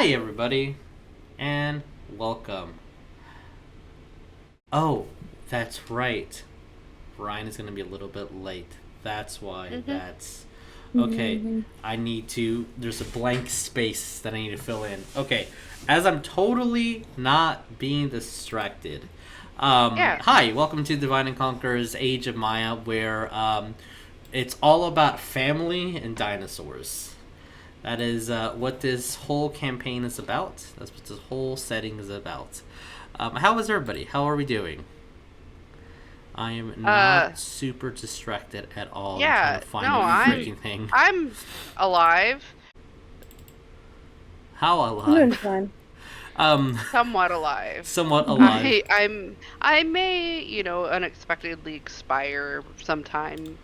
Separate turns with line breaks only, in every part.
Hi, everybody, and welcome. Oh, that's right. Ryan is going to be a little bit late. That's why. That's okay. I need to. There's a blank space that I need to fill in. Okay, as I'm totally not being distracted. Hi, welcome to Divine and Conqueror's Age of Maya, where it's all about family and dinosaurs. That is what this whole campaign is about. That's what this whole setting is about. How is everybody? How are we doing? I am not super distracted at all.
Yeah,
I'm trying to find freaking thing.
I'm alive.
How alive?
Somewhat alive.
Somewhat alive.
I may, unexpectedly expire sometime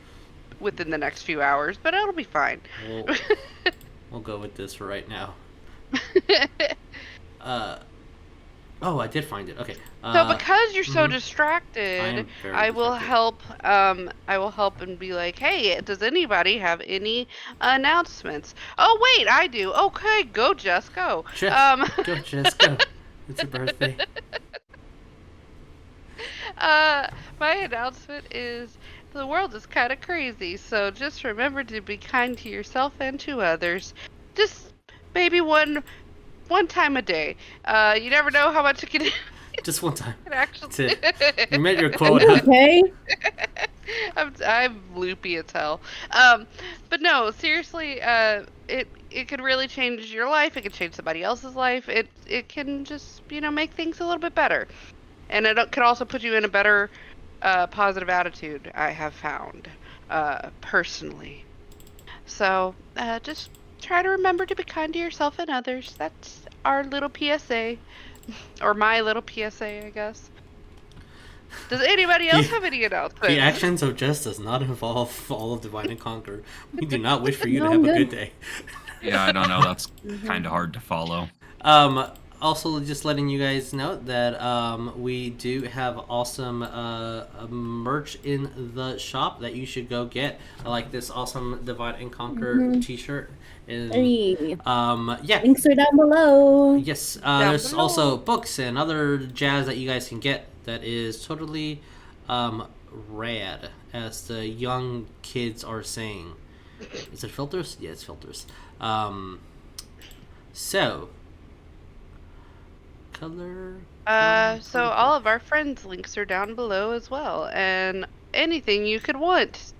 within the next few hours, but it'll be fine.
We'll go with this for right now. Oh, I did find it. Okay.
So because you're so distracted, I will help. I will help and be like, "Hey, does anybody have any announcements?" Oh, wait, I do. Okay, go, Jess, go.
Go, Jess, go. It's your birthday.
My announcement is the world is kind of crazy, so just remember to be kind to yourself and to others. Just maybe one time a day. You never know how much it can.
Just one time.
Actually,
you met your quota.
Okay.
I'm loopy as hell. But no, seriously, it could really change your life. It could change somebody else's life. It can just make things a little bit better, and it could also put you in a better positive attitude. I have found personally. So just try to remember to be kind to yourself and others. That's our little PSA. Or my little PSA, I guess. Does anybody else have any announcements?
The actions of Jess does not involve all of Divine and Conquer. We do not wish for you to have a good day.
Yeah, I don't know. That's kind of hard to follow.
Also, just letting you guys know that we do have awesome merch in the shop that you should go get. I like this awesome Divide and Conquer t-shirt. And, yeah.
Links are down below.
Yes, there's also books and other jazz that you guys can get that is totally rad, as the young kids are saying. Is it filters? Yeah, it's filters. So...
So all of our friends' links are down below as well, and anything you could want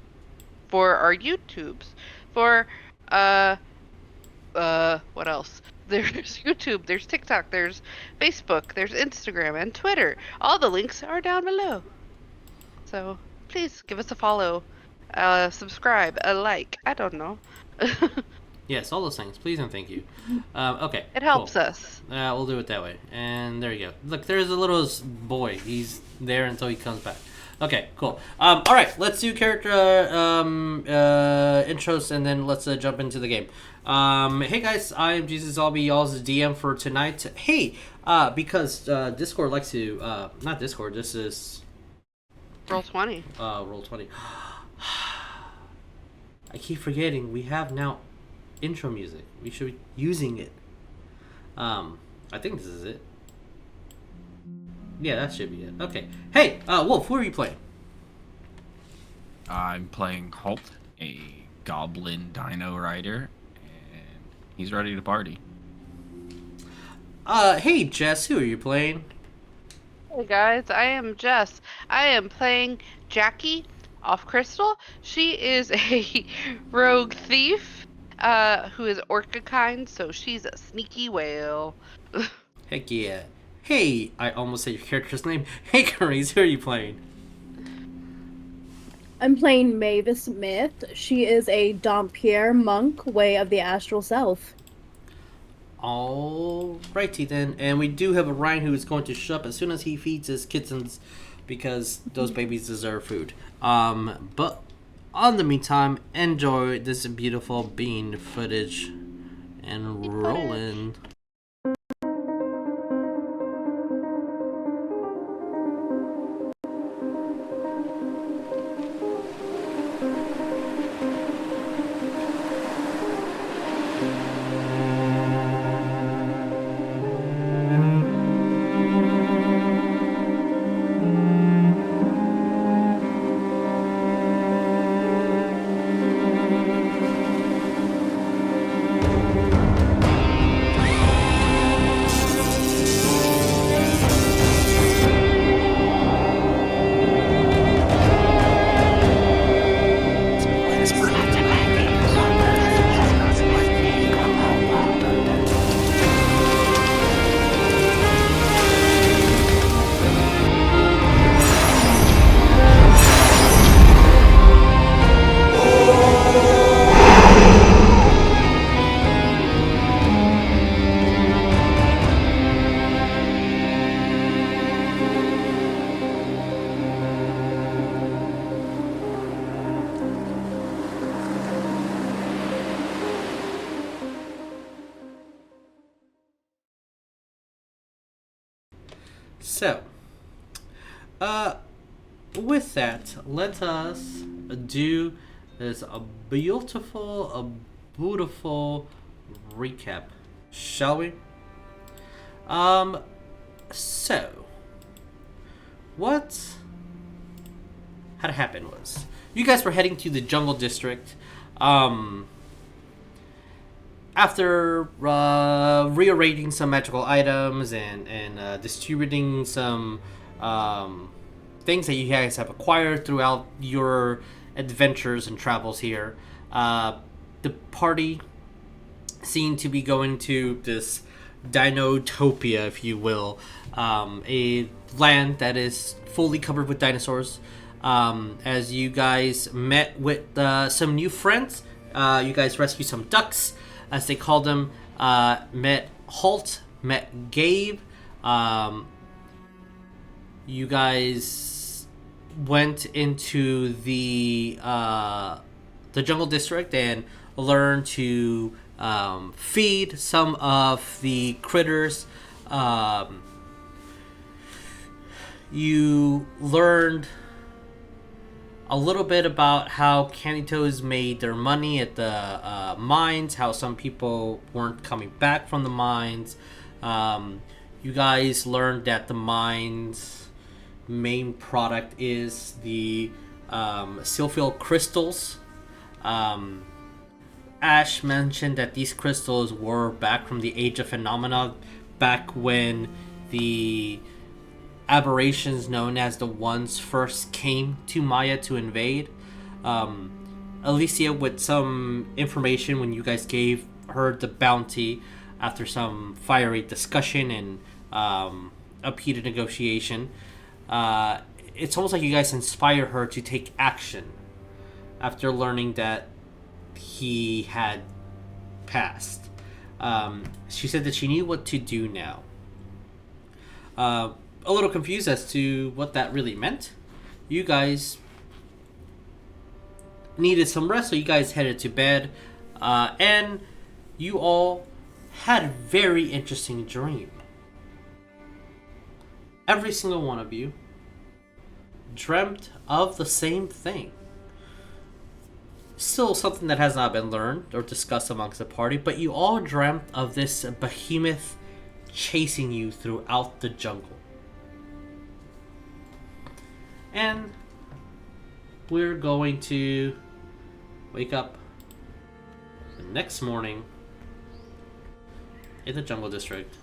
for our YouTubes, for what else? There's YouTube, there's TikTok, there's Facebook, there's Instagram and Twitter. All the links are down below. So please give us a follow, subscribe, a like. I don't know.
Yes, all those things. Please and thank you. Okay.
It helps us.
We'll do it that way. And there you go. Look, there's a little boy. He's there until he comes back. Okay, cool. All right, let's do character intros, and then let's jump into the game. Hey guys, I'm Jesus. I'll be y'all's DM for tonight. Hey, because Discord likes to not Discord. This is
Roll20.
Roll20. I keep forgetting we have now intro music. We should be using it. I think this is it. Yeah, that should be it. Okay. Hey, Wolf, who are you playing?
I'm playing Halt, a Goblin Dino Rider, and he's ready to party.
Hey, Jess, who are you playing?
Hey guys, I am Jess. I am playing Jackie off Crystal. She is a rogue thief. Who is orca kind, so she's a sneaky whale.
Heck yeah. Hey, I almost said your character's name. Hey, Charis, who are you playing?
I'm playing Maevis Myth. She is a Dhampir monk, way of the astral self.
Alrighty then, and we do have a Ryan who is going to show up as soon as he feeds his kittens, because those babies deserve food. But in the meantime, enjoy this beautiful bean footage and rolling. So, with that, let us do this beautiful recap, shall we? So, what had happened was, you guys were heading to the jungle district, after rearranging some magical items and distributing some things that you guys have acquired throughout your adventures and travels here. The party seemed to be going to this Dinotopia, if you will, a land that is fully covered with dinosaurs. As you guys met with some new friends, you guys rescued some ducks, as they called them, met Halt, met Gabe. You guys went into the jungle district and learned to feed some of the critters. You learned a little bit about how Candy Toes made their money at the mines, how some people weren't coming back from the mines. You guys learned that the mines' main product is the Silphil crystals. Ash mentioned that these crystals were back from the Age of Phenomena, back when the aberrations known as the Ones first came to Maya to invade. Alicia, with some information when you guys gave her the bounty after some fiery discussion and a heated negotiation, it's almost like you guys inspired her to take action after learning that he had passed. She said that she knew what to do now. A little confused as to what that really meant. You guys needed some rest, so you guys headed to bed. And you all had a very interesting dream. Every single one of you dreamt of the same thing. Still something that has not been learned or discussed amongst the party, but you all dreamt of this behemoth chasing you throughout the jungle. And we're going to wake up the next morning in the jungle district.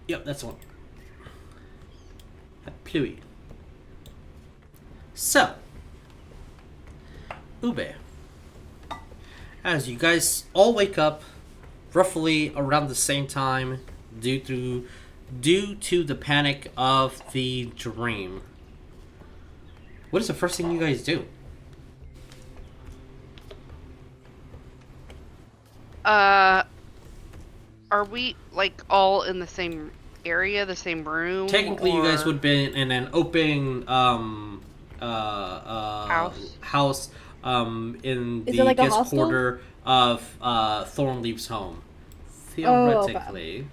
Yep, that's the one. Pluie. So, Ube, as you guys all wake up roughly around the same time due to the panic of the dream, what is the first thing you guys do?
Are we like all in the same area, the same room?
Technically, you guys would be in an open house in the
like
guest quarter of Thornleaf's home. Theoretically,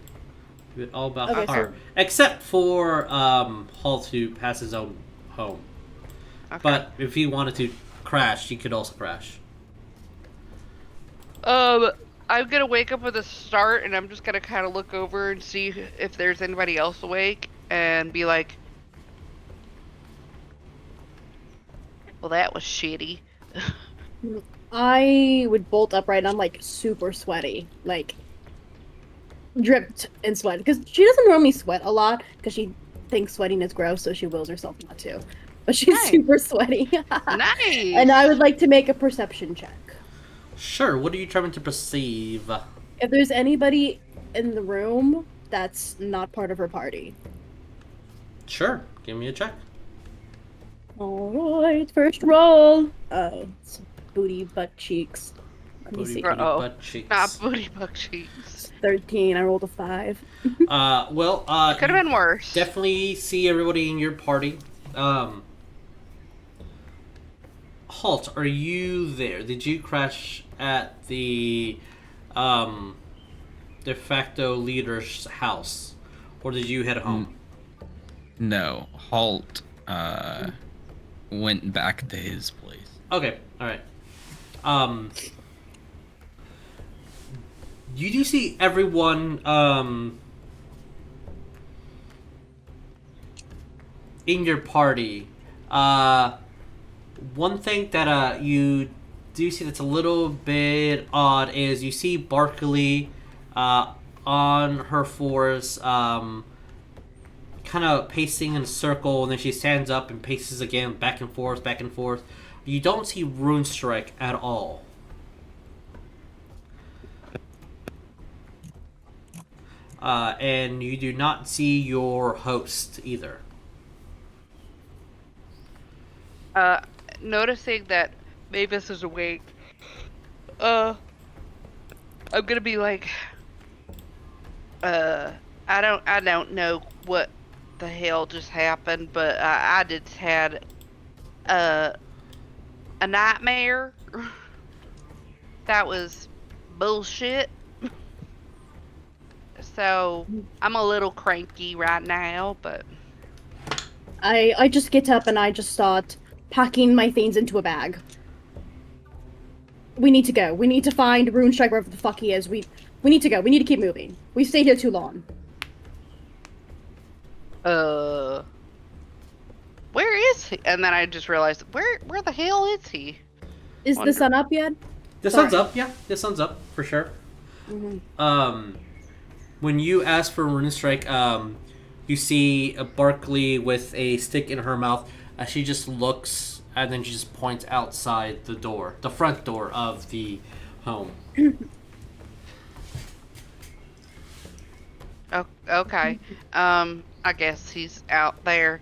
it's all about her, except for Halt, who has his own home. Okay. But if he wanted to crash, he could also crash.
I'm gonna wake up with a start, and I'm just gonna kind of look over and see if there's anybody else awake, and be like, "Well, that was shitty."
I would bolt upright. I'm like super sweaty, like dripped in sweat, because she doesn't normally sweat a lot because she thinks sweating is gross, so she wills herself not to. But she's super sweaty.
Nice.
And I would like to make a perception check.
Sure, what are you trying to perceive?
If there's anybody in the room that's not part of her party.
Sure, give me a check.
Alright, first roll. It's booty butt cheeks. Let me see.
Butt cheeks.
Not booty butt cheeks.
13, I rolled a 5.
Could have been worse.
Definitely see everybody in your party. Halt, are you there? Did you crash at the de facto leader's house, or did you head home?
No, Halt went back to his place.
Okay, all right. You do see everyone in your party. One thing that you do see that's a little bit odd is you see Barklee on her fours, kind of pacing in a circle, and then she stands up and paces again, back and forth, back and forth. You don't see Rune Strike at all. And you do not see your host either.
Noticing that Maevis is awake, I'm gonna be like, I don't know what the hell just happened, but I just had a nightmare. That was bullshit. So I'm a little cranky right now, but
I just get up and I just start packing my things into a bag. We need to go. We need to find Rune Strike wherever the fuck he is. We need to go. We need to keep moving. We've stayed here too long.
where is he? And then I just realized, where the hell is he?
Is the sun up yet?
The sun's up, yeah. The sun's up, for sure.
Mm-hmm.
When you ask for Rune Strike, you see a Barklee with a stick in her mouth. She just looks, and then she just points outside the door, the front door of the home.
Oh, okay. I guess he's out there.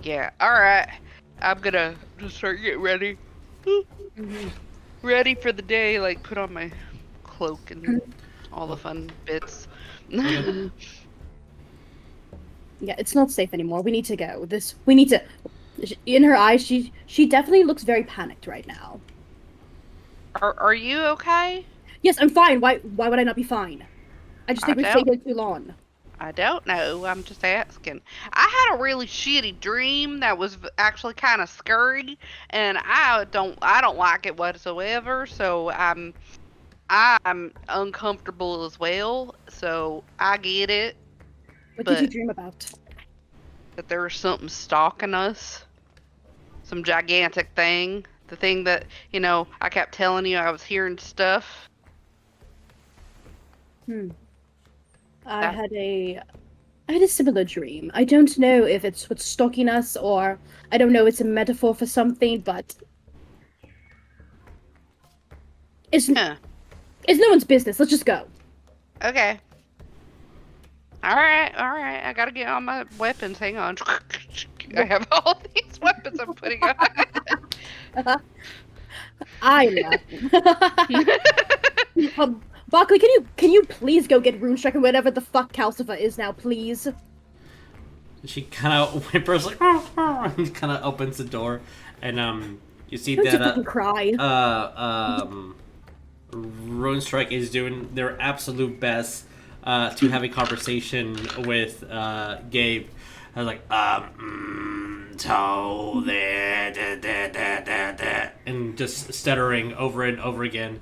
Yeah, alright. I'm gonna just start getting ready. Ready for the day, like put on my cloak and all the fun bits.
Okay.
Yeah, it's not safe anymore. We need to go. We need to. In her eyes, she definitely looks very panicked right now.
Are you okay?
Yes, I'm fine. Why would I not be fine? I just think we've stayed here too long.
I don't know. I'm just asking. I had a really shitty dream that was actually kind of scary, and I don't like it whatsoever. So I'm uncomfortable as well. So I get it.
What did you dream about?
That there was something stalking us. Some gigantic thing. The thing that, I kept telling you I was hearing stuff.
I had a similar dream. I don't know if it's what's stalking us, or I don't know, it's a metaphor for something, but it's no one's business. Let's just go.
Okay. All right. I gotta get all my weapons. Hang on. I have all these weapons I'm putting on.
I love. Barklee, can you please go get Rune Strike and whatever the fuck Calcifer is now, please?
She kind of whimpers like, and kind of opens the door, and you see
Don't
that
you fucking cry.
Rune Strike is doing their absolute best to have a conversation with Gabe. I was like, and just stuttering over and over again.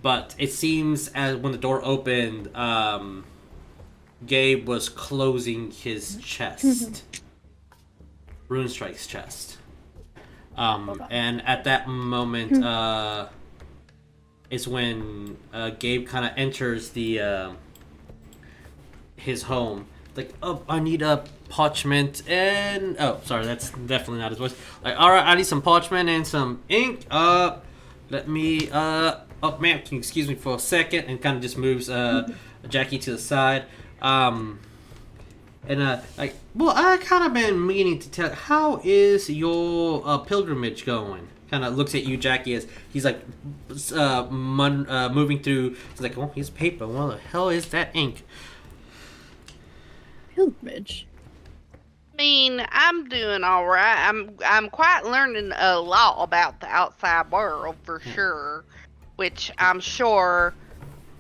But it seems as when the door opened, Gabe was closing his chest. Rune Strike's chest. And at that moment is when Gabe kind of enters the his home. Like, oh, I need a parchment and... Oh, sorry, that's definitely not his voice. Like, alright, I need some parchment and some ink. Let me... Oh, ma'am, can you excuse me for a second? And kind of just moves Jackie to the side. Well, I kind of been meaning to tell... How is your pilgrimage going? Kind of looks at you, Jackie, as he's like moving through. He's like, oh, here's paper. What the hell is that ink?
Pilgrimage.
I mean, I'm doing all right. I'm quite learning a lot about the outside world for sure. which I'm sure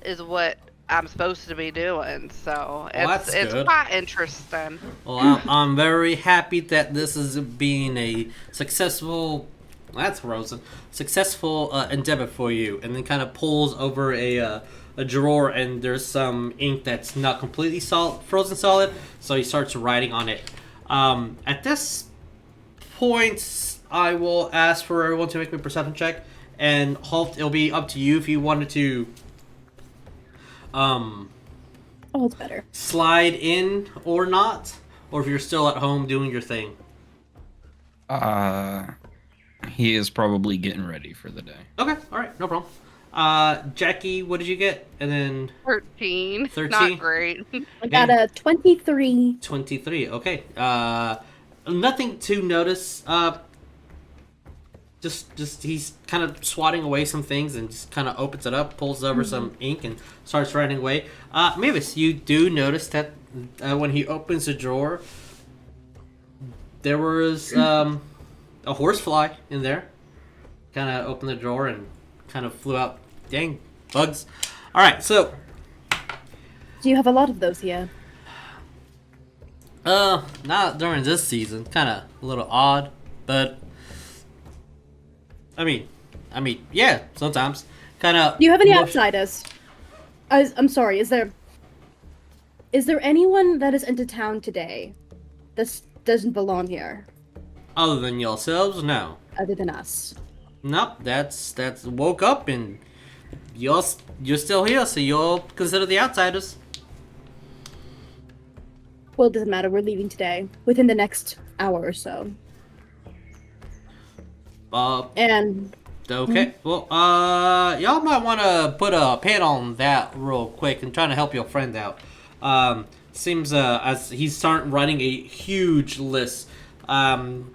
is what I'm supposed to be doing. So it's
good.
quite interesting.
Well, I'm very happy that this is being a successful. That's frozen. Successful endeavor for you, and then kind of pulls over a drawer, and there's some ink that's not completely frozen solid. So he starts writing on it. At this point, I will ask for everyone to make me a perception check, and Halt, it'll be up to you if you wanted to.
Oh, it's better.
Slide in or not, or if you're still at home doing your thing.
He is probably getting ready for the day.
Okay, all right, no problem. Jackie, what did you get? And then
13.
13?
Not great.
I got a 23.
23. Okay. Nothing to notice. Just he's kind of swatting away some things and just kind of opens it up, pulls over some ink, and starts writing away. Maevis, you do notice that when he opens the drawer, there was a horsefly in there. Kind of opened the drawer and kind of flew out. Dang, bugs. All right, so.
Do you have a lot of those here?
Not during this season. Kind of a little odd, but. I mean, yeah, sometimes. Kind of.
Do you have any outsiders? I'm sorry, is there anyone that is into town today that doesn't belong here?
Other than yourselves, no.
Other than us?
Nope, that's woke up and you're still here, so you're considered the outsiders.
Well, it doesn't matter, we're leaving today. Within the next hour or so. And
okay. Well, y'all might want to put a pin on that real quick and trying to help your friend out. Seems as he's starting writing a huge list.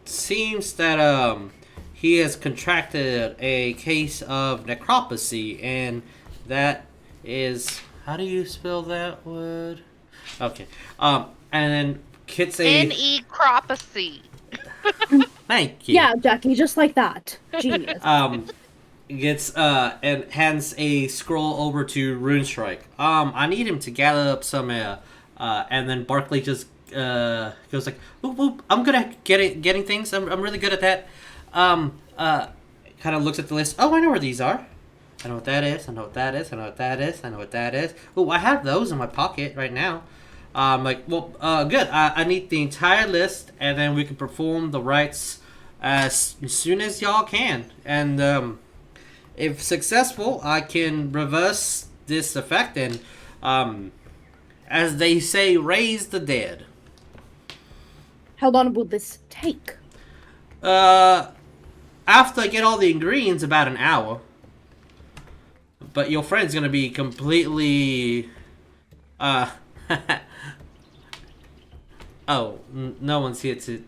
Seems that he has contracted a case of necropathy, and that is, how do you spell that word? Okay. And then gets a
necropathy.
Thank you.
yeah, Jackie, just like that. Genius.
Gets and hands a scroll over to Rune Strike. I need him to gather up some and then Barklee just goes like, whoop, whoop, I'm good at getting things. I'm really good at that. Kind of looks at the list. Oh, I know where these are. I know what that is. I know what that is. I know what that is. I know what that is. Oh, I have those in my pocket right now. Good. I need the entire list, and then we can perform the rites as soon as y'all can. And if successful, I can reverse this effect and, as they say, raise the dead.
How long will this take?
After I get all the ingredients, about an hour. But your friend's gonna be completely, oh, no one's here to,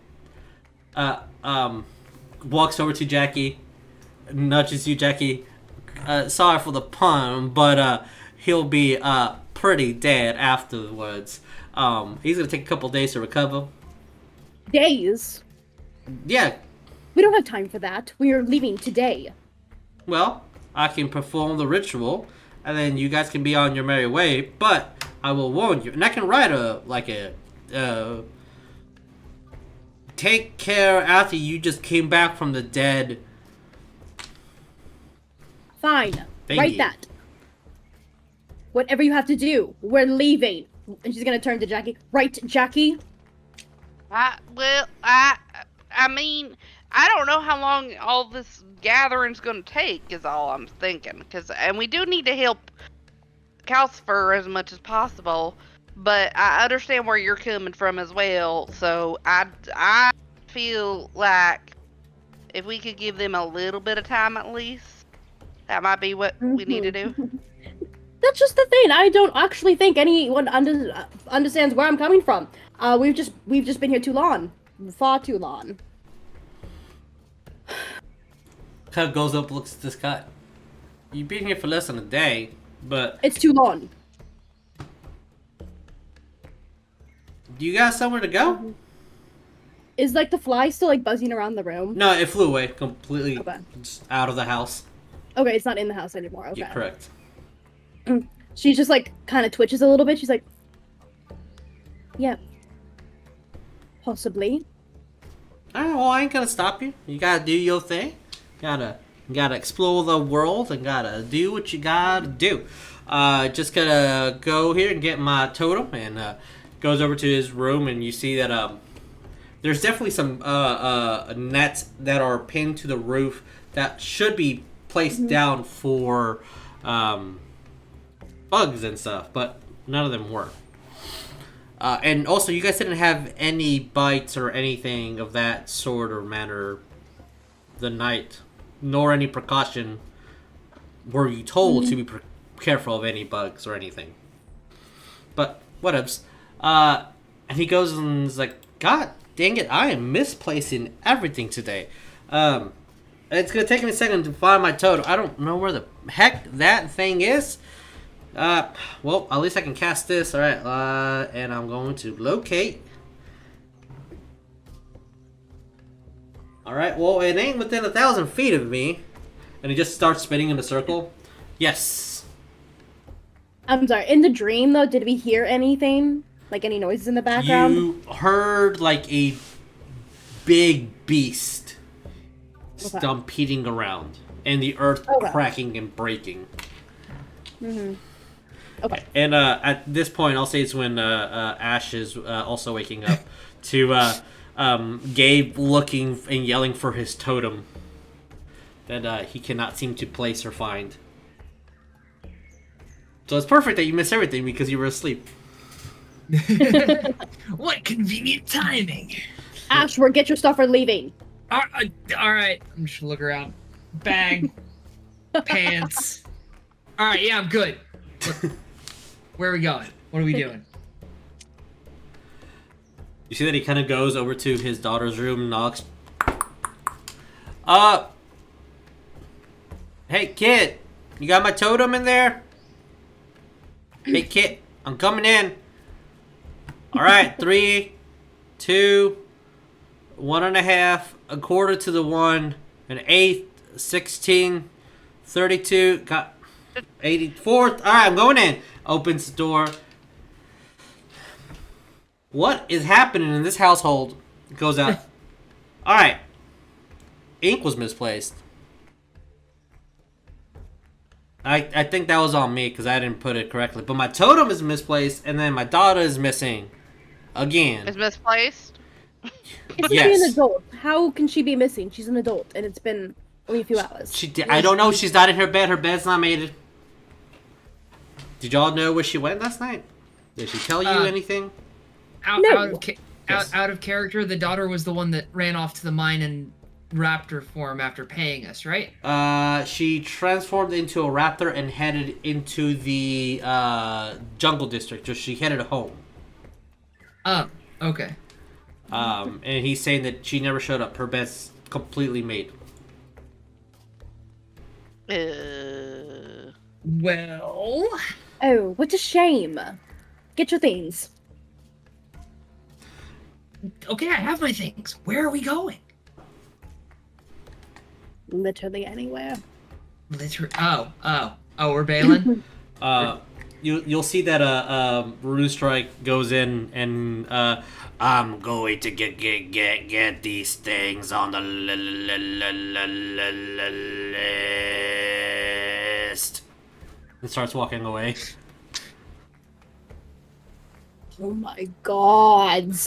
walks over to Jackie, nudges you, Jackie. Sorry for the pun, but, he'll be, pretty dead afterwards. He's gonna take a couple days to recover.
Days?
Yeah.
We don't have time for that. We are leaving today.
Well, I can perform the ritual, and then you guys can be on your merry way, but I will warn you, and I can write take care after you just came back from the dead.
Fine.
Thank
Write
you.
that. Whatever you have to do, we're leaving. And she's gonna turn to Jackie. Right, Jackie?
I mean, I don't know how long all this gathering's gonna take, is all I'm thinking. And we do need to help Calcifer as much as possible, but I understand where you're coming from as well, so I feel like if we could give them a little bit of time at least, that might be what we need to do.
That's just the thing. I don't actually think anyone understands where I'm coming from. We've just been here too long. Far too long.
Kind of goes up, looks at this guy. You've been here for less than a day, but
It's too long.
do you got somewhere to go?
Is like the fly still like buzzing around the room?
No, it flew away completely,
Okay.
just out of the house.
Okay, it's not in the house anymore. Okay.
You're correct.
She just like kind of twitches a little bit. She's like, "Yeah, possibly."
Alright, well, I ain't gonna stop you. You gotta do your thing. You gotta explore the world and gotta do what you gotta do. Just gotta go here and get my totem, and goes over to his room, and you see that there's definitely some nets that are pinned to the roof that should be placed down for bugs and stuff, but none of them were. And also, you guys didn't have any bites or anything of that sort or manner the night, nor any precaution were you told to be careful of any bugs or anything. But whatevs. And he goes and is like, God dang it, I am misplacing everything today. It's gonna take me a second to find my totem. I don't know where the heck that thing is. Well, at least I can cast this. Alright, and I'm going to locate. Alright, well, it ain't within 1,000 feet of me. And he just starts spinning in a circle. Yes.
I'm sorry. In the dream, though, did we hear anything? Like any noises in the background?
You heard like a big beast stampeding around. And the earth cracking and breaking.
Mm-hmm. Okay.
And at this point, I'll say it's when Ash is also waking up to Gabe looking and yelling for his totem that he cannot seem to place or find. So it's perfect that you missed everything because you were asleep.
What convenient timing.
Ash, get your stuff, we're leaving.
All right. I'm just gonna look around. Bag, pants. All right, yeah, I'm good. Look, where are we going? What are we doing?
You see that he kind of goes over to his daughter's room and knocks. Hey, kid. You got my totem in there? Hey, kid. I'm coming in. Alright, 3, 2, 1.5, a quarter to the 1, an eighth, 16, 32, got 84. Alright, I'm going in. Opens the door. What is happening in this household? Goes out. Alright. Ink was misplaced. I think that was on me because I didn't put it correctly. But my totem is misplaced, and then my daughter is missing. Again.
Is misplaced?
It's yes. An adult. How can she be missing? She's an adult, and it's been only a few hours.
I don't know. She's not in her bed. Her bed's not made. Did y'all know where she went last night? Did she tell you anything?
Out of character, the daughter was the one that ran off to the mine in raptor form after paying us, right?
She transformed into a raptor and headed into the jungle district. So she headed home.
Oh, okay.
And he's saying that she never showed up. Her bed's completely made.
Well.
Oh, what a shame. Get your things.
Okay, I have my things. Where are we going?
Literally anywhere.
We're bailing?
You'll see that Rune Strike goes in and I'm going to get these things on the list. And starts walking away.
Oh my god.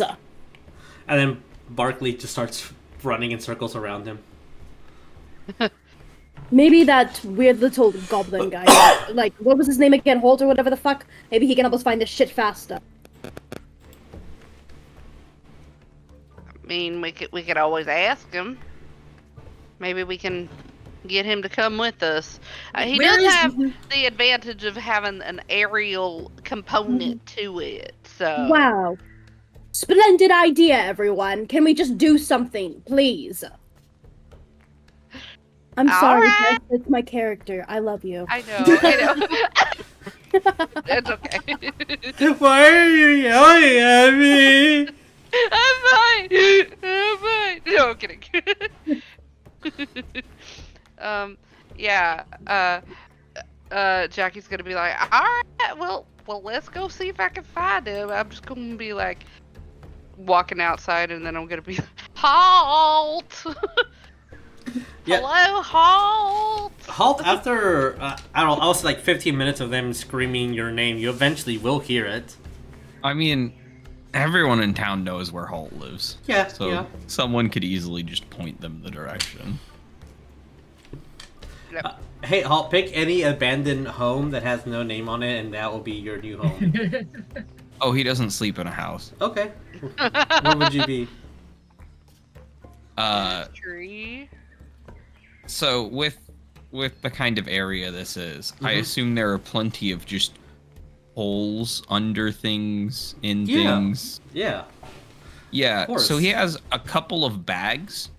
And then Barklee just starts running in circles around him.
Maybe that weird little goblin guy, like, what was his name again? Halt or whatever the fuck? Maybe he can help us find this shit faster.
I mean, we could always ask him. Maybe we can get him to come with us. He does have the advantage of having an aerial component to it, so...
Wow. Splendid idea, everyone. Can we just do something, please? I'm sorry,
right.
It's my character. I love you.
I know. It's okay.
Why are you yelling at me?
I'm fine. No, I'm kidding. yeah, Jackie's gonna be like, all right, well, let's go see if I can find him. I'm just gonna be like walking outside, and then I'm gonna be Halt.
Yeah.
Hello, Halt.
Halt, after, I don't know, also like 15 minutes of them screaming your name, you eventually will hear it.
I mean, everyone in town knows where Halt lives.
Yeah,
So
yeah.
someone could easily just point them the direction.
Hey, Halt, pick any abandoned home that has no name on it, and that will be your new home.
Oh, he doesn't sleep in a house.
Okay. Where would you be?
Tree.
So with the kind of area this is, I assume there are plenty of just holes under things, in things.
Yeah.
Yeah,
Of course.
so he has a couple of bags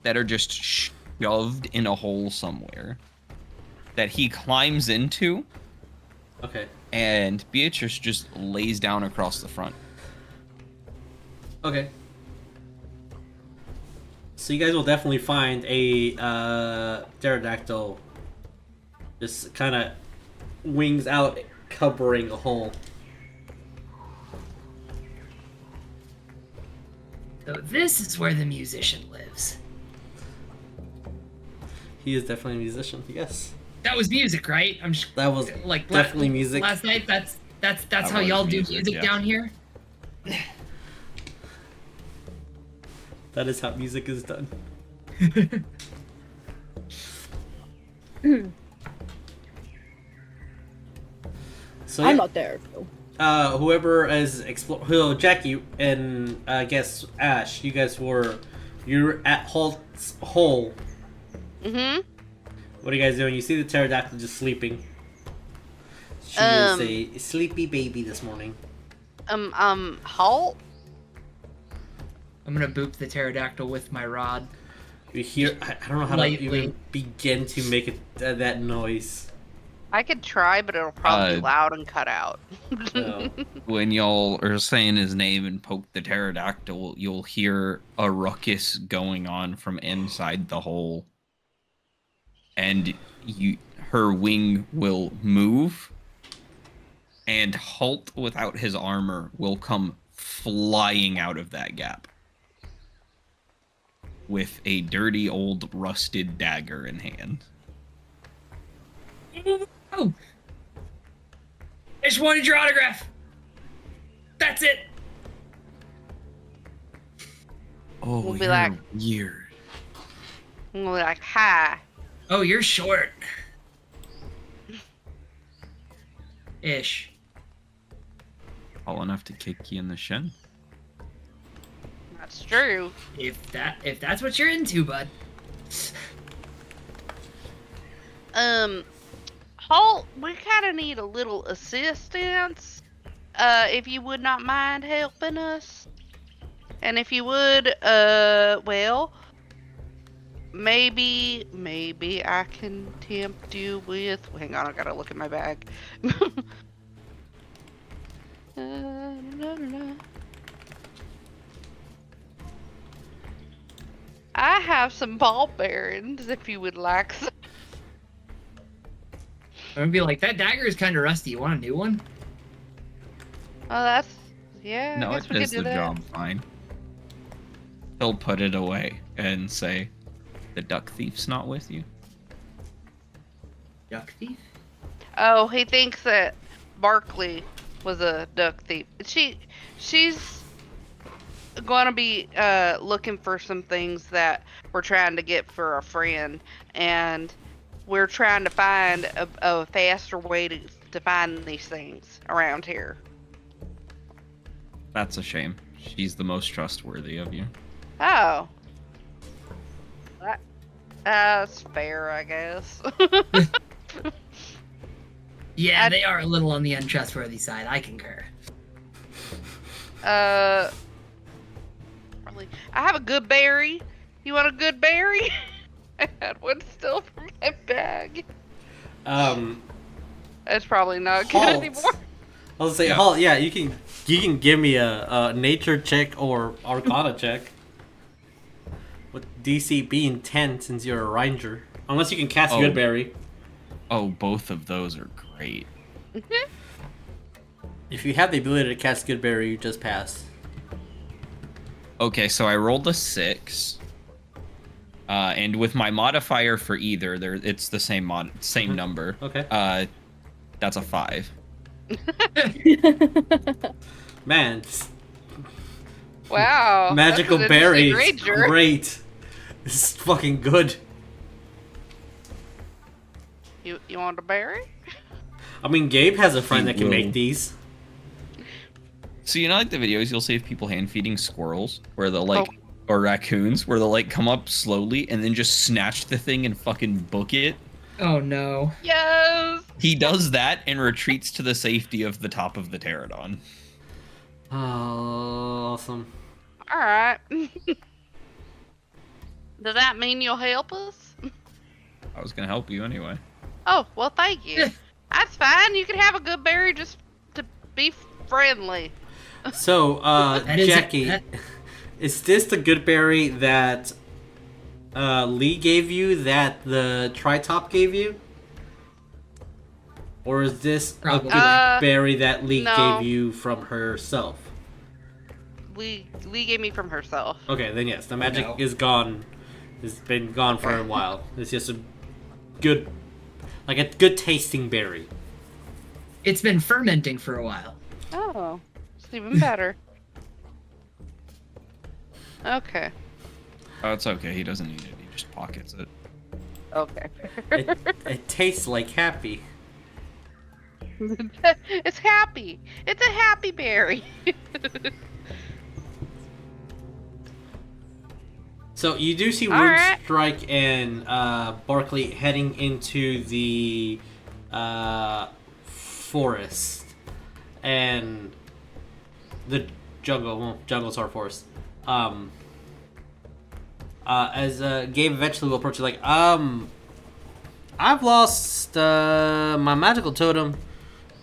that are just shoved in a hole somewhere that he climbs into,
Okay.
and Beatrice just lays down across the front.
Okay. So you guys will definitely find a pterodactyl just kind of wings out, covering a hole.
So this is where the musician lives.
He is definitely a musician, yes.
That was music, right? I'm just
That was
like
definitely music.
Last night. That's
That
how
was
y'all do
music,
music
yeah.
down here.
That is how music is done. So
I'm
yeah,
not there. So.
whoever is Jackie and I guess Ash, you're at Halt's hole.
Mm-hmm.
What are you guys doing? You see the pterodactyl just sleeping. She is a sleepy baby this morning.
Halt.
I'm gonna boop the pterodactyl with my rod.
You hear? I don't know how to
Lightly.
even begin to make it that noise.
I could try, but it'll probably be
Uh,
loud and cut out.
No.
When y'all are saying his name and poke the pterodactyl, you'll hear a ruckus going on from inside the hole. And her wing will move, and Halt without his armor will come flying out of that gap with a dirty old rusted dagger in hand.
Oh, I just wanted your autograph. That's it.
Oh,
We'll be
you're
like-
weird.
And we're like, hi.
Oh, you're short. Ish.
Tall enough to kick you in the shin.
That's true.
If that's what you're into, bud.
Halt, we kind of need a little assistance. If you would not mind helping us. And if you would, well, maybe I can tempt you with... Hang on, I gotta look at my bag. I have some ball bearings if you would like some.
I'm gonna be like, that dagger is kind of rusty. You want a new one?
Oh, that's... Yeah,
No,
I
it
guess we could
does
do
the
that.
job fine. He'll put it away and say, "The duck thief's not with you."
Duck thief?
Oh, he thinks that Barklee was a duck thief. She's gonna be looking for some things that we're trying to get for a friend, and we're trying to find a faster way to find these things around here.
That's a shame. She's the most trustworthy of you.
Oh. That's fair, I guess.
Yeah, they are a little on the untrustworthy side. I concur.
Really, I have a good berry. You want a good berry? I had one still from my bag. It's probably not good
Halt.
anymore.
I'll say,
Yeah.
Halt. Yeah, you can give me a nature check or Arcana check. With DC being 10 since you're a ranger. Unless you can cast
Oh.
Goodberry.
Oh, both of those are great.
If you have the ability to cast Goodberry, you just pass.
Okay, so I rolled a 6. And with my modifier for either, it's the same number.
Okay.
That's a 5.
Man,
Wow.
magical
that's an interesting
berries,
ranger.
great. This is fucking good.
You want a berry?
I mean, Gabe has a friend
He
that can
will.
make these.
So you know, like the videos you'll see of people hand feeding squirrels, where they'll like, or raccoons, where they'll like come up slowly and then just snatch the thing and fucking book it.
Oh no.
Yes.
He does that and retreats to the safety of the top of the pterodon.
Oh, awesome.
All right. Does that mean you'll help us?
I was gonna help you anyway.
Oh, well, thank you. That's fine. You can have a good berry just to be friendly.
So,
That is-
Jackie,
that-
is this the Goodberry that Lee gave you, that the Tritop gave you? Or is this
Probably.
a Goodberry that Lee
no.
gave you from herself?
Lee gave me from herself.
Okay, then yes, the magic
no.
is gone. It's been gone for a while. It's just a good tasting berry.
It's been fermenting for a while.
Oh, it's even better. Okay.
Oh, it's okay. He doesn't need it. He just pockets it.
Okay.
It tastes like happy.
It's happy. It's a happy berry.
So you do see
Alright.
Strike and Barklee heading into the forest and the jungle. Well, jungle's our forest. As Gabe eventually will approach you, like, I've lost my magical totem,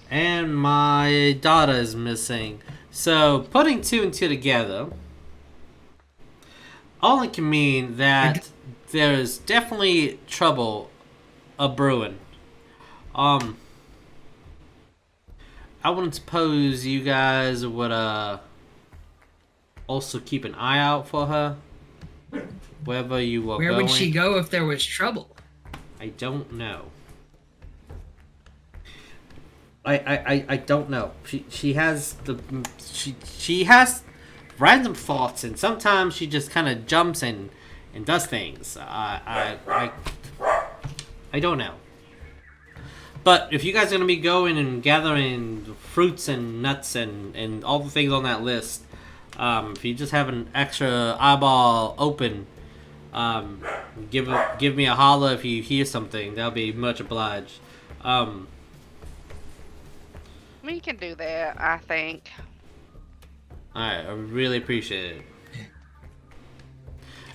and my daughter is missing. So putting 2 and 2 together only can mean that there's definitely trouble a brewing. I wouldn't suppose you guys would also keep an eye out for her wherever you were
Where
going.
would she go if there was trouble?
I don't know. I don't know. She has she has random thoughts, and sometimes she just kind of jumps and does things. I don't know. But if you guys are gonna be going and gathering fruits and nuts and all the things on that list, if you just have an extra eyeball open, give me a holler if you hear something. That'll be much obliged.
We can do that, I think.
Alright, I really appreciate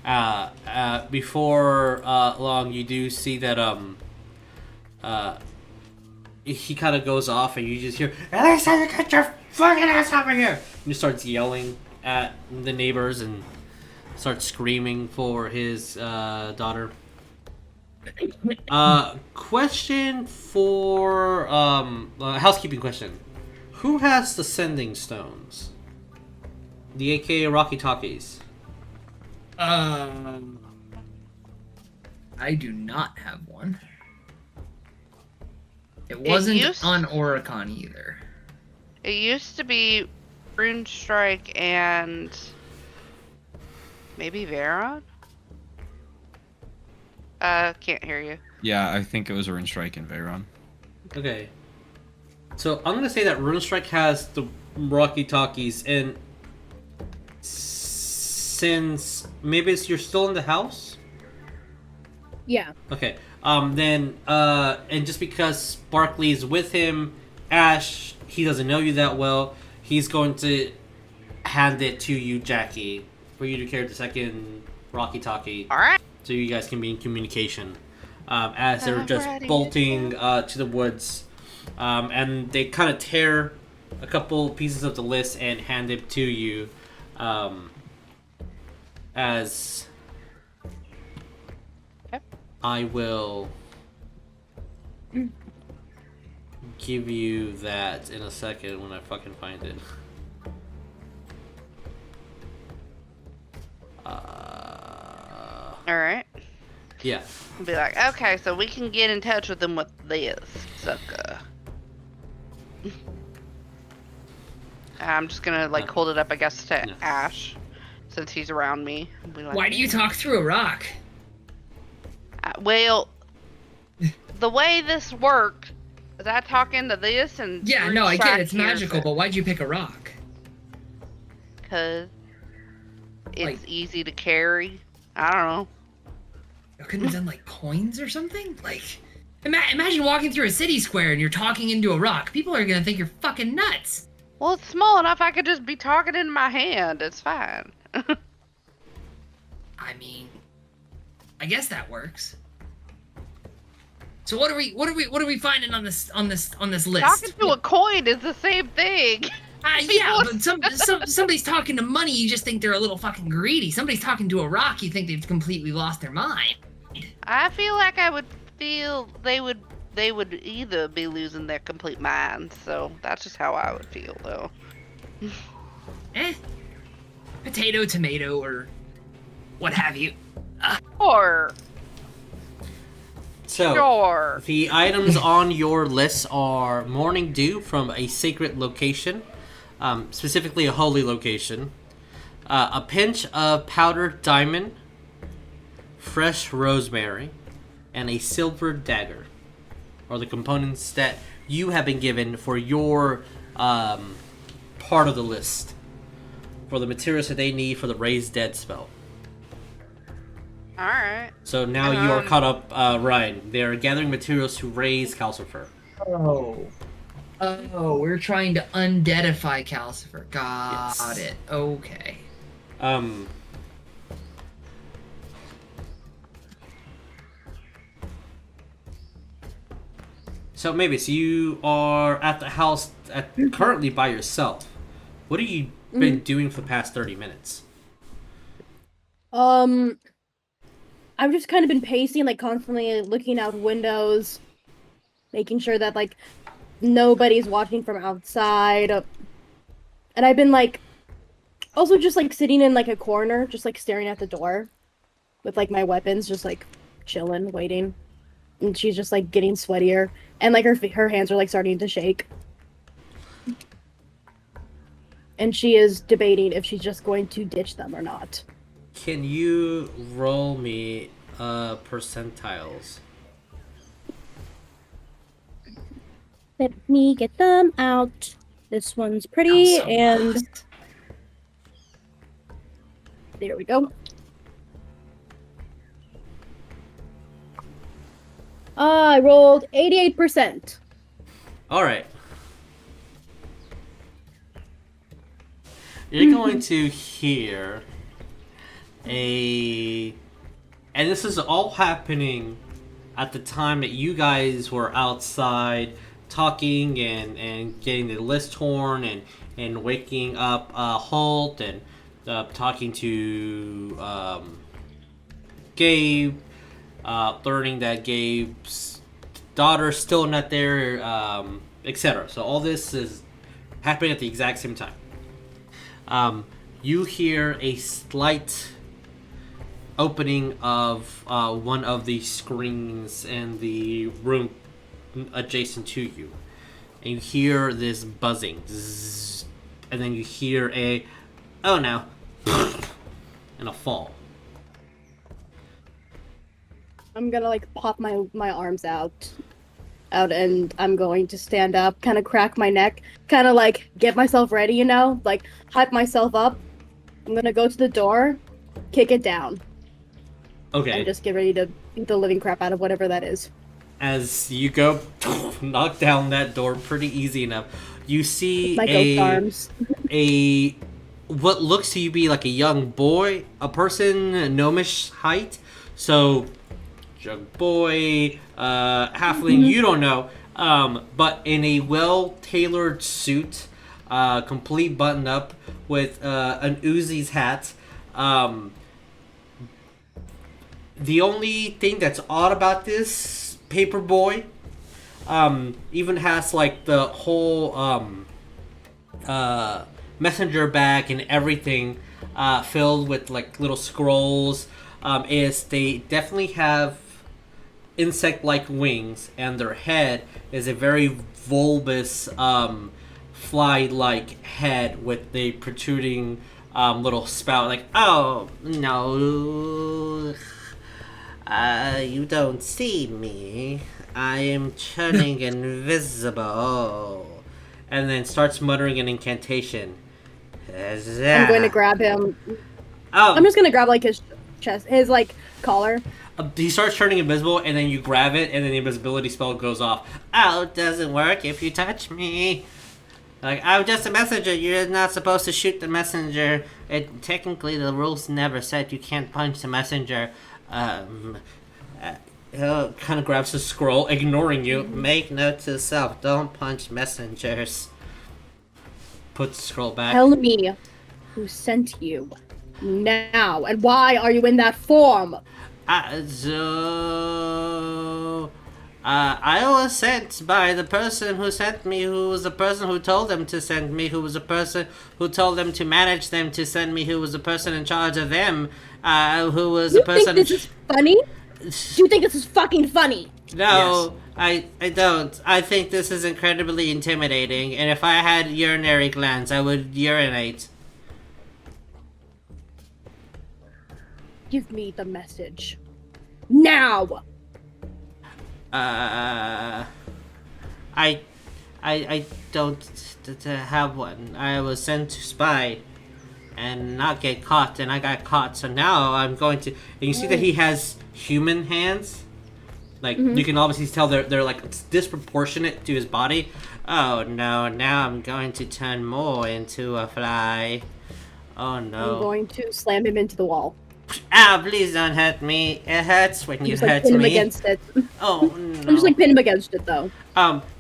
it. Before long, you do see that he kind of goes off, and you just hear, "Elisa, get your fucking ass over here!" And he starts yelling at the neighbors and starts screaming for his daughter. Question for housekeeping question: who has the sending stones? The AKA Rocky Talkies.
I do not have one. It wasn't
used-
on Orekon either.
It used to be Rune Strike and maybe Veron? Can't hear you.
Yeah, I think it was Rune Strike and Veyron.
Okay. So I'm gonna say that Runestrike has the Rocky Talkies, and since maybe you're still in the house.
Yeah.
Okay. Then and just because Barklee's with him, Ash, he doesn't know you that well. He's going to hand it to you, Jackie, for you to carry the second Rocky Talkie,
Alright.
so you guys can be in communication. As they're just
Alrighty.
bolting to the woods, and they kind of tear a couple pieces of the list and hand it to you, as I will give you that in a second when I fucking find it.
Alright.
Yeah.
I'll be like, okay, so we can get in touch with them with this, sucker. I'm just gonna, like, hold it up, I guess, to Ash, since he's around me. Be like,
Why do you talk through a rock?
Well, the way this worked is I talk into this and...
Yeah, no, I get it. It's magical, but why'd you pick a rock?
Because it's
Like-
easy to carry. I don't know.
You couldn't have done, like, coins or something? Like, imagine walking through a city square and you're talking into a rock. People are gonna think you're fucking nuts.
Well, it's small enough I could just be talking in my hand. It's fine.
I mean, I guess that works. So what are we finding on this list?
Talking to a coin is the same thing.
Yeah, but somebody's talking to money, you just think they're a little fucking greedy. Somebody's talking to a rock, you think they've completely lost their mind.
I feel like I would feel they would either be losing their complete minds. So that's just how I would feel, though.
Potato, tomato, or what have you.
Or
So,
sure.
the items on your list are Morning Dew from a sacred location, specifically a holy location, a pinch of powdered diamond, fresh rosemary, and a silver dagger, are the components that you have been given for your part of the list, for the materials that they need for the Raise Dead spell.
Alright.
So now you are caught up, Ryan. They are gathering materials to raise Calcifer.
Oh, we're trying to undeadify Calcifer. Got it. Okay.
So Maevis, you are at the house currently by yourself. What have you been doing for the past 30 minutes?
I've just kind of been pacing, like, constantly looking out windows, making sure that, like, nobody's watching from outside. And I've been, like, also just, like, sitting in, like, a corner, just, like, staring at the door with, like, my weapons, just, like, chilling, waiting. And she's just, like, getting sweatier. And, like, her hands are, like, starting to shake. And she is debating if she's just going to ditch them or not.
Can you roll me percentiles?
Let me get them out. This one's pretty, and there we go. I rolled 88%.
All right. You're going to hear and this is all happening at the time that you guys were outside talking and getting the list torn and waking up Halt and talking to Gabe, learning that Gabe's daughter's still not there, etc. So all this is happening at the exact same time. You hear a slight opening of one of the screens in the room adjacent to you, and you hear this buzzing, zzz, and then you hear a oh no, and a fall.
I'm gonna, like, pop my arms out, and I'm going to stand up, kind of crack my neck, kind of, like, get myself ready, you know, like, hype myself up. I'm gonna go to the door, kick it down.
Okay.
And just get ready to beat the living crap out of whatever that is.
As you go, knock down that door pretty easy enough, you see
My ghost arms.
a what looks to you be like a young boy, a person gnomish height, so young boy, halfling, you don't know, but in a well-tailored suit, complete button up with an Uzi's hat, The only thing that's odd about this paperboy, even has like the whole messenger bag and everything filled with like little scrolls, is they definitely have insect-like wings, and their head is a very bulbous fly-like head with the protruding little spout. Like, oh no, you don't see me. I am turning invisible. And then starts muttering an incantation.
I'm going to grab him.
Oh.
I'm just going to grab, like, his chest, his, like, collar.
He starts turning invisible, and then you grab it, and then the invisibility spell goes off. Oh, it doesn't work if you touch me. Like, I'm just a messenger. You're not supposed to shoot the messenger. Technically, the rules never said you can't punch the messenger. Kind of grabs the scroll, ignoring you. Make note to self, don't punch messengers. Puts the scroll back.
Tell me who sent you now, and why are you in that form?
I was sent by the person who sent me, who was the person who told them to send me, who was the person who told them to manage them to send me, who was the person in charge of them, who was the person...
You think this is funny? Do you think this is fucking funny?
No, yes. I don't. I think this is incredibly intimidating, and if I had urinary glands, I would urinate.
Give me the message. Now!
I don't have one. I was sent to spy and not get caught, and I got caught, so now I'm going to... And you see that he has human hands? Like, you can obviously tell they're like disproportionate to his body. Oh no, now I'm going to turn more into a fly. Oh no.
I'm going to slam him into the wall.
Ah, please don't hurt me. It hurts when you hurt
pin
me.
him against it.
Oh no.
I'm just like pin him against it though.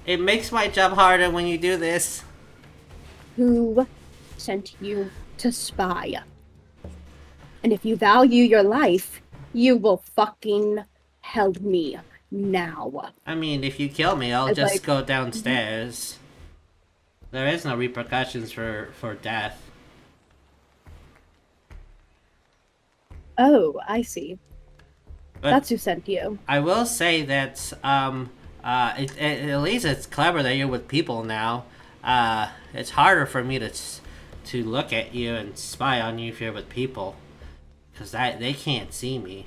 It makes my job harder when you do this.
Who sent you to spy? And if you value your life, you will fucking help me now.
I mean, if you kill me, I'll just go downstairs. There is no repercussions for death.
Oh, I see.
But
that's who sent you.
I will say that, at least it's clever that you're with people now. It's harder for me to look at you and spy on you if you're with people. Because they can't see me.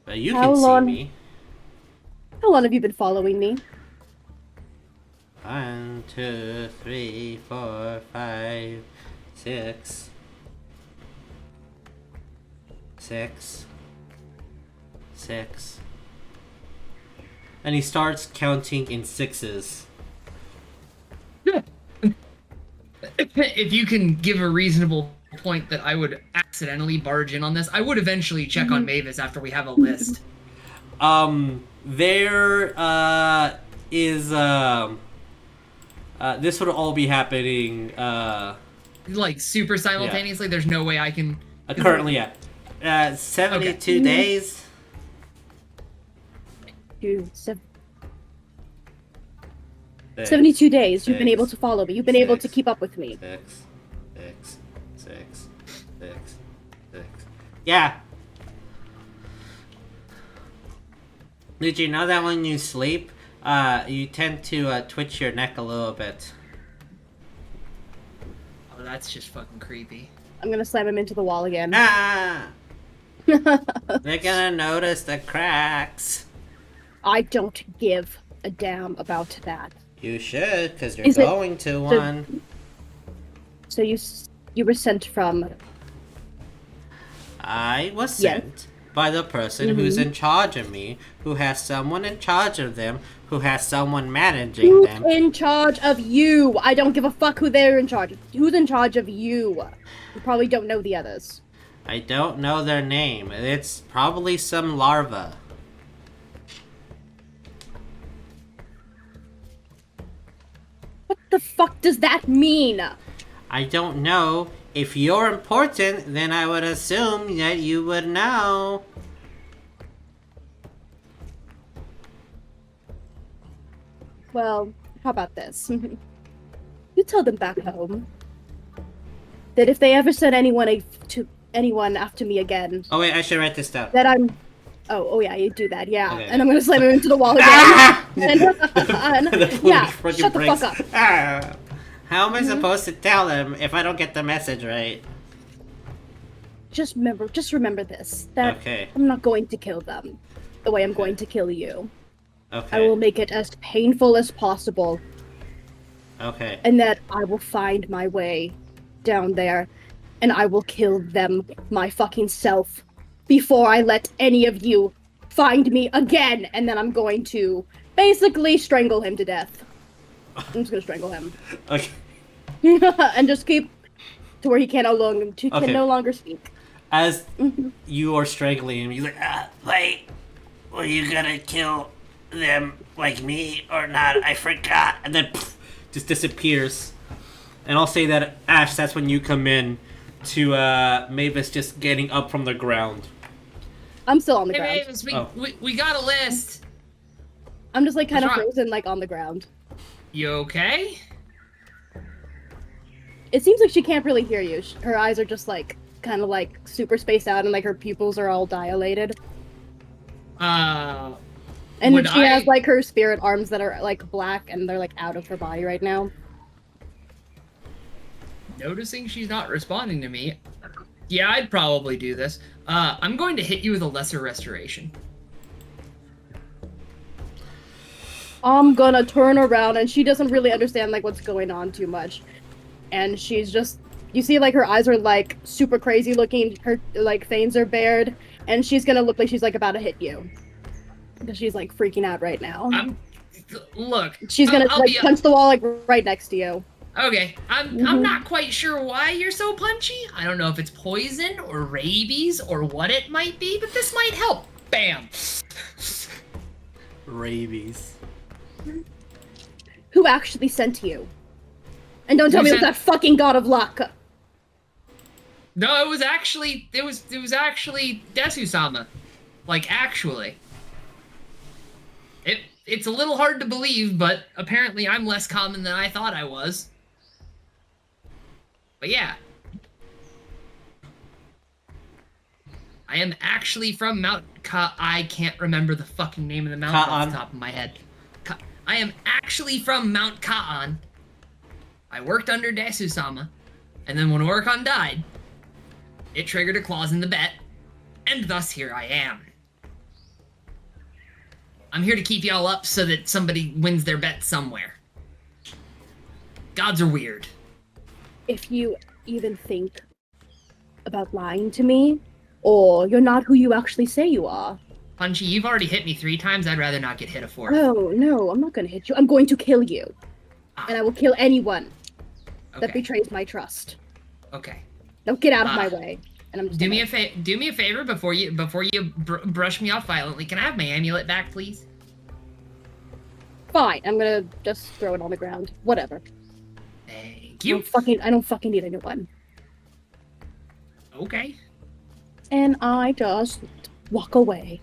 But you can see me.
How long have you been following me?
1, 2, 3, 4, 5, 6. 6. And he starts counting in sixes.
If you can give a reasonable point that I would accidentally barge in on this, I would eventually check on Maevis after we have a list.
There is this would all be happening
like super simultaneously. Yeah. There's no way I can
currently 72 days.
72 days. You've been able to follow me. You've been able to keep up with me.
6. Yeah. Did you know that when you sleep, you tend to twitch your neck a little bit?
Oh, that's just fucking creepy.
I'm gonna slam him into the wall again.
Ah! They're gonna notice the cracks.
I don't give a damn about that.
You should, because you're going to one.
So you were sent from...
I was sent by the person who's in charge of me, who has someone in charge of them, who has someone managing them.
Who's in charge of you? I don't give a fuck who they're in charge of. Who's in charge of you? You probably don't know the others.
I don't know their name. It's probably some larva.
What the fuck does that mean?
I don't know. If you're important, then I would assume that you would know.
Well, how about this? You tell them back home that if they ever send anyone after me again,
Oh wait, I should write this down.
that I'm. Oh yeah, you do that, yeah.
Okay.
And I'm gonna slam him into the wall again. Yeah, shut the fuck up.
How am I supposed to tell him if I don't get the message right?
Just remember this. That
Okay.
I'm not going to kill them the way I'm going to kill you.
Okay.
I will make it as painful as possible,
Okay.
and that I will find my way down there, and I will kill them my fucking self before I let any of you find me again, and then I'm going to basically strangle him to death. I'm just gonna strangle him.
Okay.
And just keep to where he can no longer speak.
As you are strangling him, he's like, wait, were you gonna kill them like me or not? I forgot. And then just disappears. And I'll say that, Ash, that's when you come in to Maevis just getting up from the ground.
I'm still on the
Hey,
ground.
Maevis, we got a list.
I'm just like kind of
What's wrong?
frozen, like on the ground.
You okay?
It seems like she can't really hear you. Her eyes are just like kind of like super spaced out, and like her pupils are all dilated. And then she has like her spirit arms that are like black, and they're like out of her body right now.
Noticing she's not responding to me, yeah, I'd probably do this. I'm going to hit you with a lesser restoration.
I'm gonna turn around, and she doesn't really understand like what's going on too much, and she's just, you see like her eyes are like super crazy looking, her like veins are bared, and she's gonna look like she's like about to hit you because she's like freaking out right now.
Look,
She's gonna
I'll
like punch the wall like right next to you.
Okay, I'm not quite sure why you're so punchy. I don't know if it's poison or rabies or what it might be, but this might help. Bam.
Rabies.
Who actually sent you? And don't tell
Who
me it was
sent-
that fucking god of luck.
No, it was actually Desu-sama. Like, actually. It's a little hard to believe, but apparently I'm less common than I thought I was. But yeah. I am actually from Mount I can't remember the fucking name of the mountain off the top of my head. I am actually from Mount Ka'an. I worked under Desu-sama, and then when Orekon died, it triggered a clause in the bet, and thus here I am. I'm here to keep y'all up so that somebody wins their bet somewhere. Gods are weird.
If you even think about lying to me, or you're not who you actually say you are.
Punchy, you've already hit me 3 times. I'd rather not get hit a 4th.
No, I'm not gonna hit you. I'm going to kill you. And I will kill anyone that
Okay.
betrays my trust.
Okay.
Don't get out of my way. And I'm just
Do me a favor before you brush me off violently. Can I have my amulet back, please?
Fine. I'm gonna just throw it on the ground. Whatever.
Thank
I
you.
don't fucking need a new one.
Okay.
And I just walk away.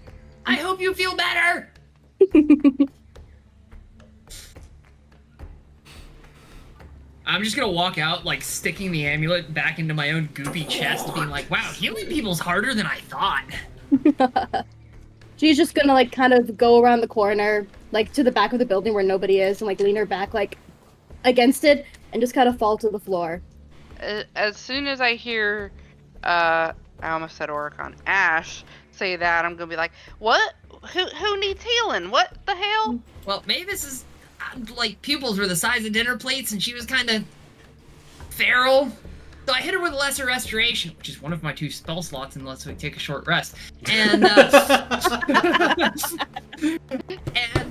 I hope you feel better. I'm just gonna walk out, like, sticking the amulet back into my own goopy chest, being like, wow, healing people's harder than I thought.
She's just gonna, like, kind of go around the corner, like, to the back of the building where nobody is, and, like, lean her back, like, against it, and just kind of fall to the floor.
As soon as I hear, I almost said Orekon, Ash say that, I'm gonna be like, what? Who needs healing? What the hell?
Well, Maevis is, like, pupils were the size of dinner plates, and she was kind of feral. So I hit her with a lesser restoration, which is one of my 2 spell slots unless we take a short rest. And,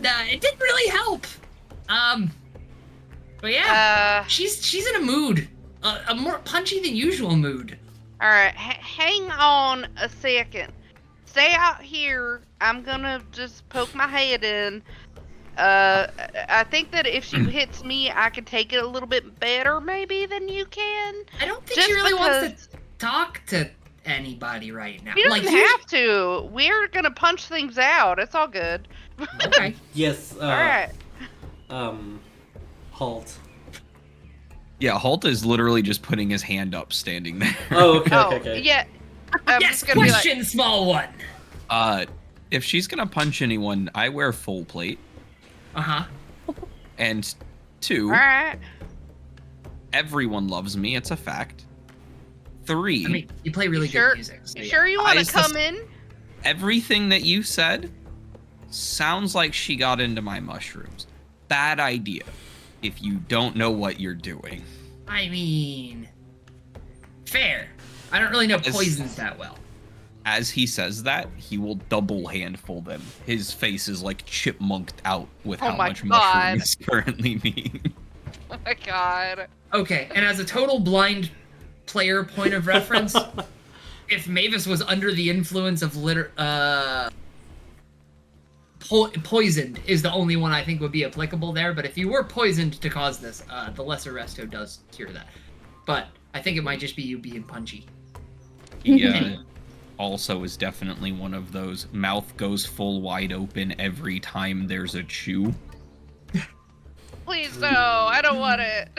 it didn't really help. But yeah, she's in a mood. A more punchy than usual mood.
Alright, hang on a second. Stay out here. I'm gonna just poke my head in. I think that if she hits me, I can take it a little bit better, maybe, than you can.
I don't think
Just
she really wants
because-
to talk to anybody right now.
She doesn't
like,
have to. We're gonna punch things out. It's all good.
Okay.
Yes.
Alright.
Halt.
Yeah, Halt is literally just putting his hand up, standing there.
Oh, okay.
Yeah. I'm
Yes,
just gonna be like,
question, small one.
If she's gonna punch anyone, I wear full plate.
Uh-huh.
And 2,
alright.
everyone loves me. It's a fact. 3,
I mean, you play really
sure?
good music. So
You
yeah.
sure you want
I
to come in?
everything that you said sounds like she got into my mushrooms. Bad idea if you don't know what you're doing.
I mean, fair. I don't really know
As-
poisons that well.
As he says that, he will double handful them. His face is like chipmunked out with
Oh
how
my
much
God.
mushroom is currently being.
Oh my god.
Okay, and as a total blind player point of reference, if Maevis was under the influence of poisoned is the only one I think would be applicable there, but if you were poisoned to cause this, the lesser resto does cure that. But I think it might just be you being punchy.
He also is definitely one of those mouth goes full wide open every time there's a chew.
Please no, I don't want it.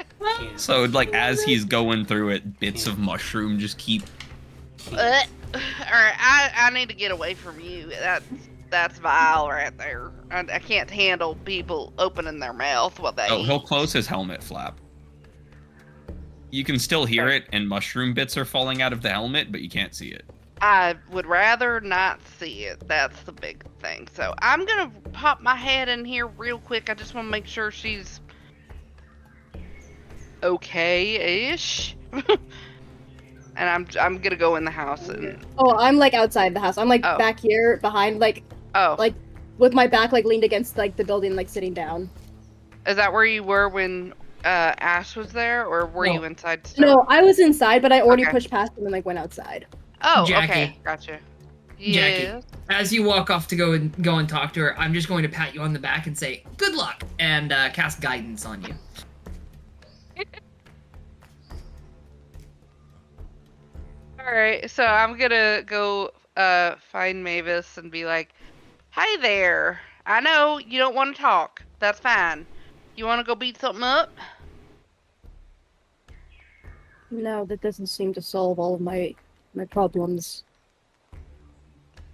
So like as he's going through it, bits of mushroom just keep.
Alright, I need to get away from you. That's vile right there. I can't handle people opening their mouth while they
Oh, he'll
eat.
close his helmet flap. You can still hear it, and mushroom bits are falling out of the helmet, but you can't see it.
I would rather not see it. That's the big thing. So I'm gonna pop my head in here real quick. I just want to make sure she's okay-ish. And I'm gonna go in the house and
Oh, I'm like outside the house. I'm like
Oh.
back here behind, like with my back like leaned against like the building, like sitting down.
Is that where you were when Ash was there, or were you inside still?
No, I was inside, but I already
Okay.
pushed past him and like went outside.
Oh,
Jackie.
okay, gotcha.
Jackie.
Yes.
As you walk off to go and talk to her, I'm just going to pat you on the back and say, good luck, and cast guidance on you.
Alright, so I'm gonna go find Maevis and be like, "Hi there. I know you don't want to talk. That's fine. You want to go beat something up?"
No, that doesn't seem to solve all of my problems.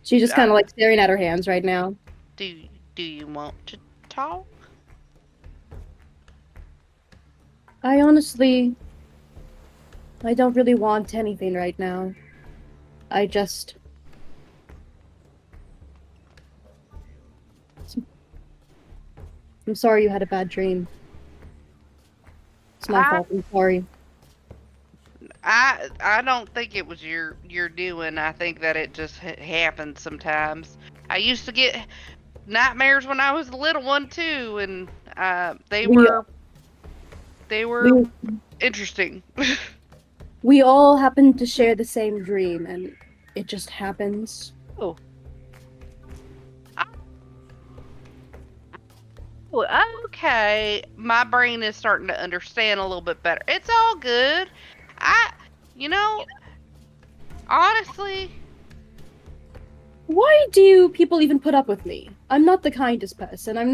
She's just kind of like staring at her hands right now.
Do you want to talk?
I don't really want anything right now. I'm sorry you had a bad dream. It's my fault. I'm sorry.
I don't think it was your doing. I think that it just happens sometimes. I used to get nightmares when I was a little one too, and they were interesting.
We all happen to share the same dream, and it just happens.
Oh, okay. My brain is starting to understand a little bit better. It's all good. Honestly,
Why do people even put up with me? I'm not the kindest person. I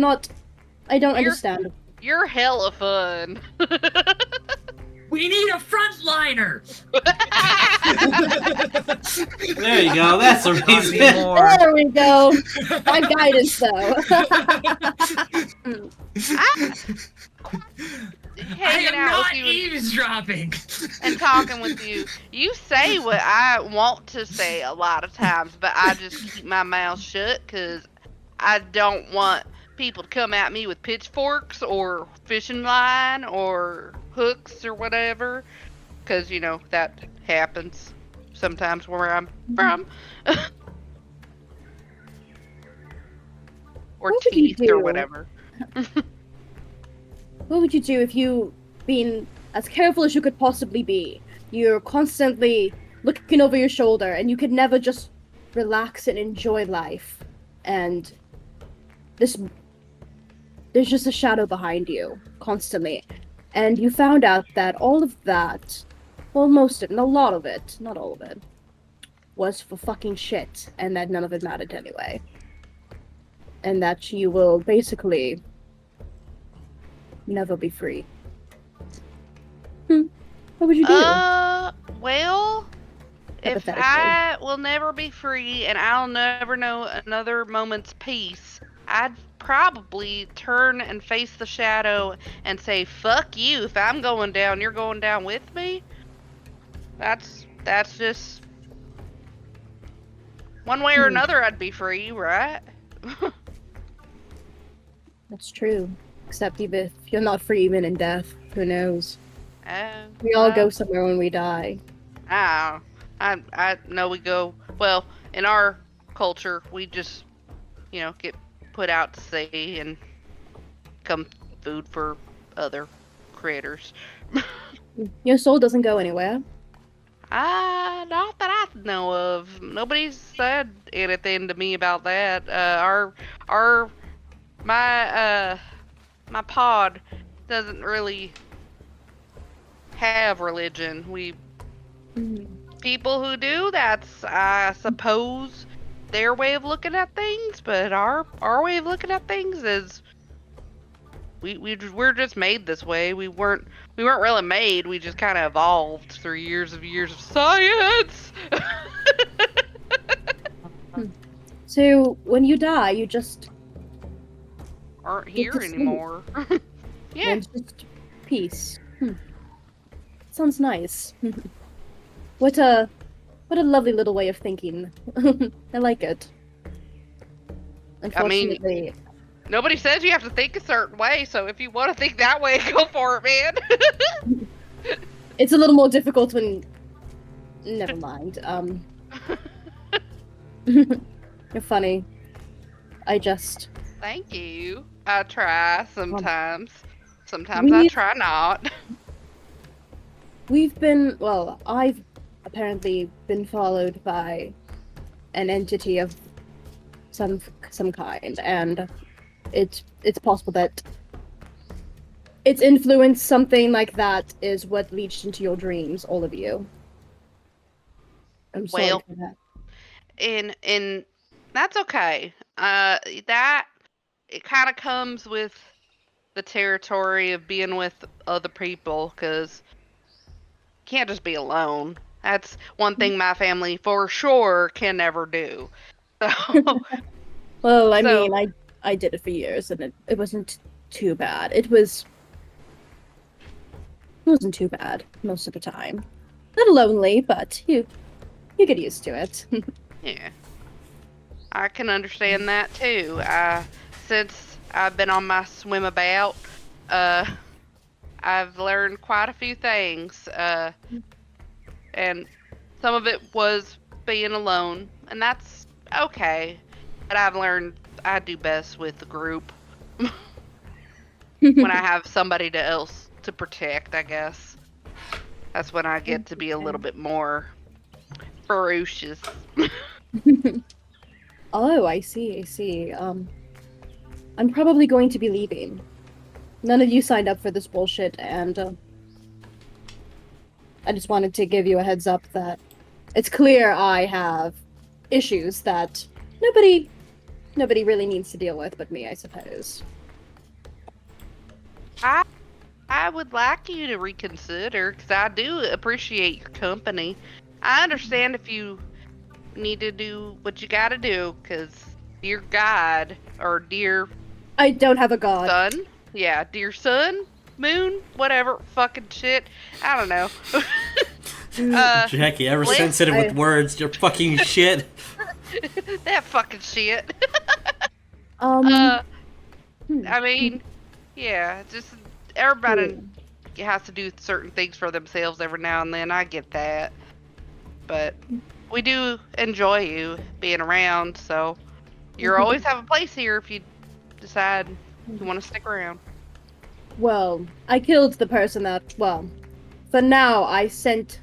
don't understand.
you're hella fun.
We need a frontliner!
There you go. That's the reason.
There we go. My guidance, though.
I
Hanging
am
out
not
with you
eavesdropping!
and talking with you. You say what I want to say a lot of times, but I just keep my mouth shut because I don't want people to come at me with pitchforks or fishing line or hooks or whatever, because that happens sometimes where I'm from. Or
What would you
teeth or
do?
whatever.
What would you do if you, being as careful as you could possibly be, you're constantly looking over your shoulder and you could never just relax and enjoy life, and there's just a shadow behind you constantly, and you found out that all of that, well, most of it, a lot of it, not all of it, was for fucking shit, and that none of it mattered anyway, and that you will basically never be free. What would you do?
Well, if
Hypothetically.
I will never be free and I'll never know another moment's peace, I'd probably turn and face the shadow and say, fuck you. If I'm going down, you're going down with me. That's just one way or another I'd be free, right?
That's true. Except even if you're not free even in death, who knows?
Oh,
We all go somewhere when we die.
I know we go. Well, in our culture, we just, get put out to sea and become food for other critters.
Your soul doesn't go anywhere.
Not that I know of. Nobody's said anything to me about that. My pod doesn't really have religion. People who do, that's, I suppose, their way of looking at things, but our way of looking at things is we're just made this way. We weren't really made. We just kind of evolved through years of science.
So when you die, you just
Aren't
get
here
to sleep.
anymore. Yeah.
It's just peace. Sounds nice. What a lovely little way of thinking. I like it. Unfortunately,
Nobody says you have to think a certain way, so if you want to think that way, go for it, man.
it's a little more difficult when. Never mind. You're funny. I just.
Thank you. I try sometimes. Sometimes I try not.
I've apparently been followed by an entity of some kind, and it's possible that its influence, something like that, is what leached into your dreams, all of you. I'm sorry for that.
And that's okay. That it kind of comes with the territory of being with other people, because you can't just be alone. That's one thing my family for sure can never do. So,
Well, I mean, I did it for years, and it wasn't too bad. It wasn't too bad most of the time. A little lonely, but you get used to it.
yeah, I can understand that too. Since I've been on my swim about, I've learned quite a few things, and some of it was being alone, and that's okay. But I've learned I do best with the group when I have somebody else to protect, I guess. That's when I get to be a little bit more ferocious.
Oh, I see. I'm probably going to be leaving. None of you signed up for this bullshit, and I just wanted to give you a heads up that it's clear I have issues that nobody really needs to deal with but me, I suppose.
I would like you to reconsider, because I do appreciate your company. I understand if you need to do what you gotta do, because dear God, or dear...
I don't have a god.
Sun? Yeah, dear sun, moon, whatever, fucking shit. I don't know.
Jackie, ever sensitive with words, you're fucking shit.
That fucking shit.
I
mean, yeah, just everybody has to do certain things for themselves every now and then. I get that. But we do enjoy you being around, so you always have a place here if you decide you want to stick around.
Well, I killed the person that, for now, I sent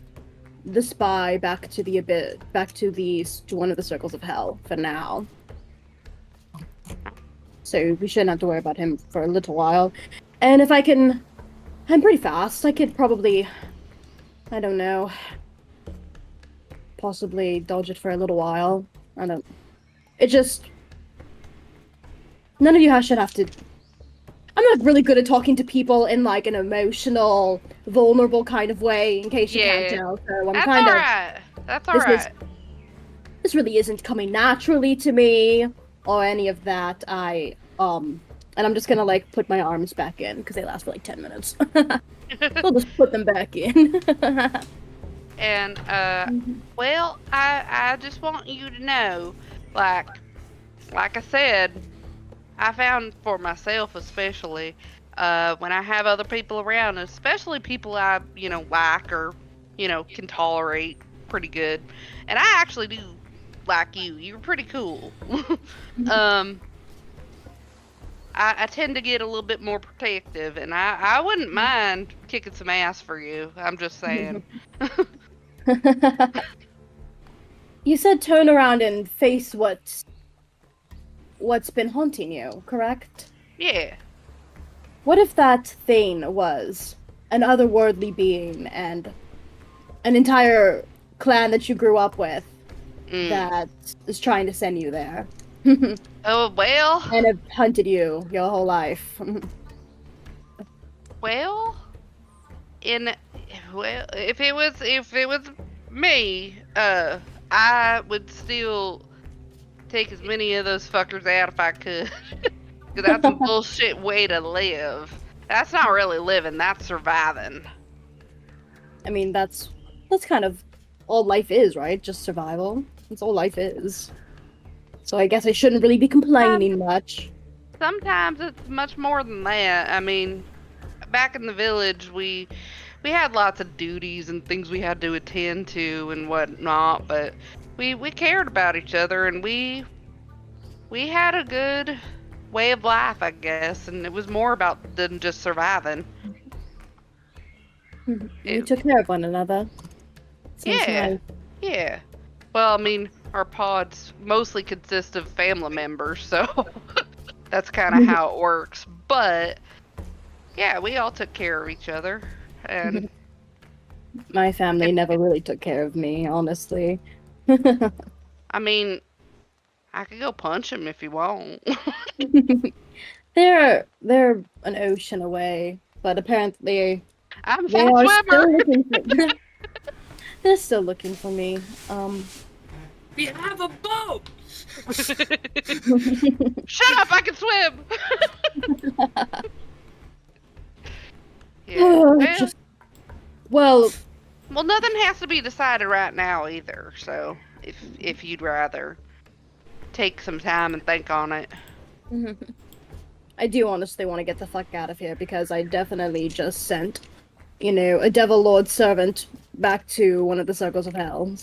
the spy back to one of the circles of hell, for now. So we shouldn't have to worry about him for a little while. And if I'm pretty fast, I could probably, I don't know, possibly dodge it for a little while. None of you should have to I'm not really good at talking to people in like an emotional, vulnerable kind of way, in case you can't tell. So I'm
That's
kind of.
alright. That's alright.
This really isn't coming naturally to me or any of that. And I'm just gonna like put my arms back in because they last for like 10 minutes. We'll just put them back in.
And well, I just want you to know, like I said, I found for myself especially, when I have other people around, especially people I, like or, can tolerate pretty good. And I actually do like you. You're pretty cool. I tend to get a little bit more protective, and I wouldn't mind kicking some ass for you. I'm just saying.
You said turn around and face what's been haunting you, correct?
Yeah.
What if that thing was an otherworldly being and an entire clan that you grew up with that is trying to send you there?
Oh, well.
And have hunted you your whole life.
Well, if it was me, I would still take as many of those fuckers out if I could. Because that's a bullshit way to live. That's not really living, that's surviving.
I mean, that's kind of all life is, right? Just survival. That's all life is. So I guess I shouldn't really be complaining much.
Sometimes it's much more than that. I mean, back in the village, we had lots of duties and things we had to attend to and whatnot, but we cared about each other, and we had a good way of life, I guess, and it was more about than just surviving.
We took care of one another. Sounds nice.
Yeah. Well, I mean, our pods mostly consist of family members, so that's kind of how it works. But yeah, we all took care of each other, and
my family never really took care of me, honestly.
I mean, I could go punch him if you want.
They're an ocean away, but apparently
I'm
they
not
are
swimmer.
still looking for. They're still looking for me.
We have a boat!
Shut up! I can swim. Yeah.
Well,
nothing has to be decided right now either. So, if you'd rather take some time and think on it.
I do honestly want to get the fuck out of here because I definitely just sent, a Devil Lord servant back to one of the circles of hell.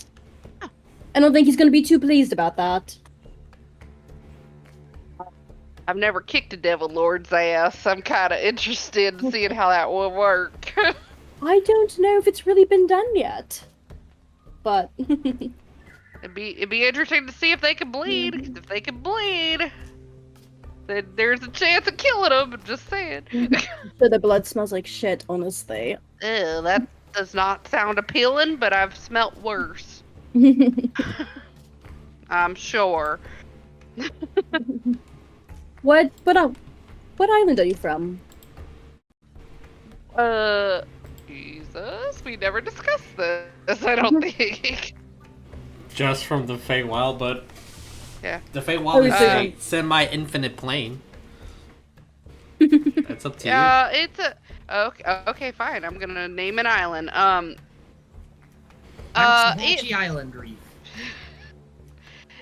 I don't think he's going to be too pleased about that.
I've never kicked a Devil Lord's ass. I'm kind of interested in seeing how that will work.
I don't know if it's really been done yet, but
it'd be interesting to see if they can bleed. 'Cause if they can bleed, then there's a chance of killing them. I'm just saying.
So the blood smells like shit, honestly.
Ew, that does not sound appealing, but I've smelt worse. I'm sure.
What island are you from?
Jesus, we never discussed this, I don't think.
Just from the Feywild, but
yeah,
the Feywild is a semi-infinite plane. That's up to you.
Yeah, it's a okay, fine. I'm gonna name an island.
Island Reef.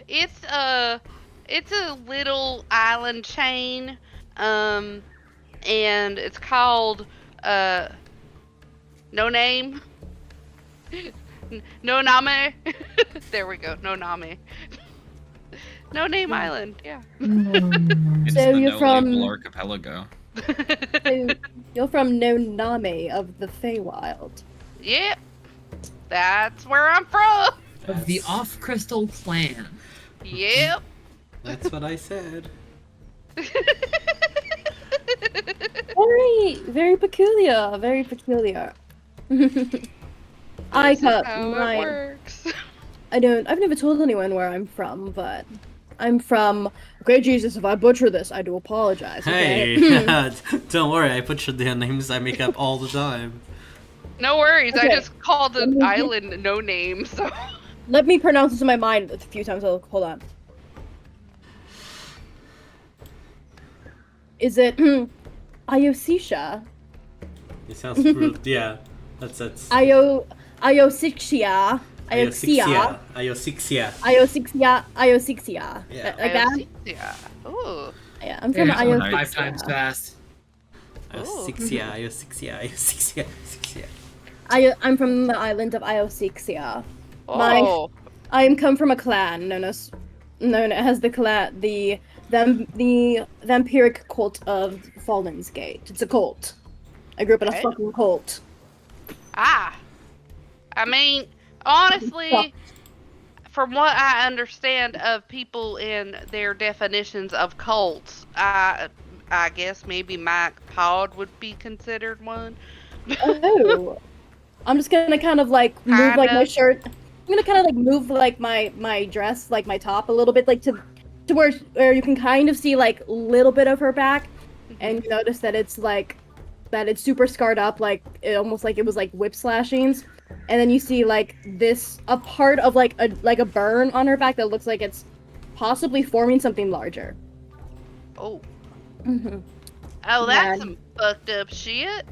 It's a little island chain, and it's called No Name. No Name. There we go. No Name. No Name Island. Yeah.
It's
So
the
you're from
archipelago.
So you're from No Name of the Feywild.
Yep. That's where I'm from.
Of the Off Crystal clan.
Yep.
That's what I said.
Very, very peculiar. Very peculiar. I
This is
cut
how it
mine.
works.
I've never told anyone where I'm from, but I'm from. Okay, Jesus, if I butcher this, I do apologize. Okay?
Hey, don't worry. I butcher the names I make up all the time.
No worries. I
Okay.
just called the island no name, so.
Let me pronounce this in my mind a few times. Hold on. Is it Iosisha?
It sounds rude. Yeah, that's
Iosixia.
Iosixia.
Iosixia.
Yeah.
Like that?
Yeah. Ooh.
Yeah, I'm from
Yeah,
Iosixia.
5 times fast.
Iosixia.
I'm from the island of Iosixia.
Oh.
I am come from a clan known as the vampiric cult of Fallen's Gate. It's a cult. I grew up in a
Okay.
fucking cult.
I mean, honestly, from what I understand of people in their definitions of cults, I guess maybe Mike Pod would be considered one.
Oh. I'm just gonna kind of like move like my shirt. I'm gonna kind of like move like my dress, like my top a little bit, like to where you can kind of see like a little bit of her back, and you notice that it's super scarred up, like almost like it was like whip slashings, and then you see like a part of like a burn on her back that looks like it's possibly forming something larger.
Oh.
Mhm.
Oh, that's
Yeah.
some fucked up shit.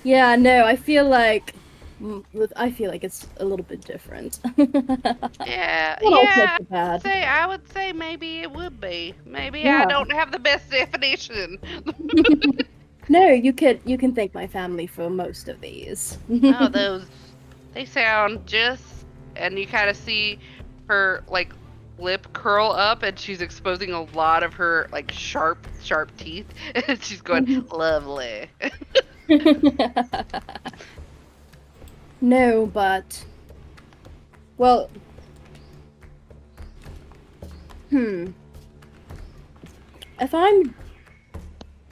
Yeah, no, I feel like it's a little bit different.
Yeah,
Well, I'll
yeah.
take the bad.
I would say maybe it would be. Maybe
Yeah.
I don't have the best definition.
No, you can thank my family for most of these.
Oh, they sound just, and you kind of see her like lip curl up, and she's exposing a lot of her like sharp teeth, and she's going lovely.
No, but well,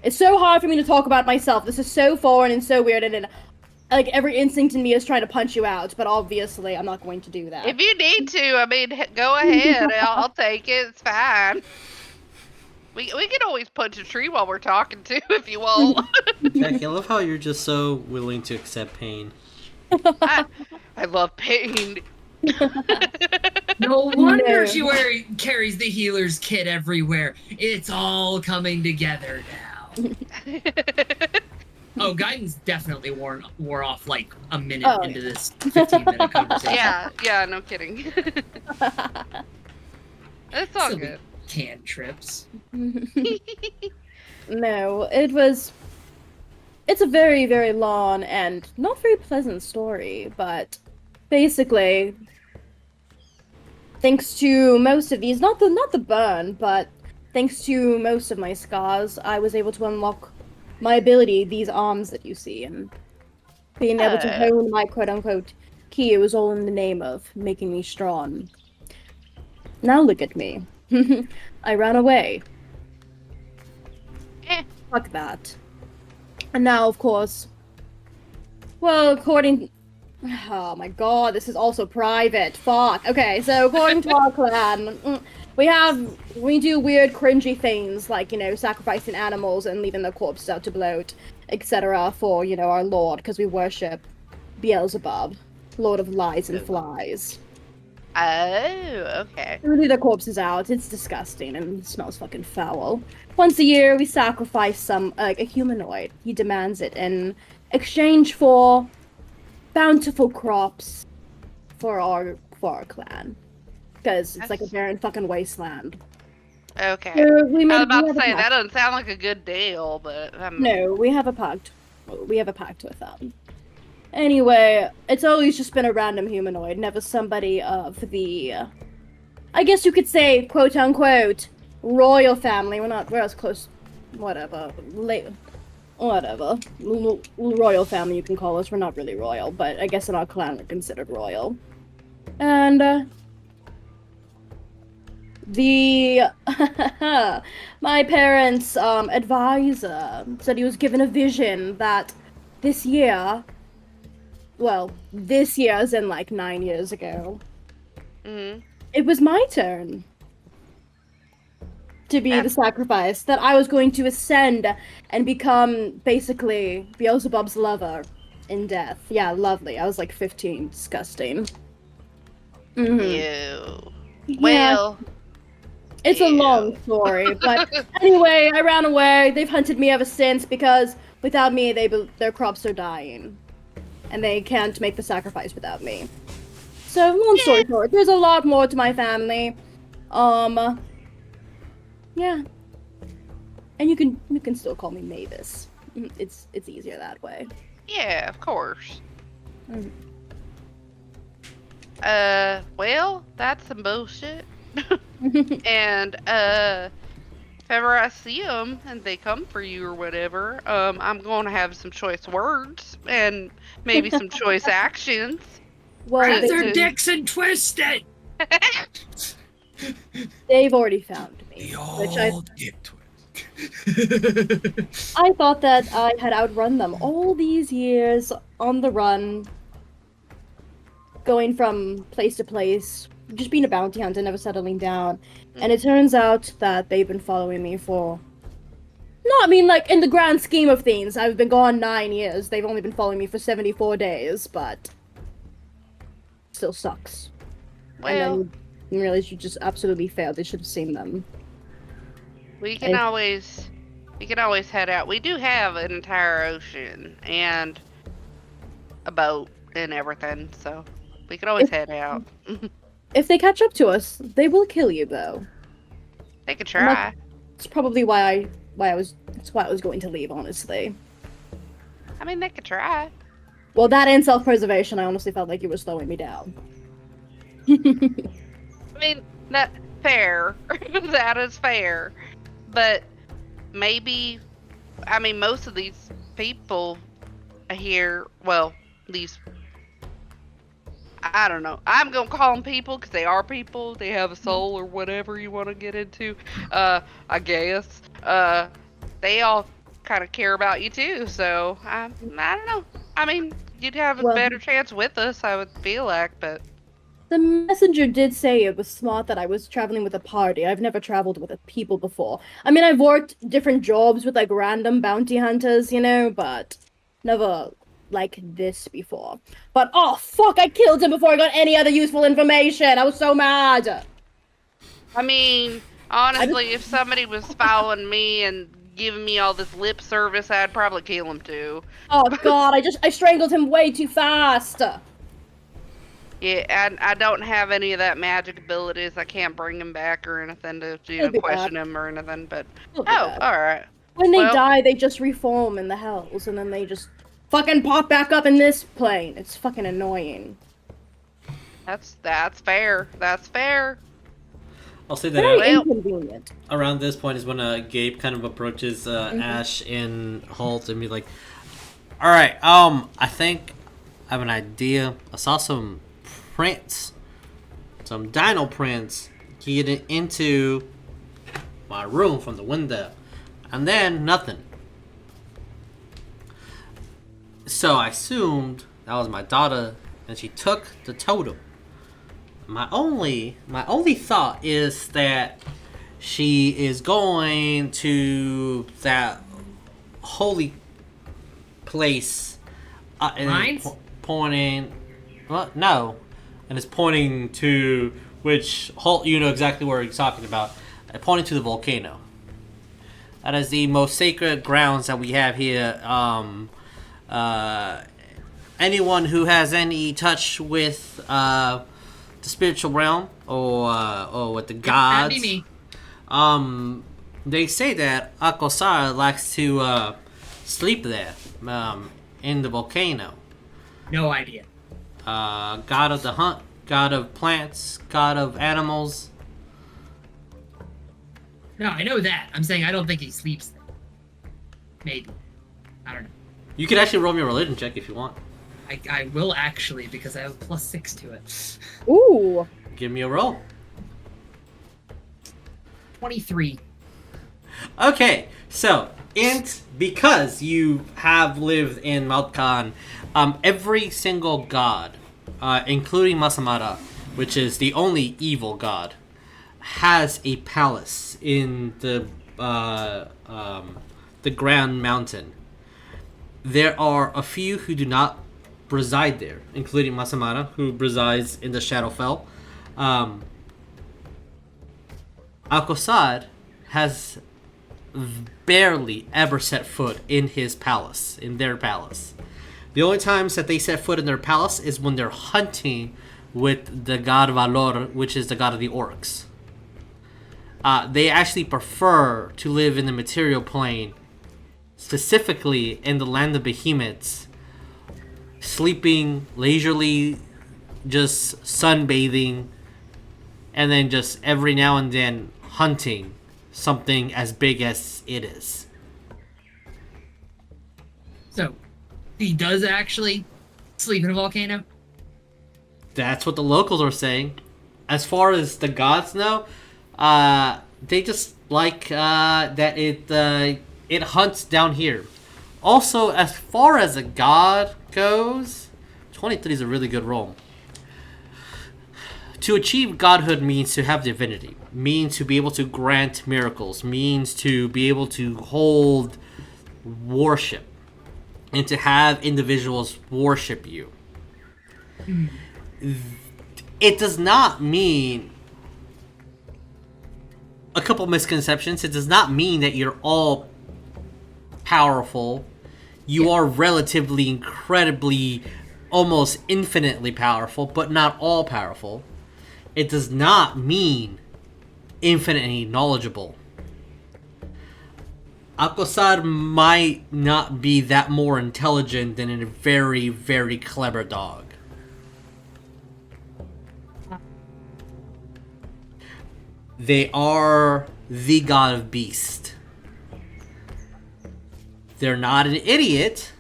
it's so hard for me to talk about myself. This is so foreign and so weird, and like every instinct in me is trying to punch you out, but obviously I'm not going to do that.
If you need to, I mean, go ahead. I'll take it. It's fine. We can always punch a tree while we're talking too, if you want.
Jack, I love how you're just so willing to accept pain.
I love pain.
No wonder
No.
she carries the healer's kit everywhere. It's all coming together now. Oh, guidance definitely wore off like a minute
Oh,
into this 15-minute conversation.
Yeah, no kidding. It's all
Silly
good.
cantrips.
No, it's a very, very long and not very pleasant story, but basically, thanks to most of these, not the burn, but thanks to most of my scars, I was able to unlock my ability, these arms that you see, and being able to hone my quote-unquote key. It was all in the name of making me strong. Now look at me. I ran away. Fuck that. And now, of course, well, oh my god, this is also private. Fuck. Okay, so according to our clan, we do weird cringy things like, sacrificing animals and leaving their corpses out to bloat, etc. for, our lord, because we worship Beelzebub, lord of lies and flies.
Oh, okay.
We leave their corpses out. It's disgusting and it smells fucking foul. Once a year, we sacrifice a humanoid. He demands it in exchange for bountiful crops for our clan. Because it's like a barren fucking wasteland.
Okay.
So
I was about to say, that doesn't sound like a good deal, but...
No, we have a pact. We have a pact with them. Anyway, it's always just been a random humanoid, never somebody of the... I guess you could say, quote-unquote, royal family. We're as close... Whatever. Whatever. Royal family, you can call us. We're not really royal, but I guess in our clan we're considered royal. And, my parents' advisor said he was given a vision that this year as in like 9 years ago,
Mm-hmm.
it was my turn. to be the sacrifice, that I was going to ascend and become basically Beelzebub's lover in death. Yeah, lovely. I was like 15. Disgusting.
Ew. Well,
it's a long story, but anyway, I ran away. They've hunted me ever since because without me, their crops are dying, and they can't make the sacrifice without me. So, long story short, there's a lot more to my family. Yeah. And you can still call me Maevis. It's easier that way.
Yeah, of course.
Mm.
Well, that's some bullshit. And, if ever I see them and they come for you or whatever, I'm going to have some choice words and maybe some choice actions.
Well,
Grab their dicks and twist it!
They've already found me. Which I thought that I had outrun them all these years on the run, going from place to place, just being a bounty hunter, never settling down. And it turns out that they've been following me for... No, I mean, like, in the grand scheme of things, I've been gone 9 years. They've only been following me for 74 days, but... still sucks.
Well...
And then you realize you just absolutely failed. They should have seen them.
We can always head out. We do have an entire ocean and a boat and everything, so we can always head out.
If they catch up to us, they will kill you, though.
They could try.
That's probably why I was going to leave, honestly.
I mean, they could try.
Well, that and self-preservation, I honestly felt like it was slowing me down.
I mean, that fair. That is fair. But maybe, I mean, most of these people here, well, these, I don't know. I'm going to call them people because they are people. They have a soul or whatever you want to get into, I guess. They all kind of care about you too, so I don't know. I mean, you'd have a better chance with us, I would feel like, but...
The messenger did say it was smart that I was traveling with a party. I've never traveled with people before. I mean, I've worked different jobs with, like, random bounty hunters, you know, but never like this before. But, oh, fuck, I killed him before I got any other useful information. I was so mad.
I mean, honestly, if somebody was following me and giving me all this lip service, I'd probably kill him too.
Oh, God, I strangled him way too fast.
Yeah, I don't have any of that magic abilities. I can't bring him back or anything to question him or anything, but... alright.
When they die, they just reform in the hells, and then they just fucking pop back up in this plane. It's fucking annoying.
That's fair. That's fair.
I'll say that
Very inconvenient.
Around this point is when Gabe kind of approaches Ash and Halt and be like, alright, I think I have an idea. I saw some prints, some dino prints getting into my room from the window, and then nothing. So I assumed that was my daughter, and she took the totem. My only thought is that she is going to that holy place and pointing. Well, no. And it's pointing to which Halt, you know exactly where he's talking about. Pointing to the volcano. That is the most sacred grounds that we have here. Anyone who has any touch with the spiritual realm or with the gods.
That'd be me.
They say that Akosara likes to sleep there in the volcano.
No idea.
God of the hunt, god of plants, god of animals.
No, I know that. I'm saying I don't think he sleeps there. Maybe. I don't know.
You can actually roll me a religion check if you want.
I will actually, because I have +6 to it.
Ooh.
Give me a roll.
23.
Okay, so, because you have lived in Malkan, every single god, including Masamara, which is the only evil god, has a palace in the Grand Mountain. There are a few who do not reside there, including Masamara, who resides in the Shadowfell. Alcosad has barely ever set foot in his palace, in their palace. The only times that they set foot in their palace is when they're hunting with the god Valor, which is the god of the orcs. They actually prefer to live in the material plane, specifically in the land of behemoths, sleeping leisurely, just sunbathing, and then just every now and then hunting something as big as it is.
So, he does actually sleep in a volcano?
That's what the locals are saying. As far as the gods know, they just like that it hunts down here. Also, as far as a god goes, 23 is a really good roll. To achieve godhood means to have divinity, means to be able to grant miracles, means to be able to hold worship, and to have individuals worship you. It does not mean, a couple misconceptions, it does not mean that you're all powerful. You are relatively, incredibly, almost infinitely powerful, but not all powerful. It does not mean infinitely knowledgeable. Alcosad might not be that more intelligent than a very, very clever dog. They are the god of beast. They're not an idiot,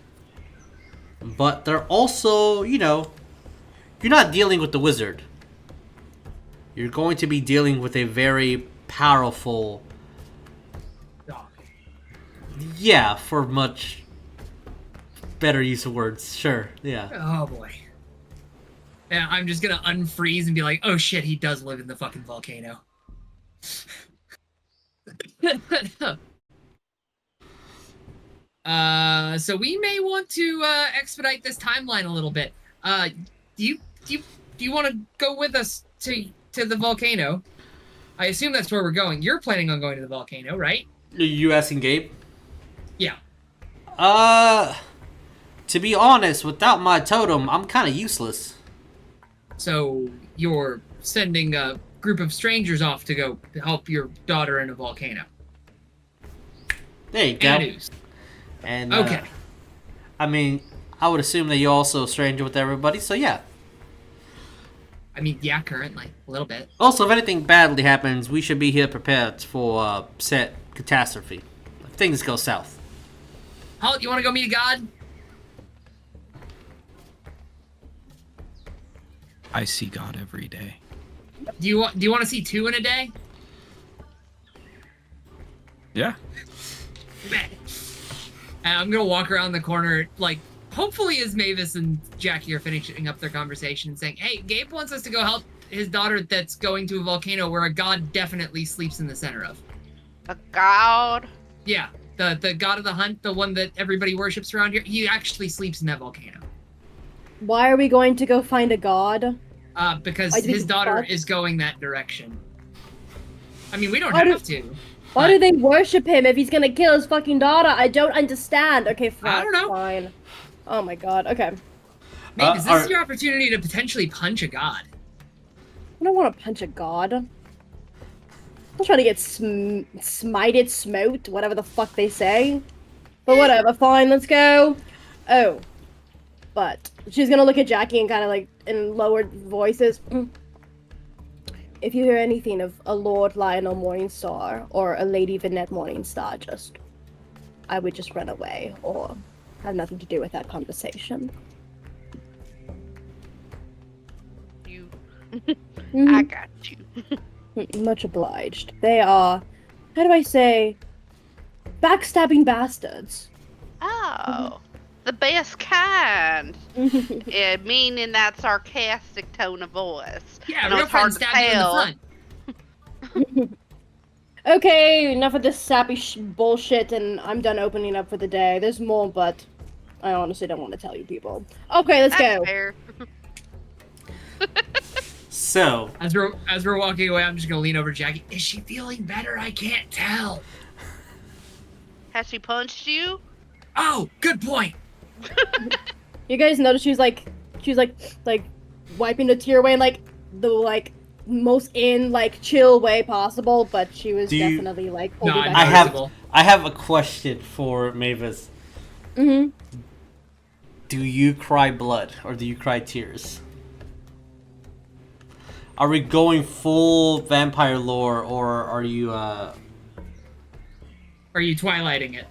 but they're also, you're not dealing with the wizard. You're going to be dealing with a very powerful
Dog.
Yeah, for much better use of words. Sure, yeah.
Oh boy. Yeah, I'm just gonna unfreeze and be like, oh shit, he does live in the fucking volcano. So we may want to expedite this timeline a little bit. Do you want to go with us to the volcano? I assume that's where we're going. You're planning on going to the volcano, right?
Are you asking Gabe?
Yeah.
To be honest, without my totem, I'm kind of useless.
So you're sending a group of strangers off to go help your daughter in a volcano.
There you go.
News.
And
okay.
I mean, I would assume that you're also a stranger with everybody, so yeah.
I mean, yeah, currently. A little bit.
Also, if anything badly happens, we should be here prepared for set catastrophe. If things go south.
Halt, you want to go meet a god?
I see God every day.
Do you want to see two in a day?
Yeah.
And I'm gonna walk around the corner, like, hopefully as Maevis and Jackie are finishing up their conversation and saying, hey, Gabe wants us to go help his daughter that's going to a volcano where a god definitely sleeps in the center of.
A god?
Yeah, the god of the hunt, the one that everybody worships around here, he actually sleeps in that volcano.
Why are we going to go find a god?
Because
Why do
his
we
daughter
fuck?
is going that direction. I mean, we don't
Why
have to.
Why do they worship him if he's gonna kill his fucking daughter? I don't understand. Okay, fine.
I don't know.
Fine. Oh my god, okay.
Maybe this is your opportunity to potentially punch a god.
I don't want to punch a god. I'm not trying to get smited, smote, whatever the fuck they say. But whatever, fine, let's go. Oh. But she's gonna look at Jackie and kind of like, in lowered voices. If you hear anything of a Lord Lionel Morningstar or a Lady Vinette Morningstar, I would just run away or have nothing to do with that conversation.
You.
Mhm.
I got you.
Much obliged. They are, how do I say, backstabbing bastards.
Oh. The best kind. Yeah, meaning that sarcastic tone of voice.
Yeah,
I know
real
it's hard
friends
to
stab you in the
tell.
front.
Okay, enough of this sappy bullshit, and I'm done opening up for the day. There's more, but I honestly don't want to tell you people. Okay, let's
That's
go.
fair.
So,
As we're walking away, I'm just gonna lean over to Jackie. Is she feeling better? I can't tell.
Has she punched you?
Oh, good point.
You guys notice she's like wiping a tear away in like the most chill way possible, but she was definitely like holding
No,
back.
I have a question for Maevis.
Mm-hmm.
Do you cry blood or do you cry tears? Are we going full vampire lore or are you
Are you twilighting it?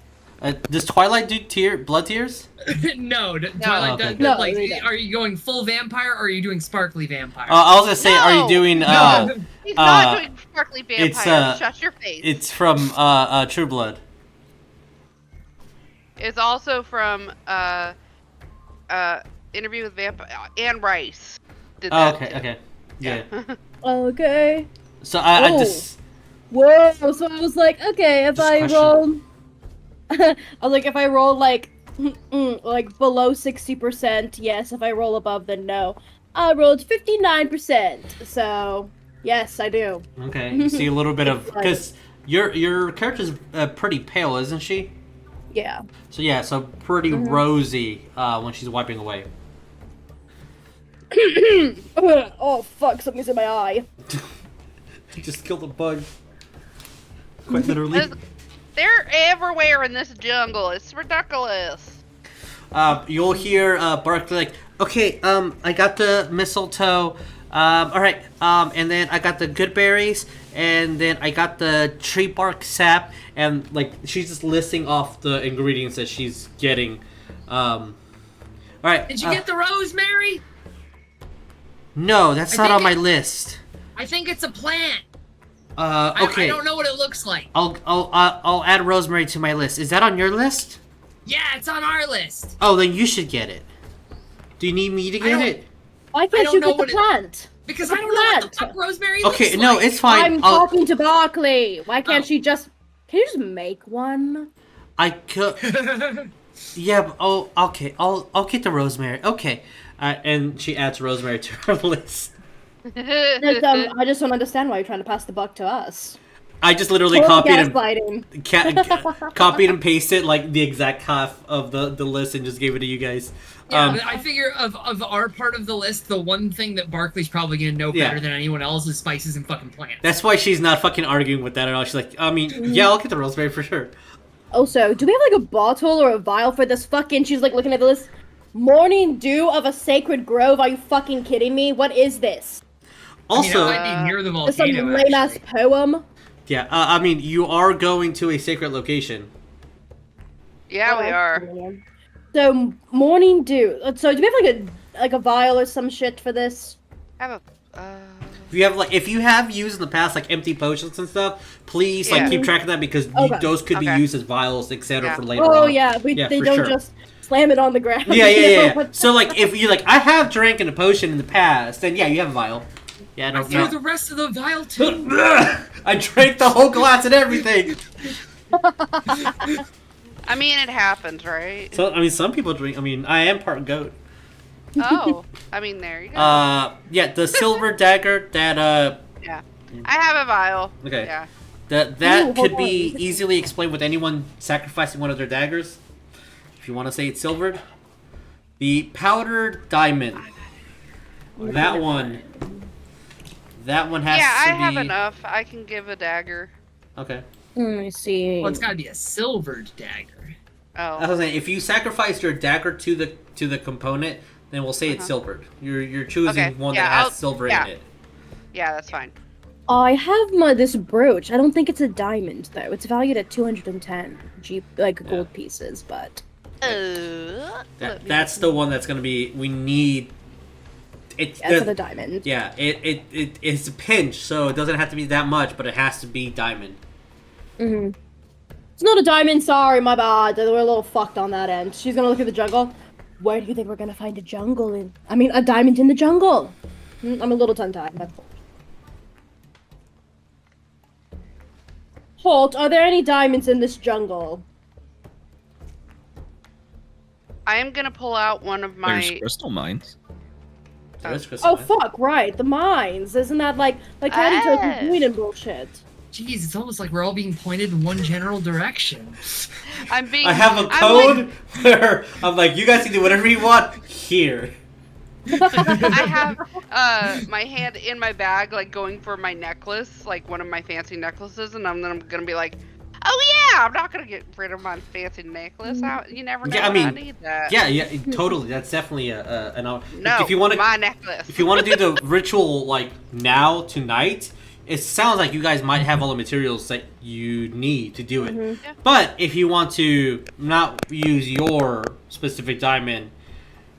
does Twilight do blood tears?
No, Twilight
okay.
does.
No,
Like,
they don't.
are you going full vampire or are you doing sparkly vampire?
I was gonna say, are you doing
He's not doing sparkly vampire.
it's,
Shut your face.
it's from True Blood.
It's also from Interview with Vampire. Anne Rice did
Oh,
that.
okay,
too.
okay. Yeah.
Okay.
So I
Oh.
just
Whoa. So I was like, okay, if
Just
I
question.
roll, I was like, if I roll like below 60%, yes. If I roll above, then no. I rolled 59%. So yes, I do.
okay. You see a little bit of
It's like-
because your character's pretty pale, isn't she?
Yeah.
So yeah, so pretty rosy when she's wiping away.
Oh fuck! Something's in my eye.
You just killed a bug. Quite literally.
They're everywhere in this jungle. It's ridiculous.
You'll hear Barklee like, okay, I got the mistletoe. All right. And then I got the good berries, and then I got the tree bark sap, and like she's just listing off the ingredients that she's getting. All right.
Did you get the rosemary?
No, that's
I
not
think
on my list.
I think it's a plant.
Okay.
I don't know what it looks like.
I'll add rosemary to my list. Is that on your list?
Yeah, it's on our list.
Oh, then you should get it. Do you need me to get
don't-
it?
Why
I
can't
don't
you
know
get the
what it-
plant?
Because
The
I don't know what the
plant.
fuck rosemary
Okay,
looks
no,
like.
it's fine.
I'm talking to Barklee. Why can't
Oh.
she just? Can you just make one?
I could. Yeah. But, oh, okay. I'll get the rosemary. Okay. And she adds rosemary to her list.
I just don't understand why you're trying to pass the buck to us.
I just literally
Total
copied and
gaslighting.
copied and pasted like the exact half of the list and just gave it to you guys.
Yeah, I figure of our part of the list, the one thing that Barkley's probably gonna know
Yeah.
better than anyone else is spices and fucking plants.
That's why she's not fucking arguing with that at all. She's like, I mean, yeah, I'll get the rosemary for sure.
Also, do we have like a bottle or a vial for this fucking? She's like looking at the list. Morning dew of a sacred grove. Are you fucking kidding me? What is this?
Also,
I might be near the
It's some
volcano.
lame ass
actually.
poem.
yeah, I mean, you are going to a sacred location.
Yeah, we
Oh,
are.
man. So morning dew. So do we have like a vial or some shit for this?
Have a.
If you have used in the past like empty potions and stuff, please
Yeah.
like keep track of that because
Okay.
those could be
Okay.
used as vials, etc.
Yeah.
for later
Oh
on.
yeah, they
for
don't
sure.
just slam it on the ground.
Yeah,
you know?
yeah. So like, if you're like, I have drank in a potion in the past, then yeah, you have a vial. Yeah,
I
no,
threw
no.
the rest of the vial too.
I drank the whole glass and everything.
I mean, it happens, right?
So I mean, some people drink. I mean, I am part goat.
Oh, I mean, there you go.
Yeah, the silver dagger that
Yeah, I have a vial.
Okay.
Yeah.
that
Ooh,
could
hold
be
on.
easily explained with anyone sacrificing one of their daggers. If you want to say it's silvered, the powdered diamond. That one. That one has
Yeah,
to
I
be.
have enough. I can give a dagger.
Okay.
Let me see.
Well, it's gotta be a silvered dagger.
I
Oh.
was saying, if you sacrificed your dagger to the component, then we'll say it's silvered. You're choosing
Okay,
one
yeah,
that has
I'll-
silver
yeah.
in it.
Yeah, that's fine.
I have this brooch. I don't think it's a diamond though. It's valued at 210 gold pieces, but
That's the one that's gonna be. We need. It's
yeah, for the diamond.
yeah. It's a pinch, so it doesn't have to be that much, but it has to be diamond.
Mm-hmm. It's not a diamond. Sorry, my bad. We're a little fucked on that end. She's gonna look at the jungle. Where do you think we're gonna find a jungle in? I mean, a diamond in the jungle. I'm a little tongue-tied. But... Halt, are there any diamonds in this jungle?
I am gonna pull out one of
There's
my.
crystal mines.
Oh fuck, right, the mines. Isn't that like Candy Toast is doing and bullshit?
Jeez, it's almost like we're all being pointed in one general direction.
I'm being.
I have a code where I'm like, you guys can do whatever you want here.
I have my hand in my bag, like going for my necklace, like one of my fancy necklaces, and I'm gonna be like, "Oh yeah, I'm not gonna get rid of my fancy necklace. You never know.
Yeah, I mean,
I need that."
Yeah, totally. That's definitely an.
No,
if you want
my necklace.
If you want to do the ritual like now tonight, it sounds like you guys might have all the materials that you need to do it.
Mm-hmm.
Yeah.
But if you want to not use your specific diamond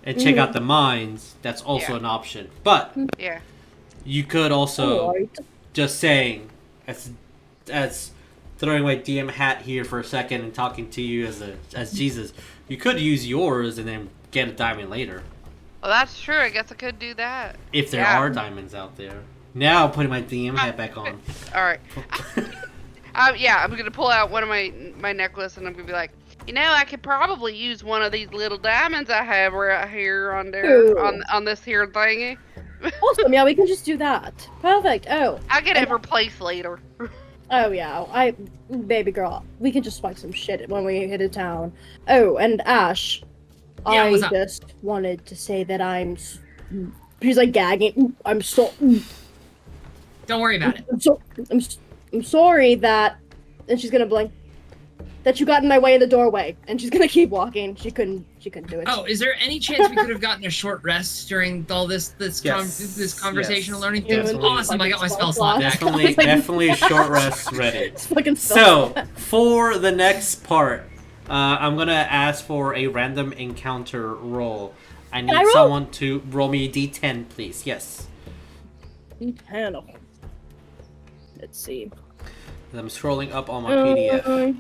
and check out the mines, that's also an option. But
Yeah.
you could also
Alright.
just saying as throwing away DM hat here for a second and talking to you as Jesus, you could use yours and then get a diamond later.
Well, that's true. I guess I could do that.
If there are diamonds out there. Now putting my DM hat back on.
All right. Yeah, I'm gonna pull out one of my necklace, and I'm gonna be like, I could probably use one of these little diamonds I have right here on there
Ooh.
on this here thingy.
Awesome, yeah, we can just do that. Perfect. Oh.
I'll get it replaced later.
Oh yeah, baby girl, we can just swipe some shit when we hit a town. Oh, and Ash,
Yeah,
I
what's up?
just wanted to say that she's like gagging.
Don't worry about it.
I'm sorry that, and she's gonna blink, that you got in my way in the doorway, and she's gonna keep walking. She couldn't do it.
Oh, is there any chance we could have gotten a short rest during all this
Yes.
conversational
Yes.
learning?
Yeah,
Awesome, I got my spell slot back.
Definitely a short rest ready.
It's fucking
So, for the next part, I'm gonna ask for a random encounter roll. I need
I roll?
someone to roll me a d10, please. Yes.
Panel. Let's see.
I'm scrolling up on my PDF.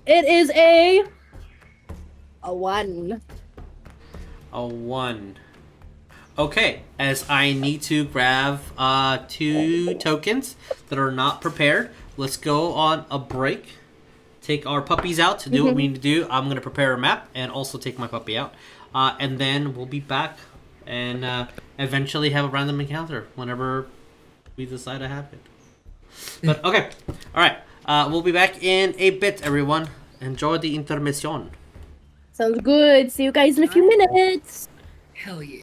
It is a 1.
A 1. Okay, as I need to grab 2 tokens that are not prepared, let's go on a break. Take our puppies out to do what we need to do. I'm going to prepare a map and also take my puppy out. And then we'll be back and eventually have a random encounter whenever we decide to have it. But okay, alright. We'll be back in a bit, everyone. Enjoy the intermission.
Sounds good. See you guys in a few minutes.
Hell yeah.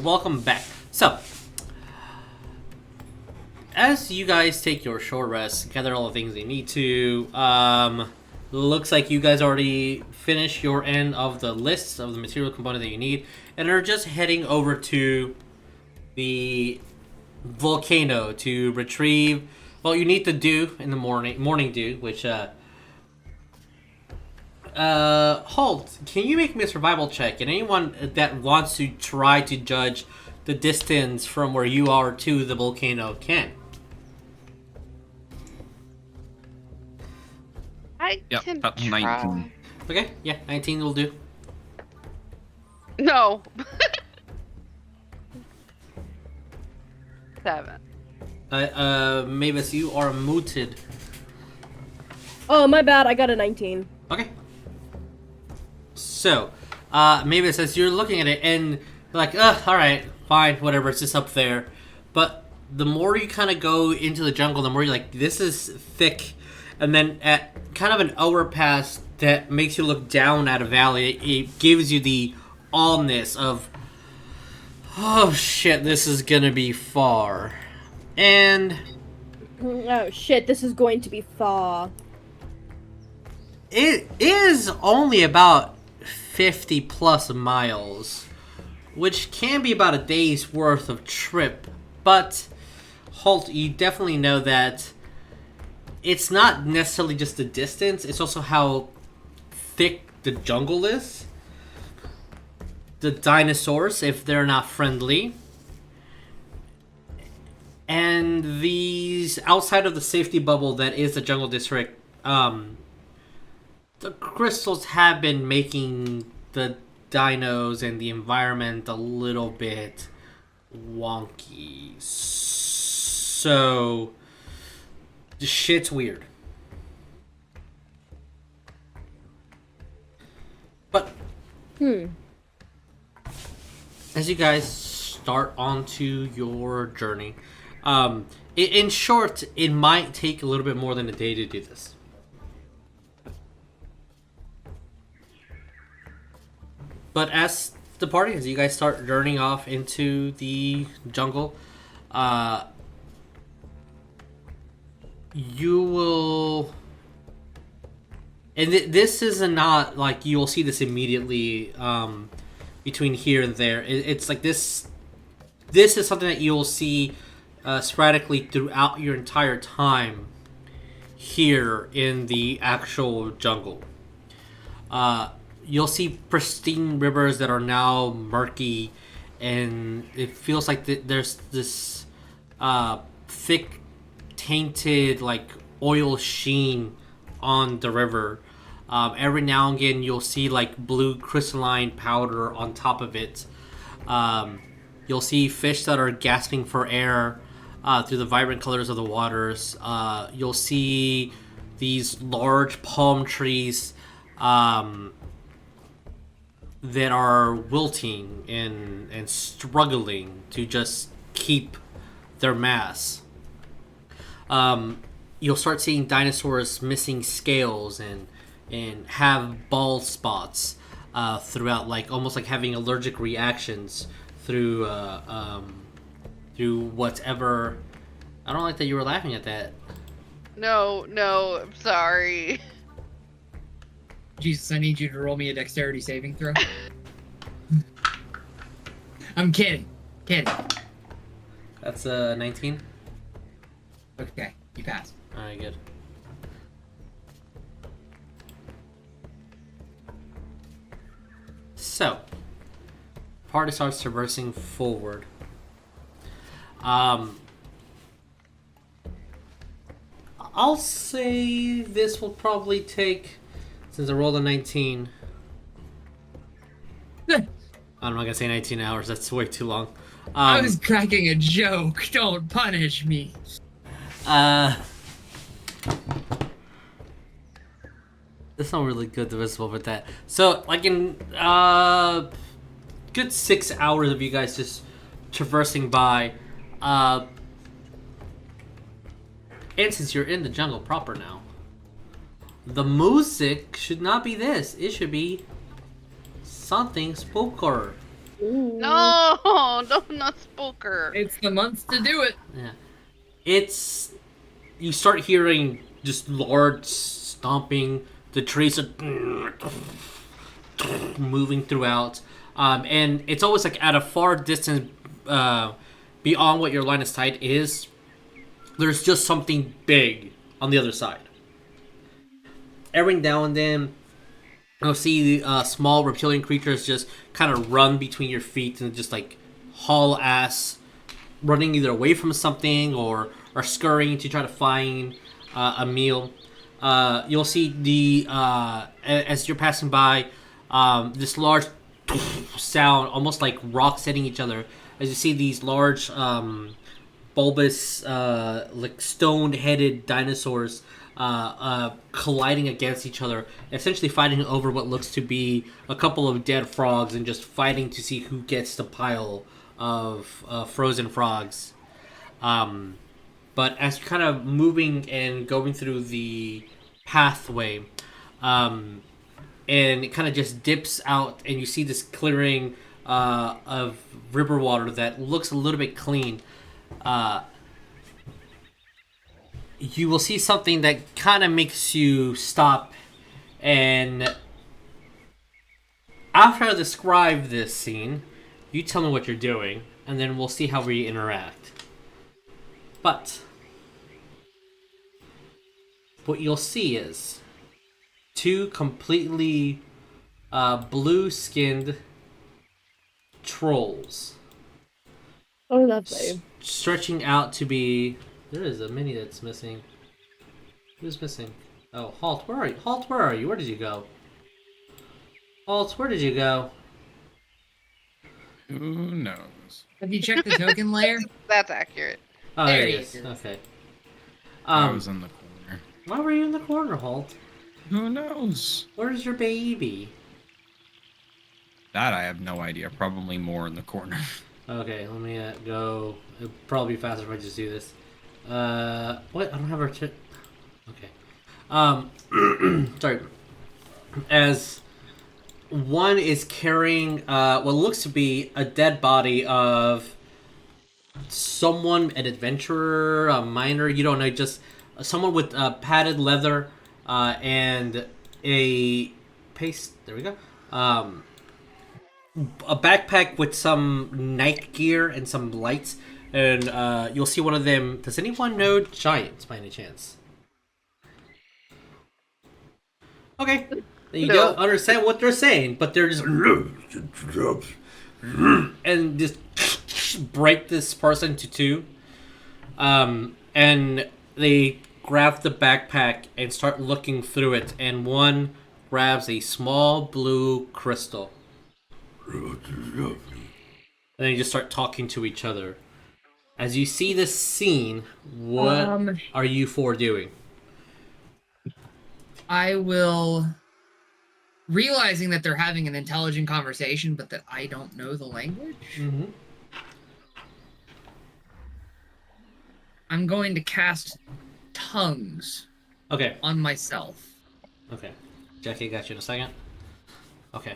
Welcome back. So, as you guys take your short rest, gather all the things you need to, looks like you guys already finished your end of the list of the material component that you need, and are just heading over to the volcano to retrieve, well, you need to do in the morning dew, which, Halt, can you make me a survival check? And anyone that wants to try to judge the distance from where you are to the volcano can.
I can
that's
try.
19.
Okay, yeah, 19 will do.
No. 7.
Maevis, you are muted.
Oh, my bad. I got a 19.
Okay. So, Maevis, as you're looking at it, and like, alright, fine, whatever, it's just up there. But the more you kind of go into the jungle, the more you're like, this is thick. And then at kind of an overpass that makes you look down at a valley, it gives you the allness of, oh shit, this is gonna be far. And
Oh shit, this is going to be far.
it is only about 50 plus miles, which can be about a day's worth of trip. But Halt, you definitely know that it's not necessarily just the distance, it's also how thick the jungle is. The dinosaurs, if they're not friendly. And these, outside of the safety bubble that is the jungle district, the crystals have been making the dinos and the environment a little bit wonky. So, the shit's weird. But, as you guys start onto your journey, in short, it might take a little bit more than a day to do this. But as the party, as you guys start journeying off into the jungle, you will, and this is not like you will see this immediately between here and there. It's like this is something that you'll see sporadically throughout your entire time here in the actual jungle. You'll see pristine rivers that are now murky, and it feels like there's this thick, tainted, like oil sheen on the river. Every now and again, you'll see like blue crystalline powder on top of it. You'll see fish that are gasping for air through the vibrant colors of the waters. You'll see these large palm trees that are wilting and struggling to just keep their mass. You'll start seeing dinosaurs missing scales and have bald spots throughout, like almost like having allergic reactions through whatever. I don't like that you were laughing at that.
No, I'm sorry.
Jesus, I need you to roll me a dexterity saving throw. I'm kidding.
That's 19.
Okay, you passed.
Alright, good. So, party starts traversing forward. I'll say this will probably take, since I rolled a 19, I'm not gonna say 19 hours. That's way too long.
I was cracking a joke. Don't punish me.
That's not really good divisible with that. So, like in good 6 hours of you guys just traversing by, and since you're in the jungle proper now, the music should not be this. It should be something spooker.
No, not spooker.
It's the month to do it.
Yeah. It's... You start hearing just large stomping. The trees are moving throughout. And it's always like at a far distance beyond what your line of sight is. There's just something big on the other side. Every now and then, you'll see small reptilian creatures just kind of run between your feet and just like haul ass, running either away from something or scurrying to try to find a meal. You'll see the as you're passing by, this large sound, almost like rocks hitting each other, as you see these large bulbous, like stone-headed dinosaurs colliding against each other, essentially fighting over what looks to be a couple of dead frogs and just fighting to see who gets the pile of frozen frogs. But as you're kind of moving and going through the pathway, and it kind of just dips out, and you see this clearing of river water that looks a little bit clean. You will see something that kind of makes you stop, and after I describe this scene, you tell me what you're doing, and then we'll see how we interact. But what you'll see is two completely blue-skinned trolls.
Oh, lovely.
Stretching out to be... There is a mini that's missing. Who's missing? Oh, Halt, where are you? Halt, where are you? Where did you go? Halt, where did you go?
Who knows?
Have you checked the token layer?
That's accurate.
Oh,
There
there he
he
is.
is.
Okay.
I was in the corner.
Why were you in the corner, Halt?
Who knows?
Where's your baby?
That I have no idea. Probably more in the corner.
Okay, let me go. It'll probably be faster if I just do this. What? I don't have her. Okay. Sorry. As one is carrying what looks to be a dead body of someone, an adventurer, a miner. You don't know, just someone with padded leather and a paste. There we go. A backpack with some night gear and some lights, and you'll see one of them. Does anyone know giants by any chance? Okay, you
No.
don't understand what they're saying, but they're just and just break this person into two, and they grab the backpack and start looking through it, and one grabs a small blue crystal. And then you just start talking to each other. As you see this scene, what are you four doing?
I will, realizing that they're having an intelligent conversation, but that I don't know the language.
Mm-hmm.
I'm going to cast tongues
Okay.
on myself.
Okay. Jackie, got you in a second. Okay.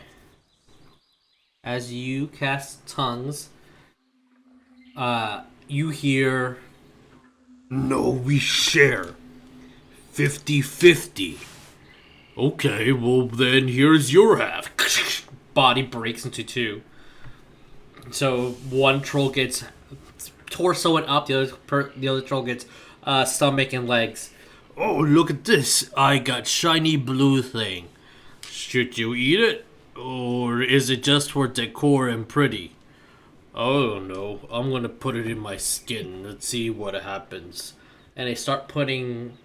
As you cast tongues, you hear... No, we share. 50-50. Okay, well then here's your half. Body breaks into two. So one troll gets torso and up, the other troll gets stomach and legs. Oh, look at this. I got shiny blue thing. Should you eat it? Or is it just for decor and pretty? Oh no, I'm gonna put it in my skin. Let's see what happens. And they start putting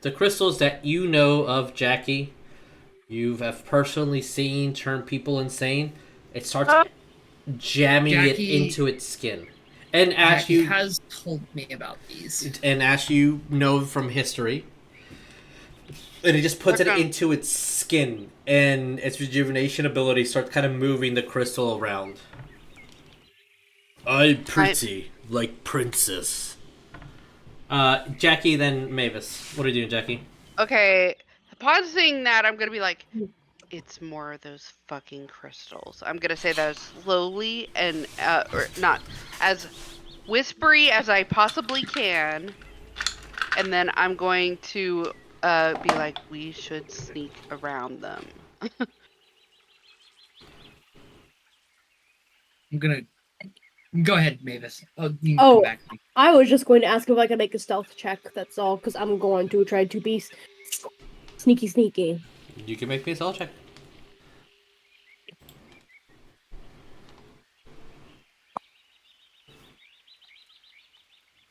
the crystals that you know of, Jackie. You have personally seen turn people insane. it starts jamming
Jackie-
it into its skin. And as
Jackie
you
has told me about these.
and as you know from history, and it just puts it into its skin, and its rejuvenation ability starts kind of moving the crystal around. I'm pretty, like princess. Jackie, then Maevis. What are you doing, Jackie?
Okay, upon seeing that, I'm gonna be like, it's more of those fucking crystals. I'm gonna say that as slowly and or not as whispery as I possibly can, and then I'm going to be like, we should sneak around them.
I'm gonna go ahead, Maevis. Oh, you can come back.
I was just going to ask if I could make a stealth check. That's all, because I'm going to try to be sneaky.
You can make me a stealth check.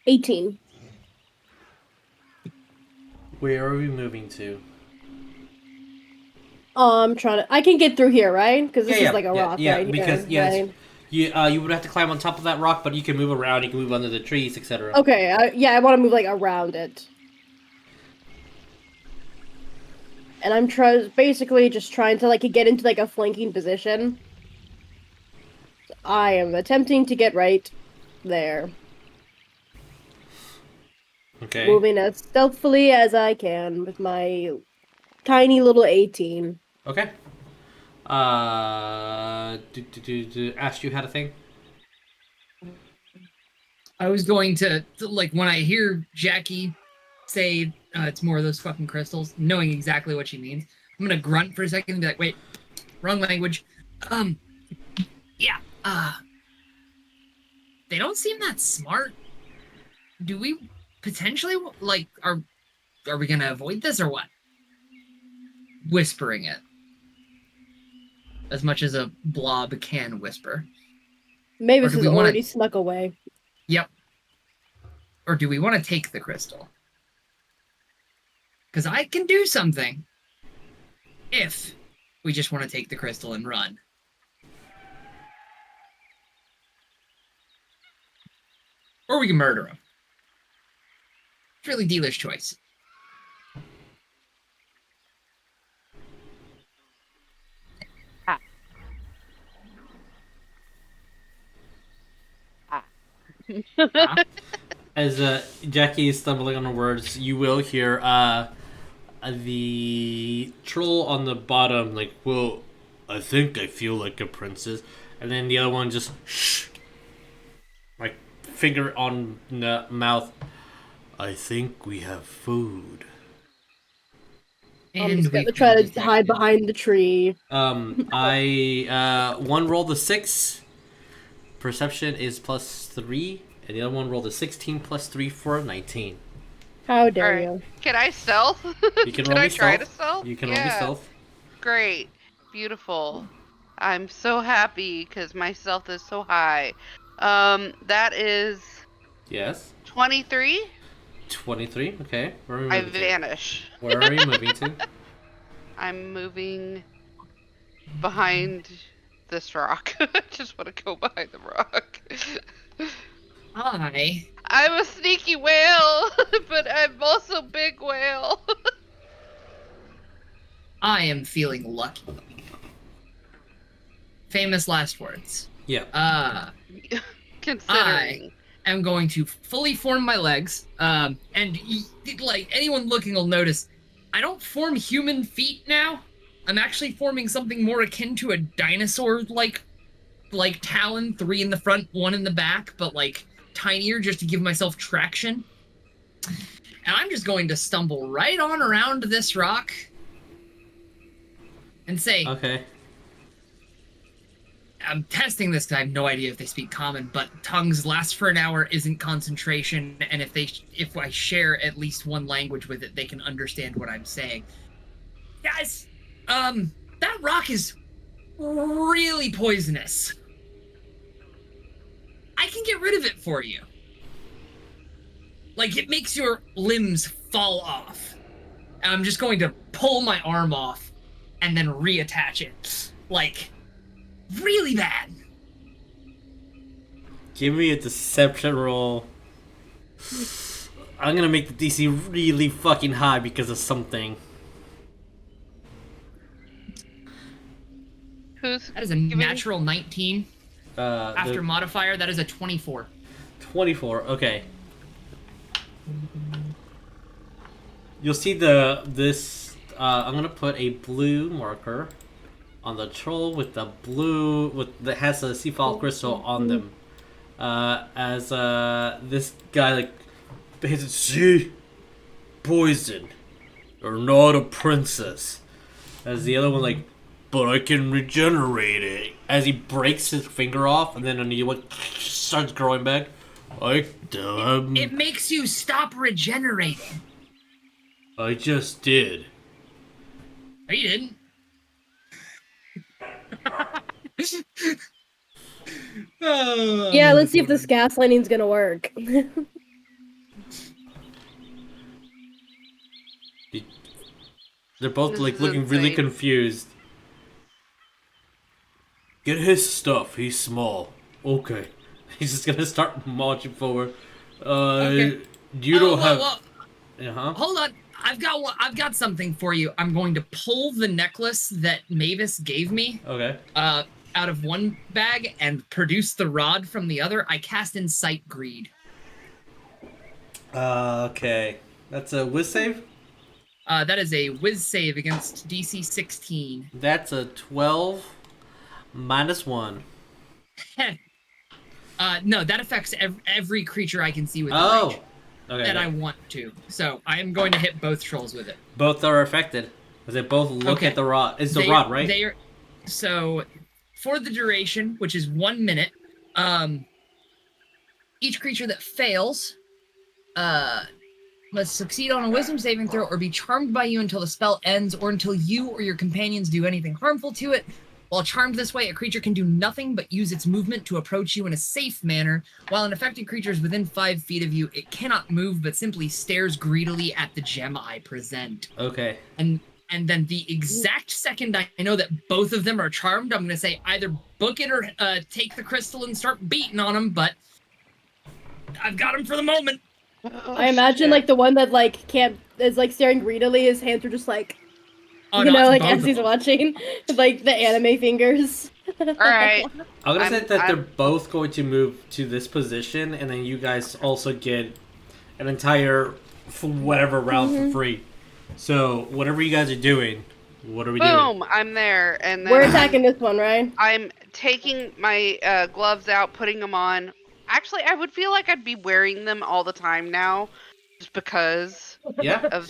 $18.
Where are we moving to?
I'm trying to. I can get through here, right? Because this is like a rock, right?
Because
here, right?
you would have to climb on top of that rock, but you can move around. You can move under the trees, etc.
Okay, I want to move like around it, and I'm basically just trying to like get into like a flanking position. I am attempting to get right there.
Okay.
Moving as stealthily as I can with my tiny little 18.
Okay. Asked you had a thing?
I was going to like, when I hear Jackie say it's more of those fucking crystals, knowing exactly what she means, I'm gonna grunt for a second and be like, wait, wrong language. Yeah, they don't seem that smart. Do we potentially, like, are we gonna avoid this or what? Whispering it. As much as a blob can whisper.
Maevis has already snuck away.
Yep. Or do we want to take the crystal? Because I can do something. If we just want to take the crystal and run. Or we can murder him. It's really dealer's choice.
As Jackie is stumbling on her words, you will hear the troll on the bottom, like, well, I think I feel like a princess. And then the other one just, shh. Like, finger on the mouth. I think we have food.
I'm just gonna try to hide behind the tree.
I one rolled a 6. Perception is +3, and the other one rolled a 16 +3 for 19.
How dare you?
Can I stealth?
You can
Can
roll
I
me
try
stealth.
to stealth?
You can roll me stealth.
Great. Beautiful. I'm so happy because my stealth is so high. That is...
Yes.
23?
23, okay. Where are we
I
moving to?
vanish.
Where are you moving to?
I'm moving behind this rock. I just want to go behind the rock. I'm a sneaky whale, but I'm also big whale.
I am feeling lucky. Famous last words.
Yeah.
Considering.
I am going to fully form my legs, and like anyone looking will notice, I don't form human feet now. I'm actually forming something more akin to a dinosaur, like talon, 3 in the front, 1 in the back, but like tinier just to give myself traction. And I'm just going to stumble right on around this rock and say,
Okay.
I'm testing this because I have no idea if they speak common, but tongues last for an hour isn't concentration, and if I share at least one language with it, they can understand what I'm saying. Guys, that rock is really poisonous. I can get rid of it for you. Like, it makes your limbs fall off. And I'm just going to pull my arm off and then reattach it. Like, Really bad.
Give me a deception roll. I'm gonna make the DC really fucking high because of something.
That is a natural 19. After
The
modifier, that is a 24.
24. Okay. You'll see this. I'm gonna put a blue marker on the troll with the blue that has a sea fowl crystal on them. As this guy like hits it, see, poison. You're not a princess. As the other one like, but I can regenerate it. As he breaks his finger off, and then a new one starts growing back.
It makes you stop regenerating.
I just did.
No, you didn't.
Yeah, let's see if this gaslighting's gonna work.
They're both
This
like
is
looking really
insane.
confused. Get his stuff. He's small. Okay. He's just gonna start marching forward.
Okay.
You don't have.
Whoa. Hold on. I've got something for you. I'm going to pull the necklace that Maevis gave me.
Okay.
Out of one bag and produce the rod from the other. I cast Incite Greed.
Okay. That's a whiz save?
That is a whiz save against DC 16.
That's a 12 minus 1.
No, that affects every creature I can see with
Oh!
range
Okay.
that I want to. So I am going to hit both trolls with it.
Both are affected. Because they both look
Okay.
at the rod. It's the rod, right?
So, for the duration, which is 1 minute, each creature that fails must succeed on a wisdom saving throw or be charmed by you until the spell ends or until you or your companions do anything harmful to it. While charmed this way, a creature can do nothing but use its movement to approach you in a safe manner. While an affected creature is within 5 feet of you, it cannot move but simply stares greedily at the gem I present.
Okay.
And then the exact second I know that both of them are charmed, I'm going to say either book it or take the crystal and start beating on them, but I've got him for the moment.
I imagine like the one that like can't is like staring greedily. His hands are just like,
Oh,
you
no,
know,
it's
like
both
as
of
he's
them.
watching, like the anime fingers.
All right.
I'm gonna say that they're
I'm-
both going to move to this position, and then you guys also get an entire whatever round for free. So whatever you guys are doing, what are we doing?
Boom! I'm there, and then
We're attacking this one, right?
I'm taking my gloves out, putting them on. Actually, I would feel like I'd be wearing them all the time now, just because
Yeah,
of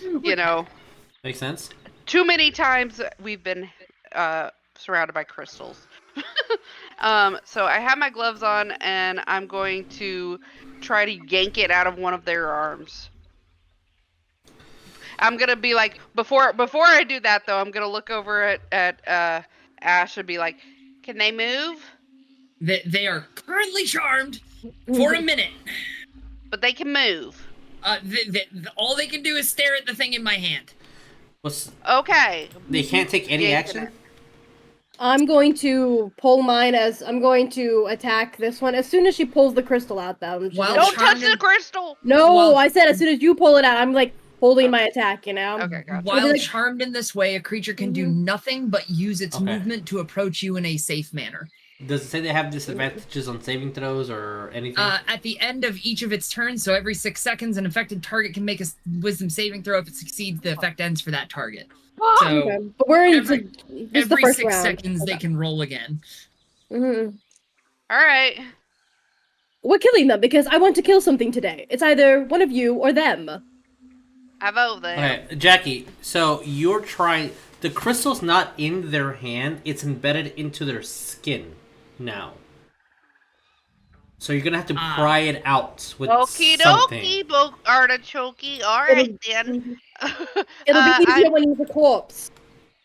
makes sense.
too many times we've been surrounded by crystals. So I have my gloves on, and I'm going to try to yank it out of one of their arms. I'm gonna be like, before I do that though, I'm gonna look over at Ash and be like, can they move?
They are currently charmed for a minute.
But they can move.
All they can do is stare at the thing in my hand.
Okay.
They can't take any
Yanking
action.
it.
I'm going to pull mine as I'm going to attack this one as soon as she pulls the crystal out. Though. I'm just
Well,
gonna-
Don't touch
charmed
the
and-
crystal.
No,
well-
I said as soon as you pull it out. I'm like holding my attack. You know.
Okay, gotcha.
While
like-
charmed in this way, a creature can do nothing but use its
Okay.
movement to approach you in a safe manner.
Does it say they have disadvantages on saving throws or anything?
At the end of each of its turns, so every 6 seconds, an affected target can make a wisdom saving throw. If it succeeds, the effect ends for that target. So
Okay. But we're into
every-
this is the
every
first
6
round.
seconds, they can roll again.
hmm
All right.
We're killing them because I want to kill something today. It's either one of you or them.
I vote then.
Okay, Jackie. So you're trying. The crystal's not in their hand; it's embedded into their skin now. So you're gonna have to pry it out with
Okie
something.
dokie, artichoke. All right then.
It'll be easier
I-
when he's a corpse.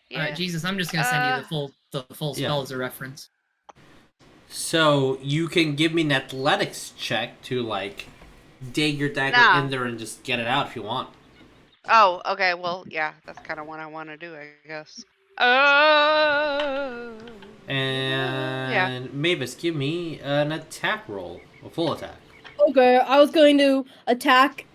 yeah.
Alright, Jesus, I'm just gonna send you the full
Yeah.
spell as a reference.
So you can give me an athletics check to like dig your dagger
Nah.
in there and just get it out if you want.
Oh, okay. Well, yeah, that's kind of what I want to do, I guess.
And Mavis, give me an attack roll. A full attack.
Okay, I was going to attack,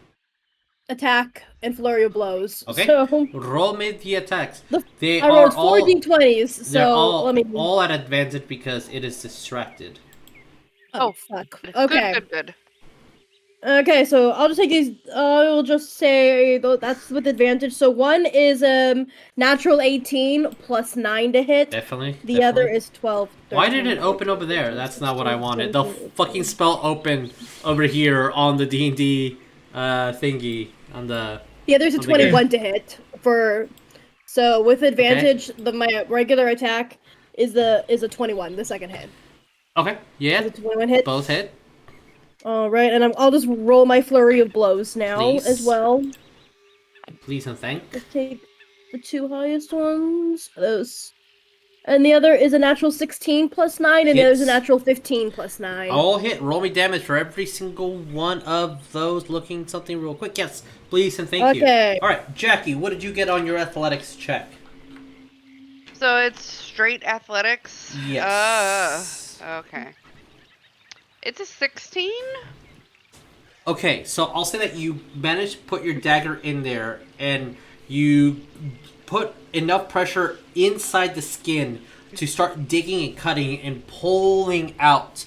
and flurry of blows.
Okay.
So
Roll me the attacks. They
I
are
rolled
all
4 d20s,
they're
so
all,
let me.
all at advantage because it is distracted.
Oh, fuck.
Good,
Okay.
good.
Okay, so I'll just take these. I will just say that's with advantage. So one is natural 18 plus 9 to hit.
Definitely.
The other is 12.
Why
13,
did it open
14,
over there?
15,
That's not what I
16,
wanted. The
17,
fucking spell opened over here on the D&D thingy on the.
Yeah, there's a
on the
21 to hit for. So with advantage, my regular attack is a 21. The second hit.
Okay. Yeah.
Is it 21 hit?
Both hit.
All right, and I'll just roll my flurry of blows now
Please.
as well.
Please and thank.
Let's take the 2 highest ones. Those. And the other is a natural 16 plus 9, and the other is a
Hits.
natural 15 plus 9.
All hit. Roll me damage for every single one of those. Looking something real quick. Yes. Please and thank you.
Okay.
All right, Jackie. What did you get on your athletics check?
So it's straight athletics?
Yes.
Okay. It's a 16?
Okay, so I'll say that you managed to put your dagger in there, and you put enough pressure inside the skin to start digging and cutting and pulling out.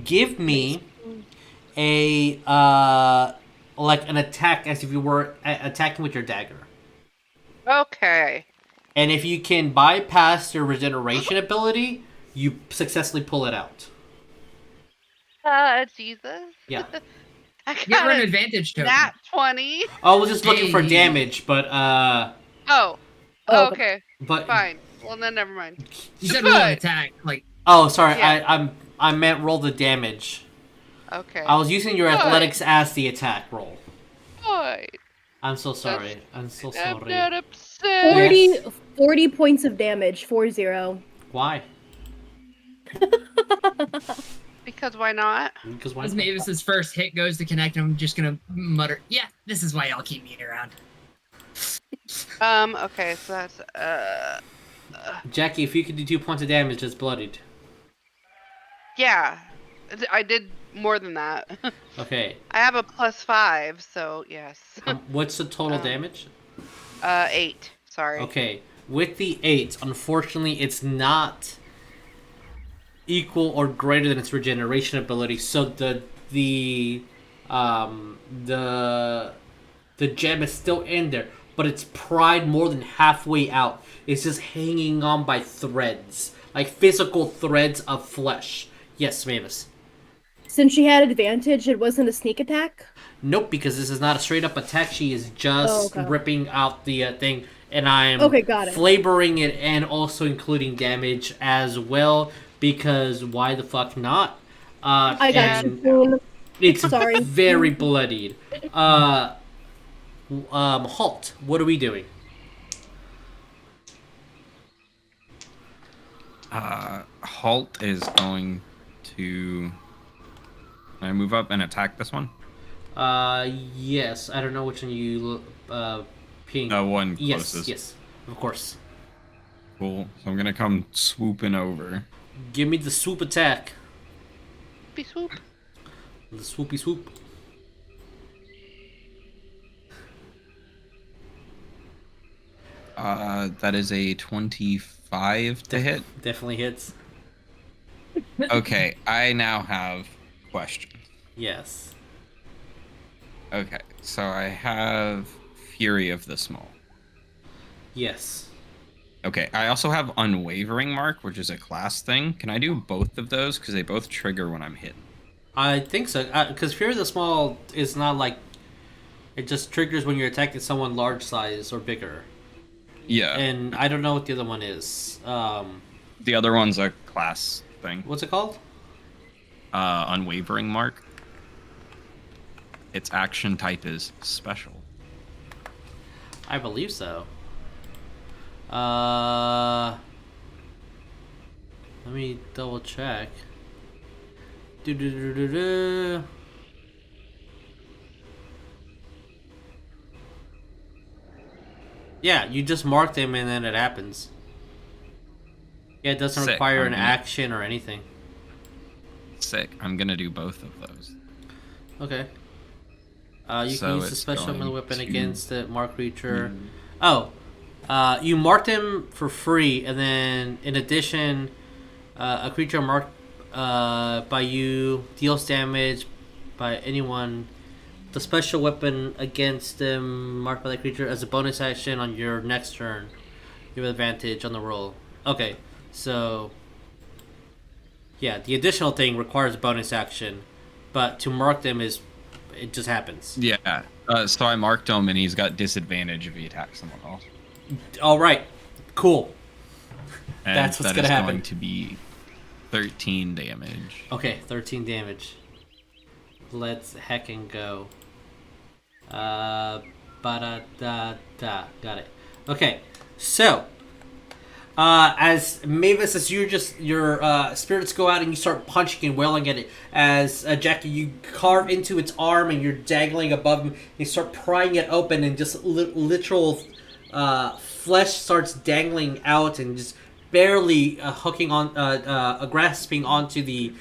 Give me a like an attack as if you were attacking with your dagger.
Okay.
And if you can bypass your regeneration ability, you successfully pull it out.
Jesus.
Yeah.
I
Get
got
her an
a
advantage token.
nat 20.
I was just looking for
Hey.
damage, but
Oh.
Oh,
Okay.
but
Fine. Well, then never mind.
You said roll an
Good.
attack. Like,
oh, sorry,
Yeah.
I meant roll the damage.
Okay.
I was using your
Good.
athletics as the attack roll.
Fine.
I'm so sorry. I'm so
I'm
sorry.
not upset.
40,
Yes.
40 points of damage, 40.
Why?
Because why not?
Because why?
as
not?
Maevis's first hit goes to connect, I'm just gonna mutter, "Yeah, this is why y'all keep me around."
Okay, so that's,
Jackie, if you could do 2 points of damage, just bloodied.
yeah. I did more than that.
Okay.
I have a +5, so yes.
What's the total
Um,
damage?
8. Sorry.
Okay. With the 8, unfortunately, it's not equal or greater than its regeneration ability. So the gem is still in there, but it's pried more than halfway out. It's just hanging on by threads, like physical threads of flesh. Yes, Maevis.
Since she had advantage, it wasn't a sneak attack?
Nope, because this is not a straight up attack. She is just
okay.
ripping out the thing, and I'm
Okay, got it.
flavoring it and also including damage as well. Because why the fuck not?
I got
and
you, Queen.
It's
Sorry.
very bloodied. Halt. What are we doing?
Halt is going to. Can I move up and attack this one?
Yes. I don't know which one you ping.
The one
Yes,
closest.
yes, of course.
Cool. So I'm gonna come swooping over.
Give me the swoop attack.
Be swoop.
The swoopy swoop.
That is a 25 to hit.
Definitely hits.
Okay, I now have questions.
Yes.
Okay, so I have Fury of the Small.
Yes.
Okay, I also have Unwavering Mark, which is a class thing. Can I do both of those? Because they both trigger when I'm hit.
I think so. Because Fear of the Small is not like... It just triggers when you're attacking someone large size or bigger.
Yeah.
And I don't know what the other one is.
The other one's a class thing.
What's it called?
Unwavering Mark. Its action type is special.
I believe so. Let me double check. Do-do-do-do-do. Yeah, you just mark them and then it happens. Yeah, it doesn't
Sick.
require an
I'm gonna-
action or anything.
Sick. I'm gonna do both of those.
Okay. You
So
can use the
it's
special
going
melee weapon
to
against the marked creature.
Mm.
Oh, you marked him for free, and then in addition, a creature marked by you deals damage by anyone. The special weapon against them marked by the creature as a bonus action on your next turn. You have advantage on the roll. Okay, so yeah, the additional thing requires bonus action, but to mark them it just happens.
Yeah. So I marked him, and he's got disadvantage if he attacks someone else.
All right, cool.
And
That's what's
that
gonna
is
happen.
going to be 13 damage.
Okay, 13 damage. Let's heckin' go. Ba-da-da-da. Got it. Okay, so as Maevis, as your spirits go out and you start punching and wailing at it, as Jackie, you carve into its arm and you're dangling above him. You start prying it open and just literal flesh starts dangling out and just barely hooking on, grasping onto the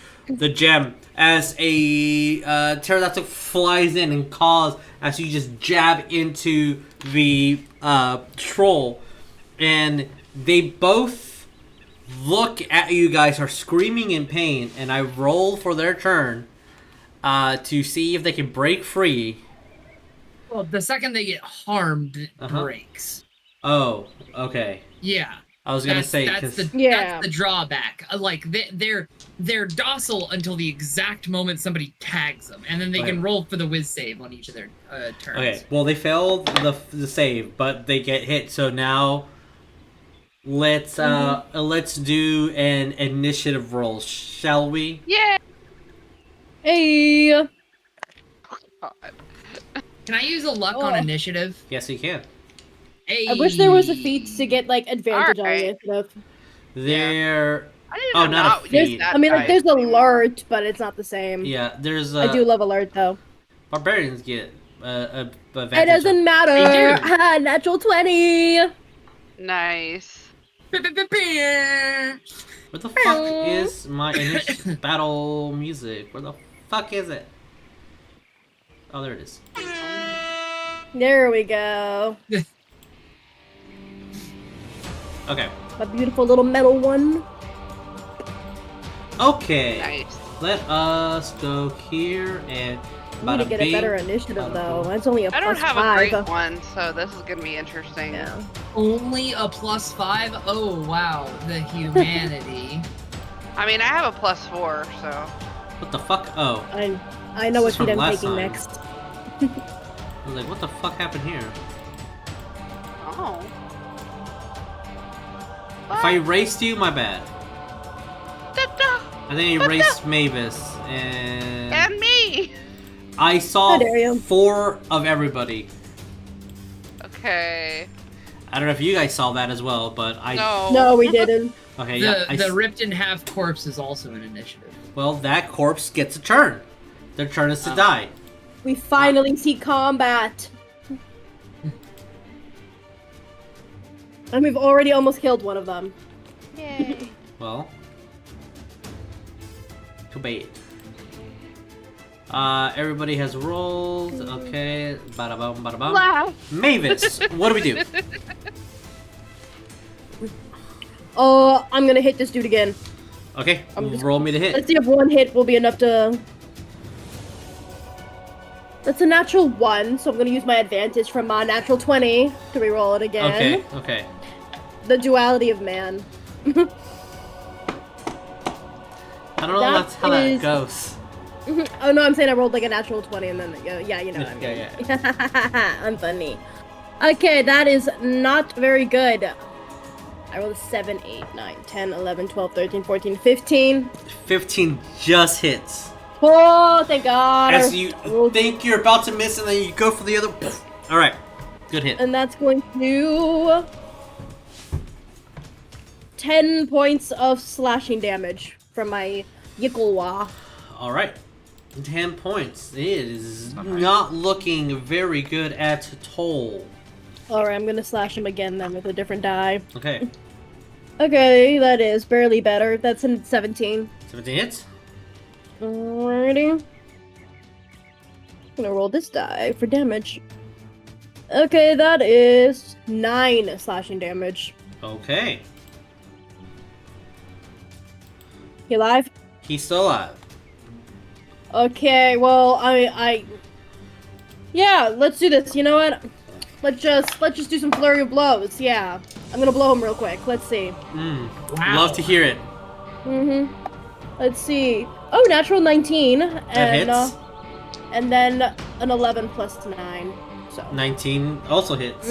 gem as a pterodactyl flies in and caws as you just jab into the troll, and they both look at you guys, are screaming in pain, and I roll for their turn to see if they can break free.
Well, the second they get harmed, it
Uh-huh.
breaks.
Oh, okay.
Yeah.
I was gonna say,
that's
'cause-
that's the drawback. Like they're docile until the exact moment somebody tags them, and then they can
Right.
roll for the whiz save on each of their turns.
Okay, well they failed the save, but they get hit. So now let's do an initiative roll, shall we?
Yeah.
Hey.
God.
Can I use a luck on
Oh.
initiative?
Yes, you can.
I wish there was a feat to get like advantage on
Alright.
initiative.
There.
I didn't
Oh,
know
not a
use
feat.
that
I mean, like,
dice.
there's alert, but it's not the same.
Yeah, there's.
I do love alert though.
Barbarians get a advantage.
It doesn't matter.
They do.
Ah, natural 20.
Nice.
What the fuck is my battle music? Where the fuck is it? Oh, there it is.
There we go.
Okay.
A beautiful little metal one.
Okay.
Nice.
Let us go here and.
I need to
bada
get a
bing,
better initiative
bada
though.
boom.
It's only a
I don't
plus
have
5.
a great one, so this is gonna be interesting.
Yeah.
Only a +5? Oh wow, the humanity.
I mean, I have a +4, so.
What the fuck? Oh.
I know
This
what
is
feat
from
I'm
last
taking
time.
next.
I was like, what the fuck happened here?
Oh.
If I erased you, my bad.
Da-da.
I think I erased Maevis, and
And me.
I saw
How dare you.
4 of everybody.
Okay.
I don't know if you guys saw that as well, but I.
No.
No, we didn't.
Okay, yeah.
The ripped in half corpse is also an initiative.
Well, that corpse gets a turn. Their turn is to
Oh.
die.
We finally see combat. And we've already almost killed one of them.
Yay.
Well. Too bad. Everybody has rolled. Okay. Bada bum, bada bum.
Wow.
Maevis, what do we do?
Oh, I'm gonna hit this dude again.
Okay,
I'm just-
roll me the hit.
Let's see if one hit will be enough to... That's a natural 1, so I'm gonna use my advantage from my natural 20 to reroll it again.
Okay, okay.
The duality of man.
I don't know
That
that's how that
is-
goes.
Oh no, I'm saying I rolled like a natural 20 and then, yeah, you know what I mean.
Yeah,
I'm funny. Okay, that is not very good. I rolled a 7, 8, 9, 10, 11, 12, 13, 14, 15.
15 just hits.
Oh, thank God.
As you think you're about to miss, and then you go for the other. All right, good hit.
And that's going to 10 points of slashing damage from my Yikulwa.
All right, 10 points. It is not looking very good at all.
Alright, I'm gonna slash him again then with a different die.
Okay.
Okay, that is barely better. That's a 17.
17 hits.
Alrighty. I'm gonna roll this die for damage. Okay, that is 9 slashing damage.
Okay.
He alive?
He's still alive.
Okay, well, yeah, let's do this. You know what? Let's just do some flurry of blows. Yeah, I'm gonna blow him real quick. Let's see.
Wow.
Love to hear it.
Let's see. Oh, natural 19,
That
and
hits.
and then an 11 plus 9. So
19 also hits.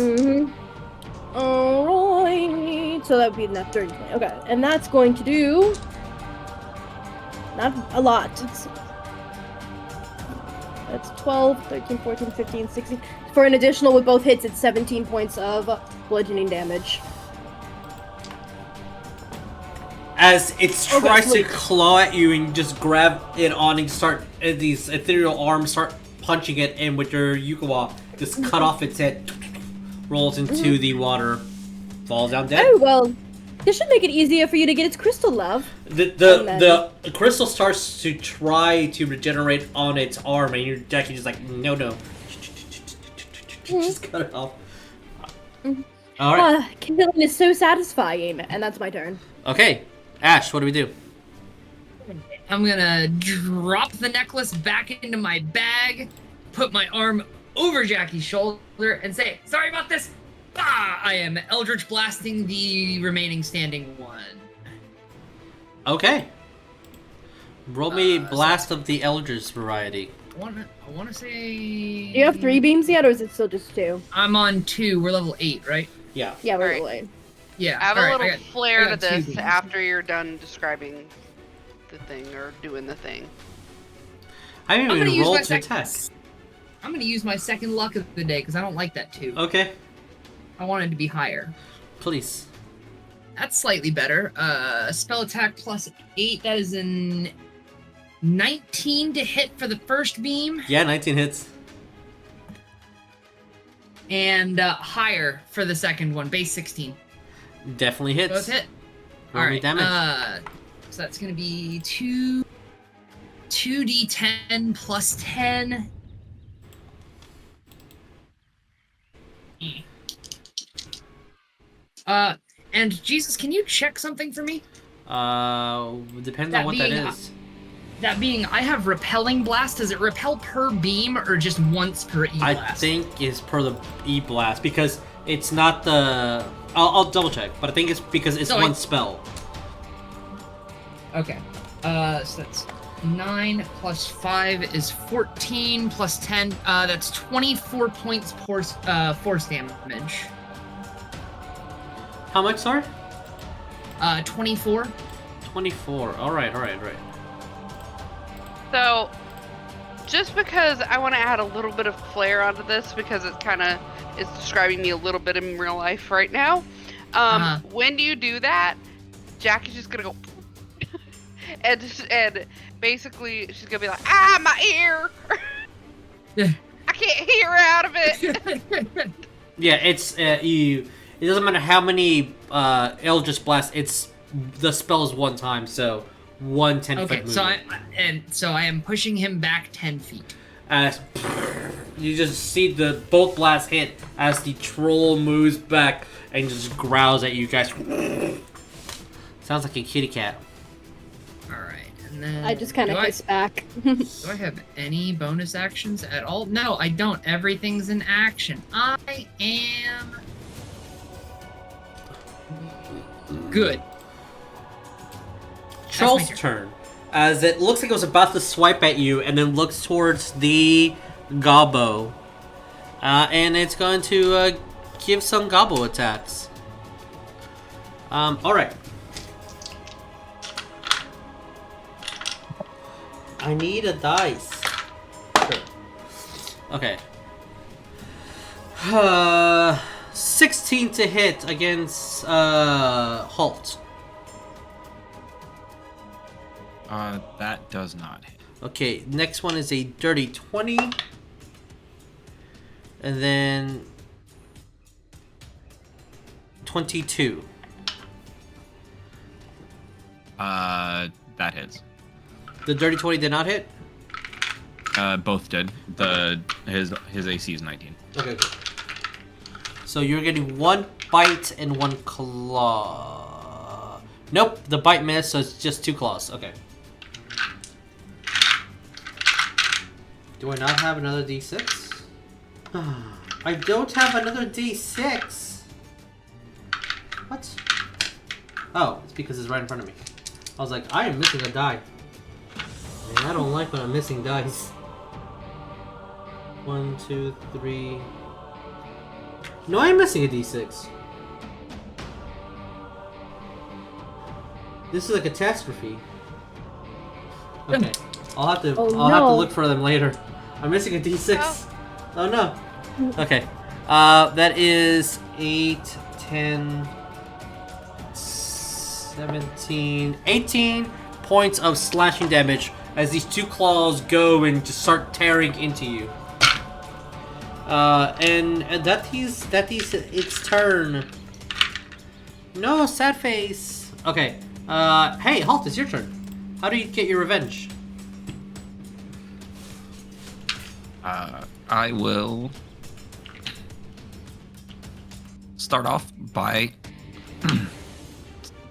Alright. So that would be enough 30. Okay, and that's going to do not a lot. That's 12, 13, 14, 15, 16. For an additional with both hits, it's 17 points of bludgeoning damage.
As it tries to
sweet.
claw at you and just grab it on and start, these ethereal arms start punching it, and with your Yukawa, just cut off its head, rolls into the water, falls down dead.
Oh, well, this should make it easier for you to get its crystal, love.
The crystal starts to try to regenerate on its arm, and you're Jackie just like, no. Just cut it off. Alright.
Killing is so satisfying, and that's my turn.
Okay. Ash, what do we do?
I'm gonna drop the necklace back into my bag, put my arm over Jackie's shoulder, and say, "Sorry about this." Ah, I am Eldritch blasting the remaining standing one.
Okay. Roll me Blast of the Eldritch variety.
I wanna say.
Do you have 3 beams yet, or is it still just 2?
I'm on 2. We're level 8, right?
Yeah.
Yeah, we're
Alright.
away.
Yeah.
Add a
alright,
little
I
flair to
got 2
this
beams.
after you're done describing the thing or doing the thing.
I haven't
I'm gonna
even
use
rolled
my
to
second.
attack.
I'm gonna use my second luck of the day because I don't like that 2.
Okay.
I want it to be higher.
Please.
That's slightly better. Spell attack plus 8. That is an 19 to hit for the first beam,
Yeah, 19 hits.
and higher for the second one. Base 16.
Definitely hits.
Both hit.
Roll me
Alright.
damage.
So that's gonna be 2d10 plus 10. And Jesus, can you check something for me?
Depends
That
on what that
being,
is.
That being, I have repelling blast. Does it repel per beam or just once per e-blast?
I think is per the E-Blast, because it's not the... I'll double check, but I think it's because it's
No,
one spell.
Okay. So that's 9 plus 5 is 14 plus 10. That's 24 points force damage.
How much, sorry?
24.
24. Alright.
So, just because I want to add a little bit of flair onto this, because it kind of is describing me a little bit in real life right now. When you do that, Jackie's just gonna go, and basically she's gonna be like, "Ah, my ear! I can't hear out of it."
Yeah, it's you. It doesn't matter how many Eldritch Blast. It's the spell is one time, so 1 10-foot
Okay,
movement.
so I am pushing him back 10 feet.
As you just see the both blasts hit as the troll moves back and just growls at you guys. Sounds like a kitty cat.
All right, and then
I just kind of
do I-
hiss back.
Do I have any bonus actions at all? No, I don't. Everything's an action. I am good.
Troll's
turn.
turn. As it looks like it was about to swipe at you and then looks towards the gobbo. And it's going to give some gobbo attacks. Alright. I need a dice. Sure. Okay. 16 to hit against Halt.
That does not hit.
Okay, next one is a dirty 20. And then 22.
That hits.
The dirty 20 did not hit?
Both did. His AC is 19.
Okay, good. So you're getting 1 bite and 1 claw. Nope, the bite missed, so it's just 2 claws. Okay. Do I not have another D6? I don't have another D6. What? Oh, it's because it's right in front of me. I was like, I am missing a die. And I don't like when I'm missing dice. 1, 2, 3. No, I'm missing a D6. This is a catastrophe. Okay, I'll have to look for them later. I'm missing a D6. Oh no. Okay, that is 8, 10, 17, 18 points of slashing damage as these 2 claws go and just start tearing into you. And that is its turn. No, sad face. Okay. Hey, Halt, it's your turn. How do you get your revenge?
I will start off by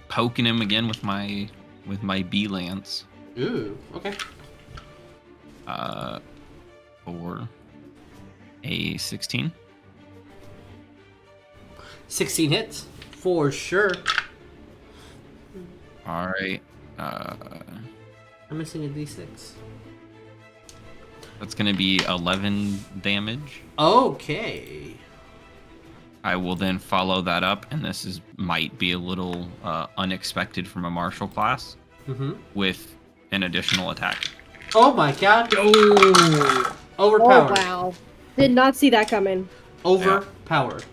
poking him again with my bee lance.
Ooh, okay.
For a 16.
16 hits for sure.
All right.
I'm missing a D6.
That's gonna be 11 damage.
Okay.
I will then follow that up, and this might be a little unexpected from a martial class, with an additional attack.
Oh my god!
Oh,
Overpowered.
Oh wow! Did not see that coming.
Overpowered.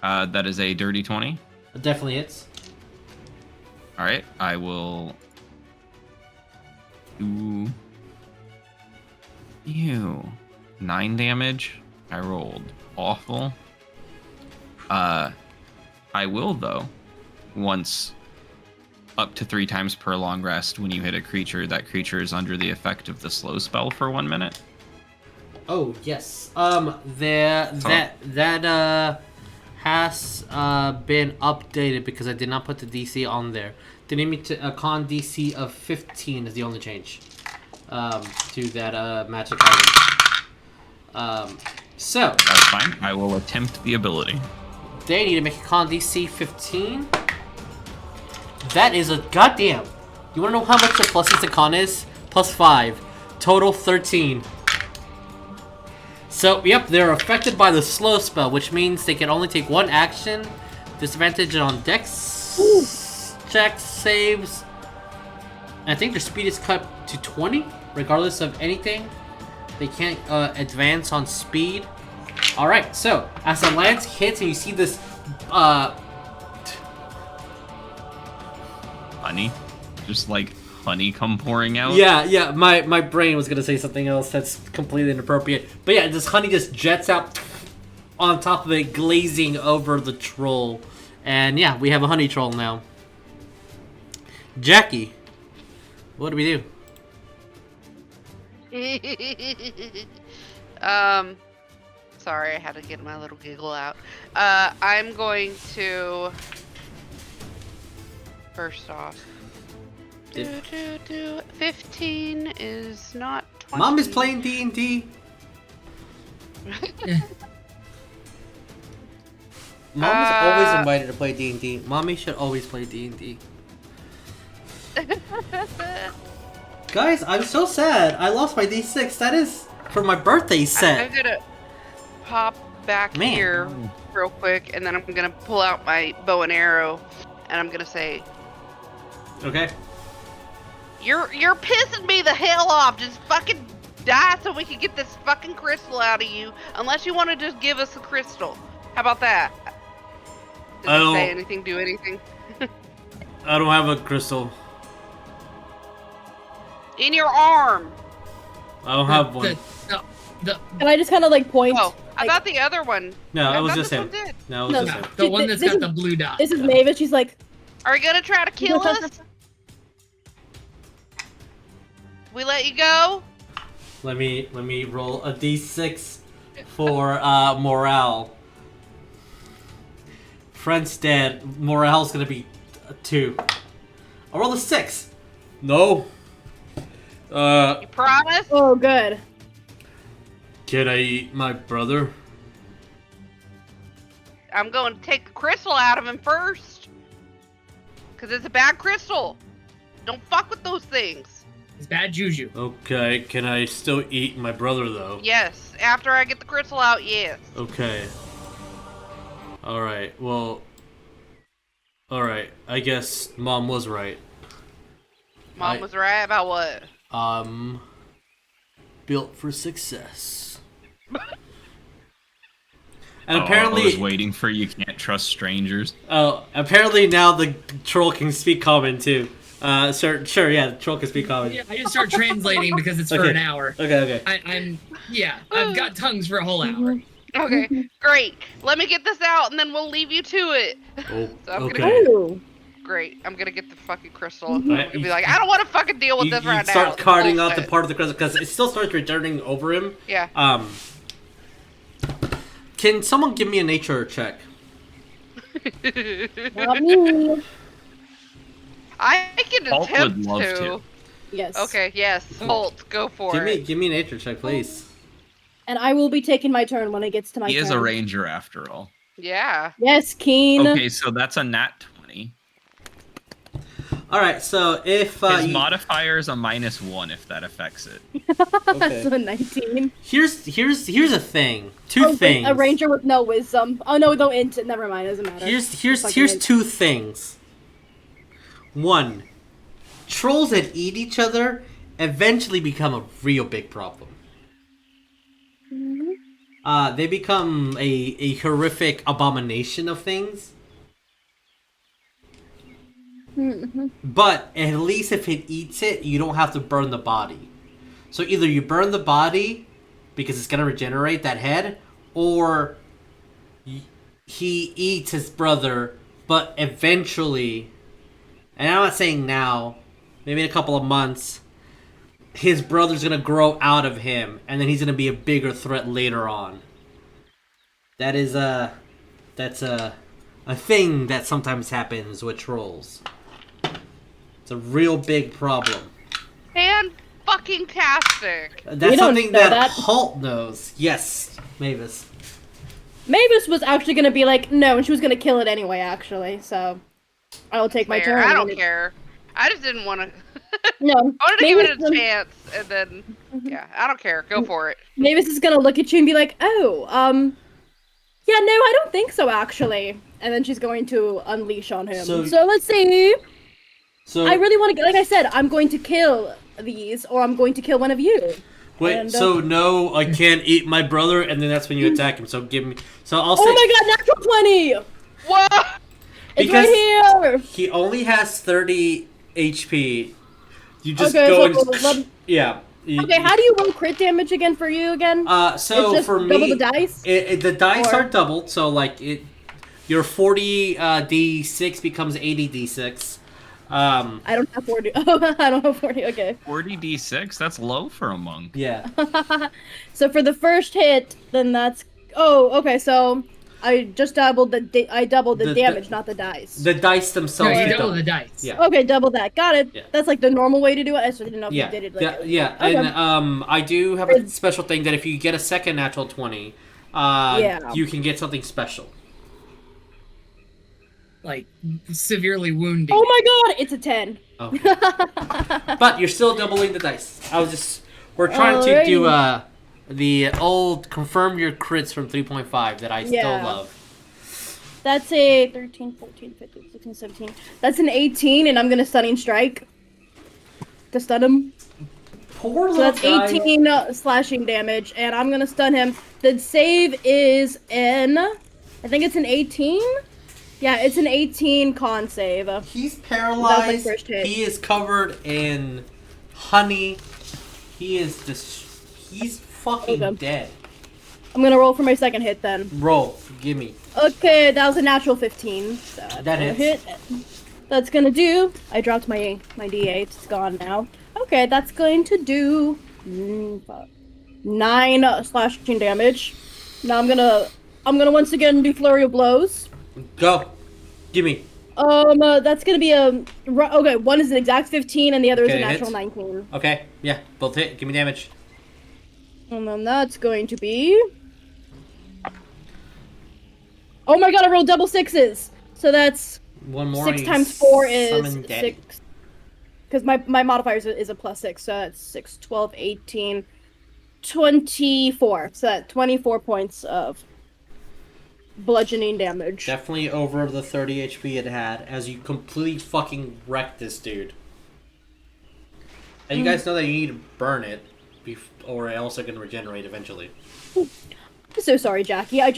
That is a dirty 20.
It definitely hits.
All right, I will do 9 damage. I rolled awful. I will though, once up to 3 times per long rest, when you hit a creature, that creature is under the effect of the slow spell for 1 minute.
Oh yes. That has been updated because I did not put the DC on there. They named me to a con DC of 15 is the only change to that magic item. So
That's fine. I will attempt the ability.
they need to make a con DC 15. That is a goddamn. You wanna know how much the pluses to con is? Plus 5. Total 13. So, yep, they're affected by the slow spell, which means they can only take 1 action. Disadvantage on dex checks, saves. And I think their speed is cut to 20, regardless of anything. They can't advance on speed. Alright, so, as the lance hits and you see this,
Honey? Just like honey come pouring out?
Yeah, my brain was gonna say something else that's completely inappropriate. But yeah, this honey just jets out on top of it, glazing over the troll. And yeah, we have a honey troll now. Jackie, what do we do?
Sorry, I had to get my little giggle out. I'm going to first off. 15 is not 20.
Mom is playing D&D. Mom is always invited to play D&D. Mommy should always play D&D. Guys, I'm so sad. I lost my D6. That is for my birthday set.
I'm gonna pop back here real quick, and then I'm gonna pull out my bow and arrow, and I'm gonna say,
Okay.
You're pissing me the hell off. Just fucking die so we can get this fucking crystal out of you. Unless you want to just give us a crystal. How about that? Does it say anything? Do anything?
I don't have a crystal.
In your arm.
I don't have one.
And I just kind of like point.
Oh, I thought the other one.
No, it was
thought
just
this
him.
one did.
No, it was just him.
The one that's got the blue dot.
This is Maevis. She's like,
Are you gonna try to kill us? We let you go?
Let me roll a d6 for morale. Friend's dead. Morale's gonna be 2. I'll roll a 6. No.
You promise?
Oh, good.
Can I eat my brother?
I'm going to take the crystal out of him first. Because it's a bad crystal. Don't fuck with those things.
It's bad juju.
Okay, can I still eat my brother though?
Yes, after I get the crystal out, yes.
Okay. Alright, well... Alright, I guess Mom was right.
Mom was right about what?
Built for success. And
I was
apparently...
waiting for you can't trust strangers.
Oh, apparently now the troll can speak common too. Sure, yeah, the troll can speak common.
Yeah, I just start translating because it's for
Okay.
an hour.
Okay.
I've got tongues for a whole hour.
Okay, great. Let me get this out and then we'll leave you to it.
Oh,
So I'm
okay.
gonna
Ooh.
Great. I'm gonna get the fucking crystal.
Right,
And be like, I don't want to fucking deal with
You
this right now.
start
It's
carting out the
bullshit.
part of the crystal because it still starts returning over him.
Yeah.
Can someone give me a nature check?
Not me.
I can
Halt
attempt
would love to.
Yes.
Okay, yes. Halt, go for it.
Give me a nature check, please.
And I will be taking my turn when it gets to my
He
turn.
is a ranger after all.
Yeah.
Yes, Keen.
Okay, so that's a nat 20.
All right, so if
His modifier is a -1 if that affects it.
Okay.
So 19.
here's a thing. Two things.
A ranger with no wisdom. Oh no, int. Never mind. Doesn't matter.
Here's
Fucking int.
2 things. 1, trolls that eat each other eventually become a real big problem. They become a horrific abomination of things. But at least if it eats it, you don't have to burn the body. So either you burn the body because it's gonna regenerate that head, or he eats his brother, but eventually, and I'm not saying now, maybe in a couple of months, his brother's gonna grow out of him, and then he's gonna be a bigger threat later on. That's a thing that sometimes happens with trolls. It's a real big problem.
And fucking tastic.
That's
We don't
something
know
that
that.
Halt knows. Yes, Maevis.
Maevis was actually gonna be like, no, and she was gonna kill it anyway, actually. So I will take my
Fair.
turn.
I don't
when it-
care. I just didn't want to.
No.
I wanted to give it a
Maevis-
chance, and then yeah, I don't care. Go for it.
Mavis is gonna look at you and be like, oh, yeah, no, I don't think so, actually. And then she's going to unleash on him.
So-
So let's see.
So
I really want to, like I said, I'm going to kill these, or I'm going to kill one of you.
wait.
and,
So no, I can't eat my brother, and then that's when you attack him. So give me. So I'll say.
Oh my god, natural 20!
What?
It's
Because-
right here!
He only has 30 HP. You just
Okay,
go
so
and
let-
yeah.
Okay, how do you roll crit damage again for you again?
So
It's just
for me,
double the dice?
the dice
Or-
are doubled. So like your 40 d6 becomes 80 d6.
I don't have 40. Oh, I don't have 40, okay.
40d6? That's low for a monk.
Yeah.
So for the first hit, then that's... Oh, okay, so I just doubled the
The-
damage, not the dice.
The dice
No,
themselves.
you
are
double
doubled.
the dice.
Yeah.
Okay, double that. Got it.
Yeah.
That's like the normal way to do it. I just didn't know if
Yeah,
you did it like
yeah,
Okay.
and I do have a special thing that if you get a second natural 20,
Yeah.
you can get something special.
Like, severely wounding.
Oh my god, it's a 10.
Okay. But you're still doubling the dice. We're trying to do the old confirm your crits from 3.5 that I still
Yeah.
love.
That's a 13, 14, 15, 16, 17. That's an 18, and I'm gonna stunning strike to stun him.
Poor
So
little
that's
guy.
18 slashing damage, and I'm gonna stun him. The save is I think it's an 18? Yeah, it's an 18 con save.
He's
That
paralyzed.
was my first hit.
He is covered in honey. He is just. He's fucking
Okay.
dead.
I'm gonna roll for my second hit then.
Roll. Gimme.
Okay, that was a natural 15. So that's
That
gonna
hits.
hit. That's gonna do. I dropped my d8. It's gone now. Okay, that's going to do 9 slashing damage. Now I'm gonna once again do flurry of blows.
Go. Give me.
That's gonna be okay. One is an exact 15, and the other is a
Okay,
natural
hits.
19.
Okay, yeah, both hit. Give me damage.
And then that's going to be. Oh my god! I rolled double 6s. So that's
One more.
6
and
times 4
summon
is
Daddy.
6. Because my modifier is a +6, so that's 6, 12, 18, 24. So that's 24 points of bludgeoning damage.
Definitely over the 30 HP it had, as you completely fucking wrecked this dude. And you guys know that you need to burn it, or else it can regenerate eventually.
I'm so sorry, Jackie. I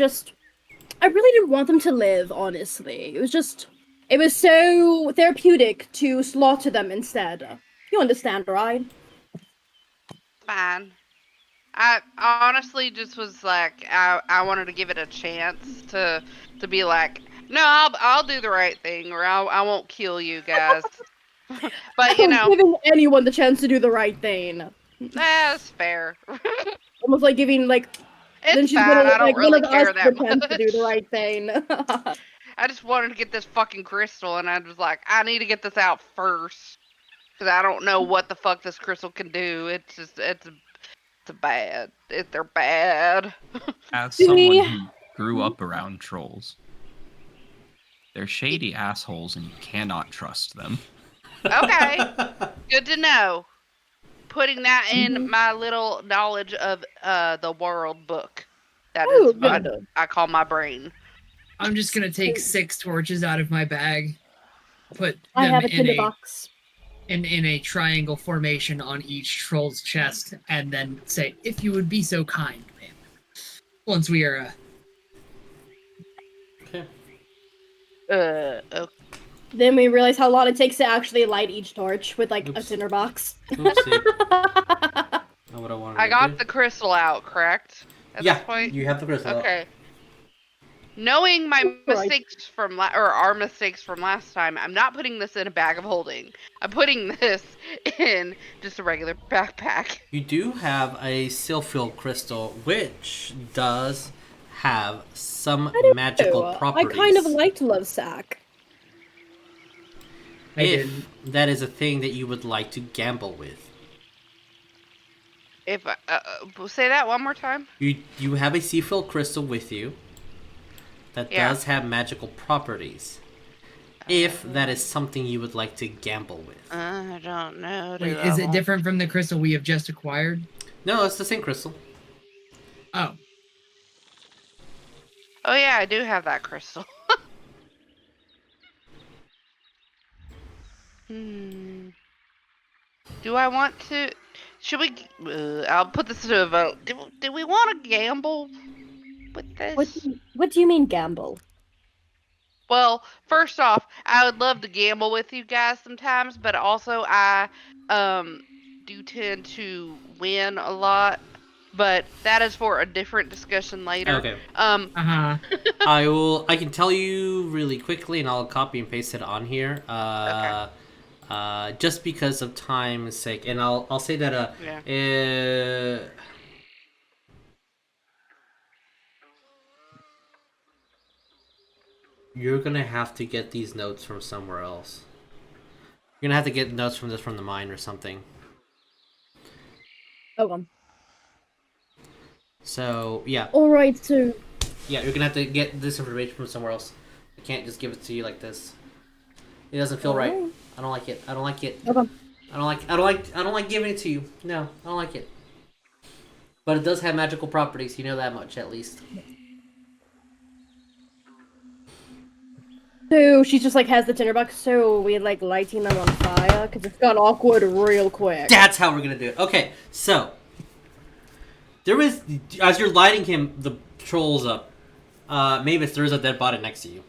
really didn't want them to live, honestly. It was so therapeutic to slaughter them instead. You understand, right?
Fine. I honestly just was like, I wanted to give it a chance to be like, no, I'll do the right thing, or I won't kill you guys. But you know,
Giving anyone the chance to do the right thing.
that's fair.
Almost like giving then
It's
she's
fine.
gonna
I don't
like
really
one of
care
us
that
pretend to do the
much.
right thing.
I just wanted to get this fucking crystal, and I was like, I need to get this out first, because I don't know what the fuck this crystal can do. It's bad. They're bad.
As
Do
someone
we-
who grew up around trolls, they're shady assholes and you cannot trust them.
Okay, good to know. Putting that in my little knowledge of the world book. That
Oh,
is what
good.
I call my brain.
I'm just gonna take 6 torches out of my bag, put
I
them
have a
in
tinderbox.
in a triangle formation on each troll's chest, and then say, "If you would be so kind, ma'am." Once we are,
Okay.
Okay.
Then we realize how long it takes to actually light each torch with like a
Oops.
tinderbox.
Oopsie. Not what I wanted
I
to
got
do.
the crystal out, correct? At
Yeah,
this point?
you have the crystal.
Okay. Knowing my
Right.
mistakes from our mistakes from last time, I'm not putting this in a bag of holding. I'm putting this in just a regular backpack.
You do have a seal-filled crystal, which does have some magical
I
properties.
kind of liked Love Sack.
I
if
did.
that is a thing that you would like to gamble with.
If say that one more time.
You have a seal-filled crystal with you that
Yeah.
does have magical properties. If that is something you would like to gamble with.
I don't know.
Wait, is it different from the crystal we have just acquired?
No, it's the same crystal.
Oh,
Oh yeah, I do have that crystal. Do I want to? Should we? I'll put this to a vote. Do we want to gamble with this?
What do you mean gamble?
Well, first off, I would love to gamble with you guys sometimes, but also I do tend to win a lot. But that is for a different discussion later.
Okay.
uh-huh.
I can tell you really quickly, and I'll copy and paste it on here. Just because of time's sake, and I'll say that you're gonna have to get these notes from somewhere else. You're gonna have to get notes from the mine or something.
Oh,
So yeah,
Alright, so
you're gonna have to get this information from somewhere else. I can't just give it to you like this. It doesn't feel right.
Alright.
I don't like it. I don't like it.
Okay.
I don't like giving it to you. No, I don't like it. But it does have magical properties. You know that much at least.
So she just like has the tinderbox, so we like lighting them on fire because it's got awkward real quick.
That's how we're gonna do it. Okay, so there is, as you're lighting the trolls up, Maevis, there is a dead body next to you.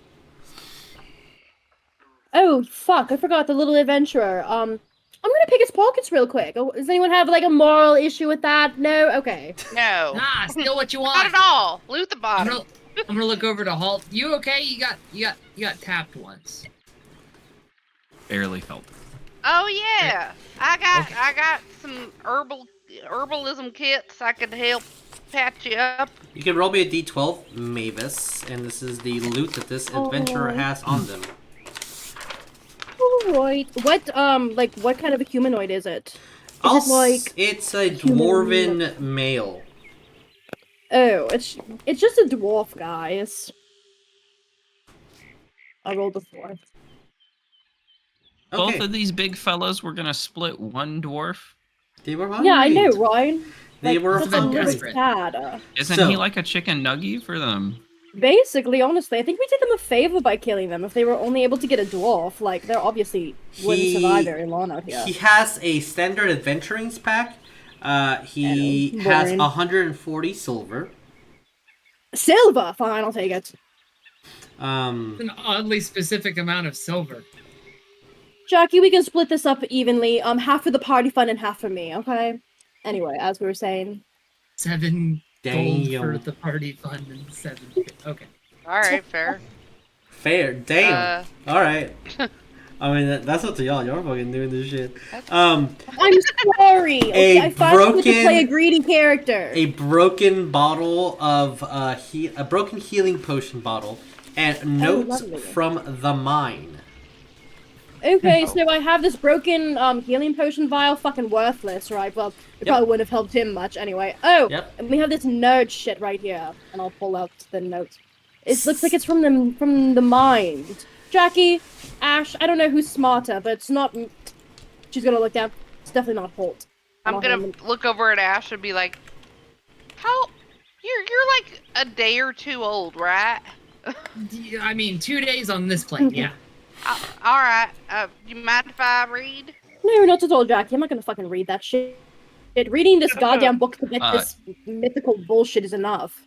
Oh fuck! I forgot the little adventurer. I'm gonna pick his pockets real quick. Oh, does anyone have like a moral issue with that? No. Okay.
No,
Nah, steal what you
not
want.
at all. Loot the
I'm
bottom.
gonna look over to Halt. You okay? You got tapped once.
Barely felt it.
Oh yeah, I got some herbalism kits. I could help patch you up.
You can roll me a d12, Maevis, and this is the loot that this adventurer has on them.
Alright. What kind of a humanoid is it?
It's a dwarven male.
Oh, it's just a dwarf, guys. I rolled a 4.
Okay.
Both of these big fellas were gonna split one dwarf.
They were hungry.
Yeah, I know, Ryan.
They were
that's a little
hungry.
sad.
Isn't he like a chicken nugget for them?
Basically, honestly, I think we did them a favor by killing them. If they were only able to get a dwarf, like, they obviously wouldn't survive very long out here.
He has a standard adventuring's pack. He has 140 silver.
Silver! Fine, I'll take it.
An oddly specific amount of silver.
Jackie, we can split this up evenly. Half for the party fund and half for me, okay? Anyway, as we were saying.
7
Damn.
gold for the party fund and 7. Okay.
All right, fair.
Fair. Damn. All right. I mean, that's up to y'all. Y'all are fucking doing this shit.
I'm sorry. Okay, I finally get to play a greedy character.
A broken bottle of a broken healing potion bottle, and notes from the mine.
Okay, so I have this broken healing potion vial, fucking worthless, right? Well, it probably wouldn't have helped him much anyway. Oh, and we have this nerd shit right here, and I'll pull out the notes. It looks like it's from the mine. Jackie, Ash, I don't know who's smarter, but it's not. She's gonna look down. It's definitely not Halt.
I'm gonna look over at Ash and be like, "How? You're like a day or two old, right?"
I mean, 2 days on this plane, yeah.
All right. You mind if I read?
No, not at all, Jackie. I'm not gonna fucking read that shit. Reading this goddamn book to get this mythical bullshit is enough.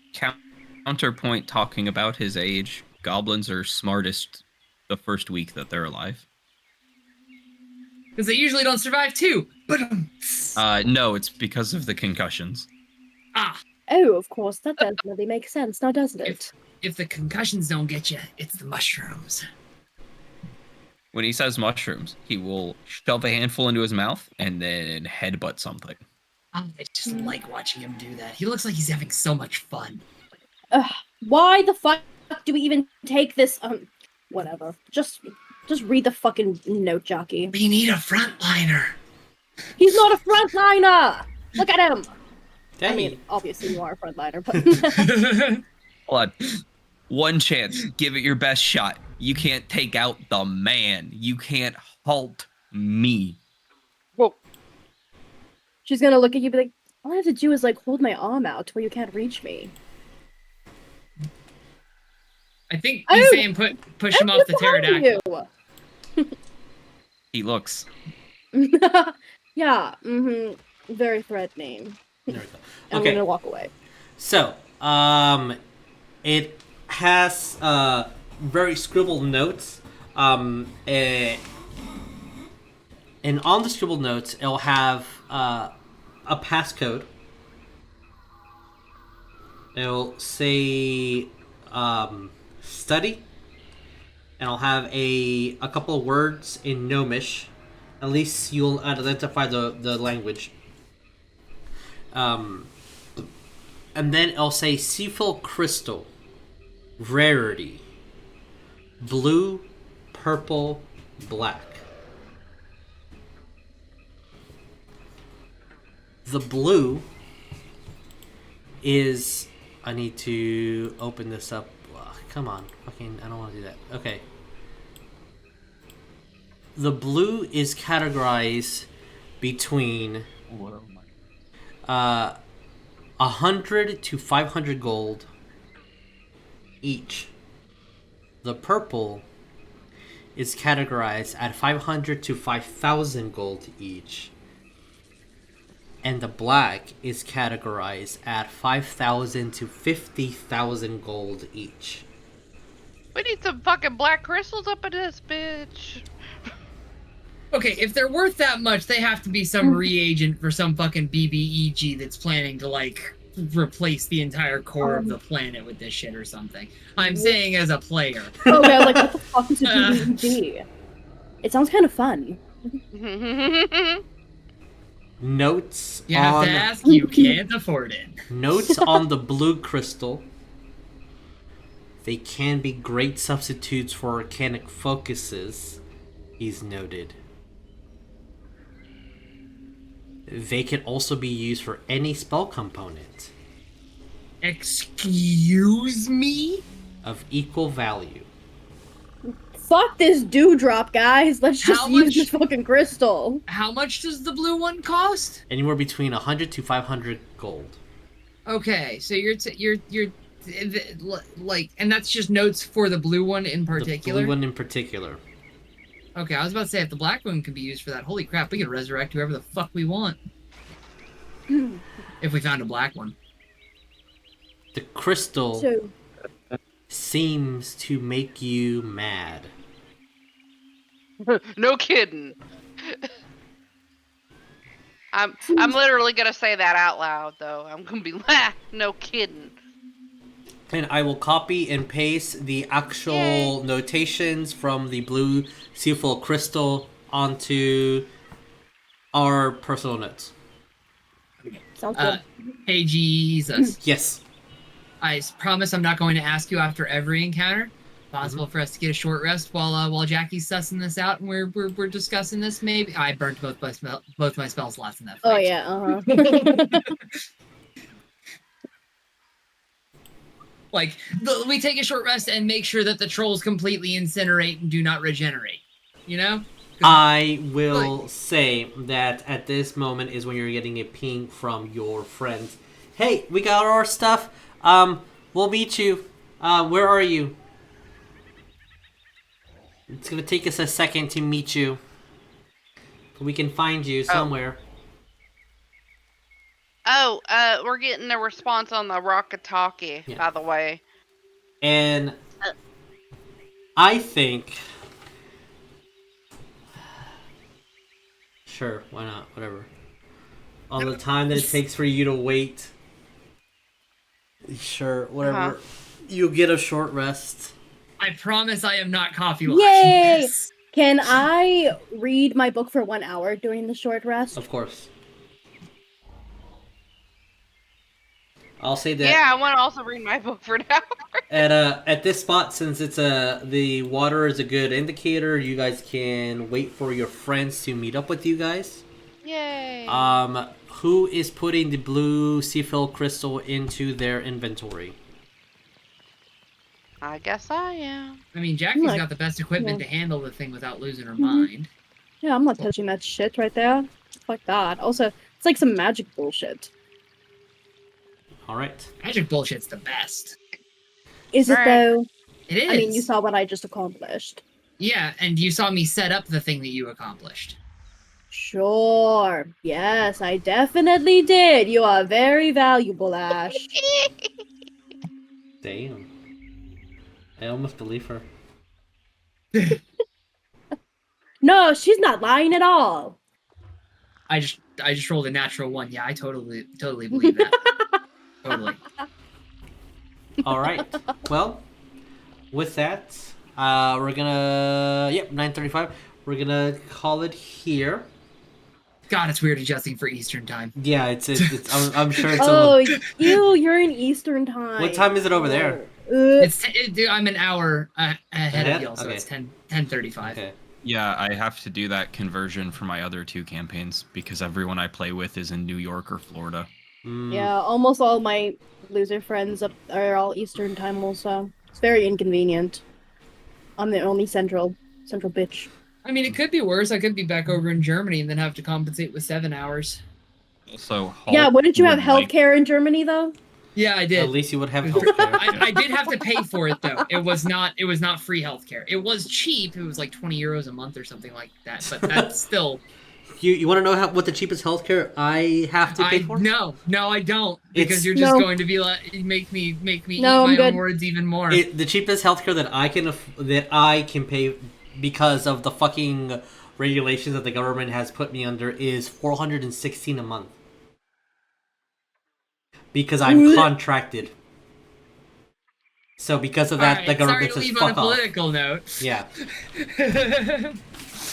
Counterpoint talking about his age. Goblins are smartest the first week that they're alive.
Because they usually don't survive too. But
no, it's because of the concussions.
Oh, of course, that doesn't really make sense, now doesn't it?
If the concussions don't get you, it's the mushrooms.
When he says mushrooms, he will shove a handful into his mouth and then headbutt something.
I just like watching him do that. He looks like he's having so much fun.
Why the fuck do we even take this? Whatever. Just read the fucking note, Jockey.
We need a frontliner.
He's not a frontliner. Look at him.
Dang.
I mean, obviously you are a frontliner, but
Hold on. One chance. Give it your best shot. You can't take out the man. You can't halt me.
Whoa. She's gonna look at you and be like, all I have to do is like hold my arm out where you can't reach me.
I think he's saying push him off the pterodactyl.
He looks.
Yeah, very threatening.
There we go.
I'm gonna walk away.
So, it has very scribbled notes. And on the scribbled notes, it'll have a passcode. It'll say study, and I'll have a couple of words in Gnomish. At least you'll identify the language. And then it'll say Seafill Crystal, Rarity, Blue, Purple, Black. The blue is... I need to open this up. Ugh, come on. Fucking, I don't want to do that. Okay. The blue is categorized between 100 to 500 gold each. The purple is categorized at 500 to 5,000 gold each. And the black is categorized at 5,000 to 50,000 gold each.
We need some fucking black crystals up in this bitch.
Okay, if they're worth that much, they have to be some reagent for some fucking BBEG that's planning to, like, replace the entire core of the planet with this shit or something. I'm saying as a player.
Okay, I was like, what the fuck is a BBEG? It sounds kind of fun.
Notes
You have
on
to ask, you can't afford it.
notes on the blue crystal. They can be great substitutes for arcanic focuses, he's noted. They can also be used for any spell component
Excuse me?
of equal value.
Fuck this dewdrop, guys. Let's just
How
use
much-
this fucking crystal.
How much does the blue one cost?
Anywhere between 100 to 500 gold.
Okay, so you're like, and that's just notes for the blue one in particular?
The blue one in particular.
Okay, I was about to say, if the black one can be used for that, holy crap, we can resurrect whoever the fuck we want. If we found a black one.
The crystal
So,
seems to make you mad.
No kidding. I'm literally gonna say that out loud though. I'm gonna be no kidding.
And I will copy and paste the actual notations from the blue seafoil crystal onto our personal notes.
sounds good.
Hey Jesus.
Yes.
I promise I'm not going to ask you after every encounter. Possible for us to get a short rest while Jackie's sussing this out and we're discussing this. Maybe I burnt both my spell slots in that fight.
Oh yeah,
Like we take a short rest and make sure that the trolls completely incinerate and do not regenerate. You know?
I will say that at this moment is when you're getting a ping from your friends. Hey, we got our stuff. We'll meet you. Where are you? It's gonna take us a second to meet you. We can find you somewhere.
Oh, we're getting a response on the Rockataki, by the way.
And I think... Sure, why not? Whatever. All the time that it takes for you to wait. Sure, whatever.
Uh-huh.
You'll get a short rest.
I promise I am not coffee
Yay!
washing this.
Can I read my book for 1 hour during the short rest?
Of course. I'll say that.
Yeah, I want to also read my book for now.
At this spot, since it's the water is a good indicator, you guys can wait for your friends to meet up with you guys.
Yay!
Who is putting the blue seafill crystal into their inventory?
I guess I am.
I mean, Jackie's
Like,
got the best equipment
yeah.
to handle the thing without losing her mind.
Yeah, I'm not touching that shit right there. Fuck that. Also, it's like some magic bullshit.
All right.
Magic bullshit's the best.
Is it
Right.
though?
It is.
I mean, you saw what I just accomplished.
Yeah, and you saw me set up the thing that you accomplished.
Sure. Yes, I definitely did. You are very valuable, Ash.
Damn. I almost believe her.
No, she's not lying at all.
I just rolled a natural one. Yeah, I totally believe that. Totally.
All right. Well, with that, we're gonna 9:35. We're gonna call it here.
God, it's weird adjusting for Eastern time.
Yeah, it's I'm sure it's.
Oh, you're in Eastern time.
What time is it over there?
Dude, I'm an hour ahead of y'all, so
Okay.
it's 10:35.
Okay.
Yeah, I have to do that conversion for my other two campaigns because everyone I play with is in New York or Florida.
Yeah, almost all my loser friends are all Eastern time also. It's very inconvenient. I'm the only central bitch.
I mean, it could be worse. I could be back over in Germany and then have to compensate with 7 hours.
Also,
Yeah,
Halt
wouldn't you have
would like-
healthcare in Germany though?
Yeah, I did.
At least you would have healthcare.
I did have to pay for it though. It was not free healthcare. It was cheap. It was like 20 euros a month or something like that. But that's still.
You want to know what the cheapest healthcare I have to pay for?
No, I don't. Because
It's-
you're just
No.
going to be like make me
No,
eat
I'm
my
good.
own words even more.
The cheapest healthcare that I can pay because of the fucking regulations that the government has put me under is $416 a month. Because I'm contracted. So because of that,
Alright,
the government
sorry
says
to leave on
fuck
a
off.
political note.
Yeah.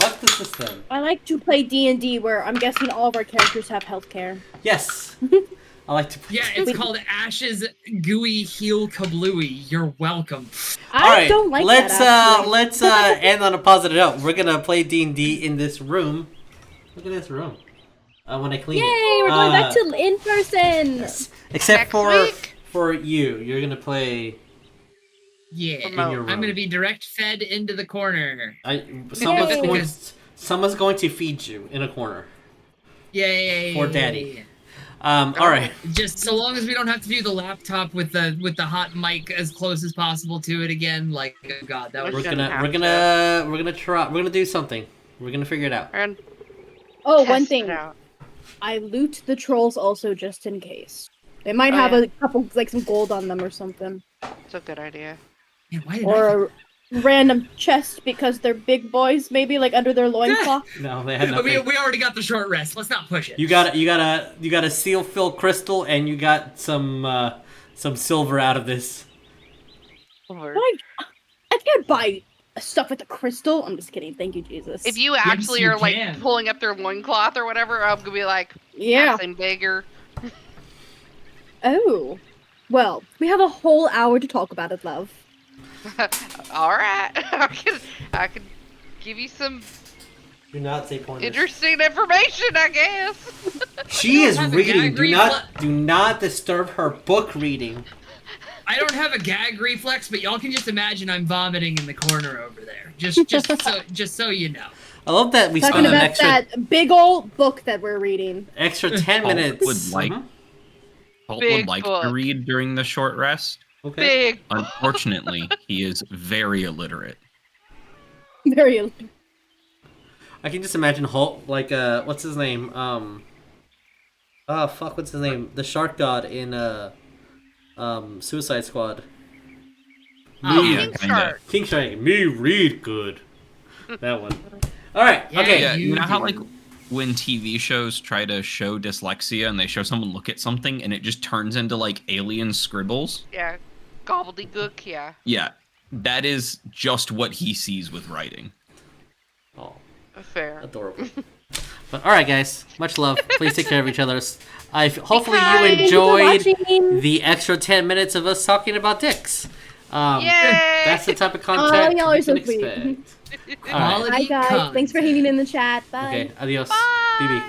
Fuck the system.
I like to play D&D where I'm guessing all of our characters have healthcare.
Yes. I like to play.
Yeah, it's called Ash's Gooey Heel Kablooey. You're welcome.
I don't like
let's,
that, actually.
let's end on a positive note. We're gonna play D&D in this room. Look at this room. When I clean it.
Yay, we're going back to in person.
Yes. Except
Next week?
for you. You're gonna play...
Yeah,
In your
I'm
room.
gonna be direct fed into the corner.
Someone's going to feed you in a corner.
Yay!
For daddy. All right.
Just so long as we don't have to do the laptop with the hot mic as close as possible to it again. Like, oh God, that was.
We're
shouldn't have
gonna try. We're gonna do something. We're gonna figure it out.
And
Oh,
test
one
it
thing.
out.
I loot the trolls also just in case. They might have a couple, like some gold on them or something.
It's a good idea.
Man, why did
Or a random chest because they're big boys, maybe like under their loincloth.
No, they had nothing.
we already got the short rest. Let's not push it.
You got a seal fill crystal, and you got some silver out of this.
Lord.
I can't buy stuff with a crystal. I'm just kidding. Thank you, Jesus.
If you actually
you
are like
can.
pulling up their loincloth or whatever, I'm gonna be like,
Yeah.
I'm bigger.
Oh. Well, we have a whole hour to talk about it, love.
All right, I could give you some
Do not say pointers.
interesting information, I guess.
She is
have a
reading.
gag
Do not disturb her book reading.
I don't have a gag reflex, but y'all can just imagine I'm vomiting in the corner over there. Just so you know.
I love that we
Talking
spent an
about
extra
that big old book that we're reading.
10
Halt
minutes.
would like
Mhm.
Holt
Big
would like
book.
to read during the short rest.
Okay.
Big.
Unfortunately, he is very illiterate.
Very.
I can just imagine Holt like what's his name? What's his name? The shark god in Suicide Squad.
Oh,
Me,
yeah,
King
kinda.
Shark.
King Shark. Me read good. That one. All right.
Yeah,
Okay.
Yeah, you know how
do.
like when TV shows try to show dyslexia and they show someone look at something and it just turns into like alien scribbles?
Yeah, gobbledygook. Yeah,
Yeah, that is just what he sees with writing.
Oh,
fair.
adorable. But all right, guys. Much love. Please take care of each other. Hopefully you
kind.
enjoyed
Thank you for watching.
the extra 10 minutes of us talking about dicks.
Yay!
That's the type of content
y'all are
you
so
can
sweet.
expect. All right.
Quality
Hi guys.
content.
Thanks for hanging in the chat. Bye.
Okay. Adios.
Bye.
BB.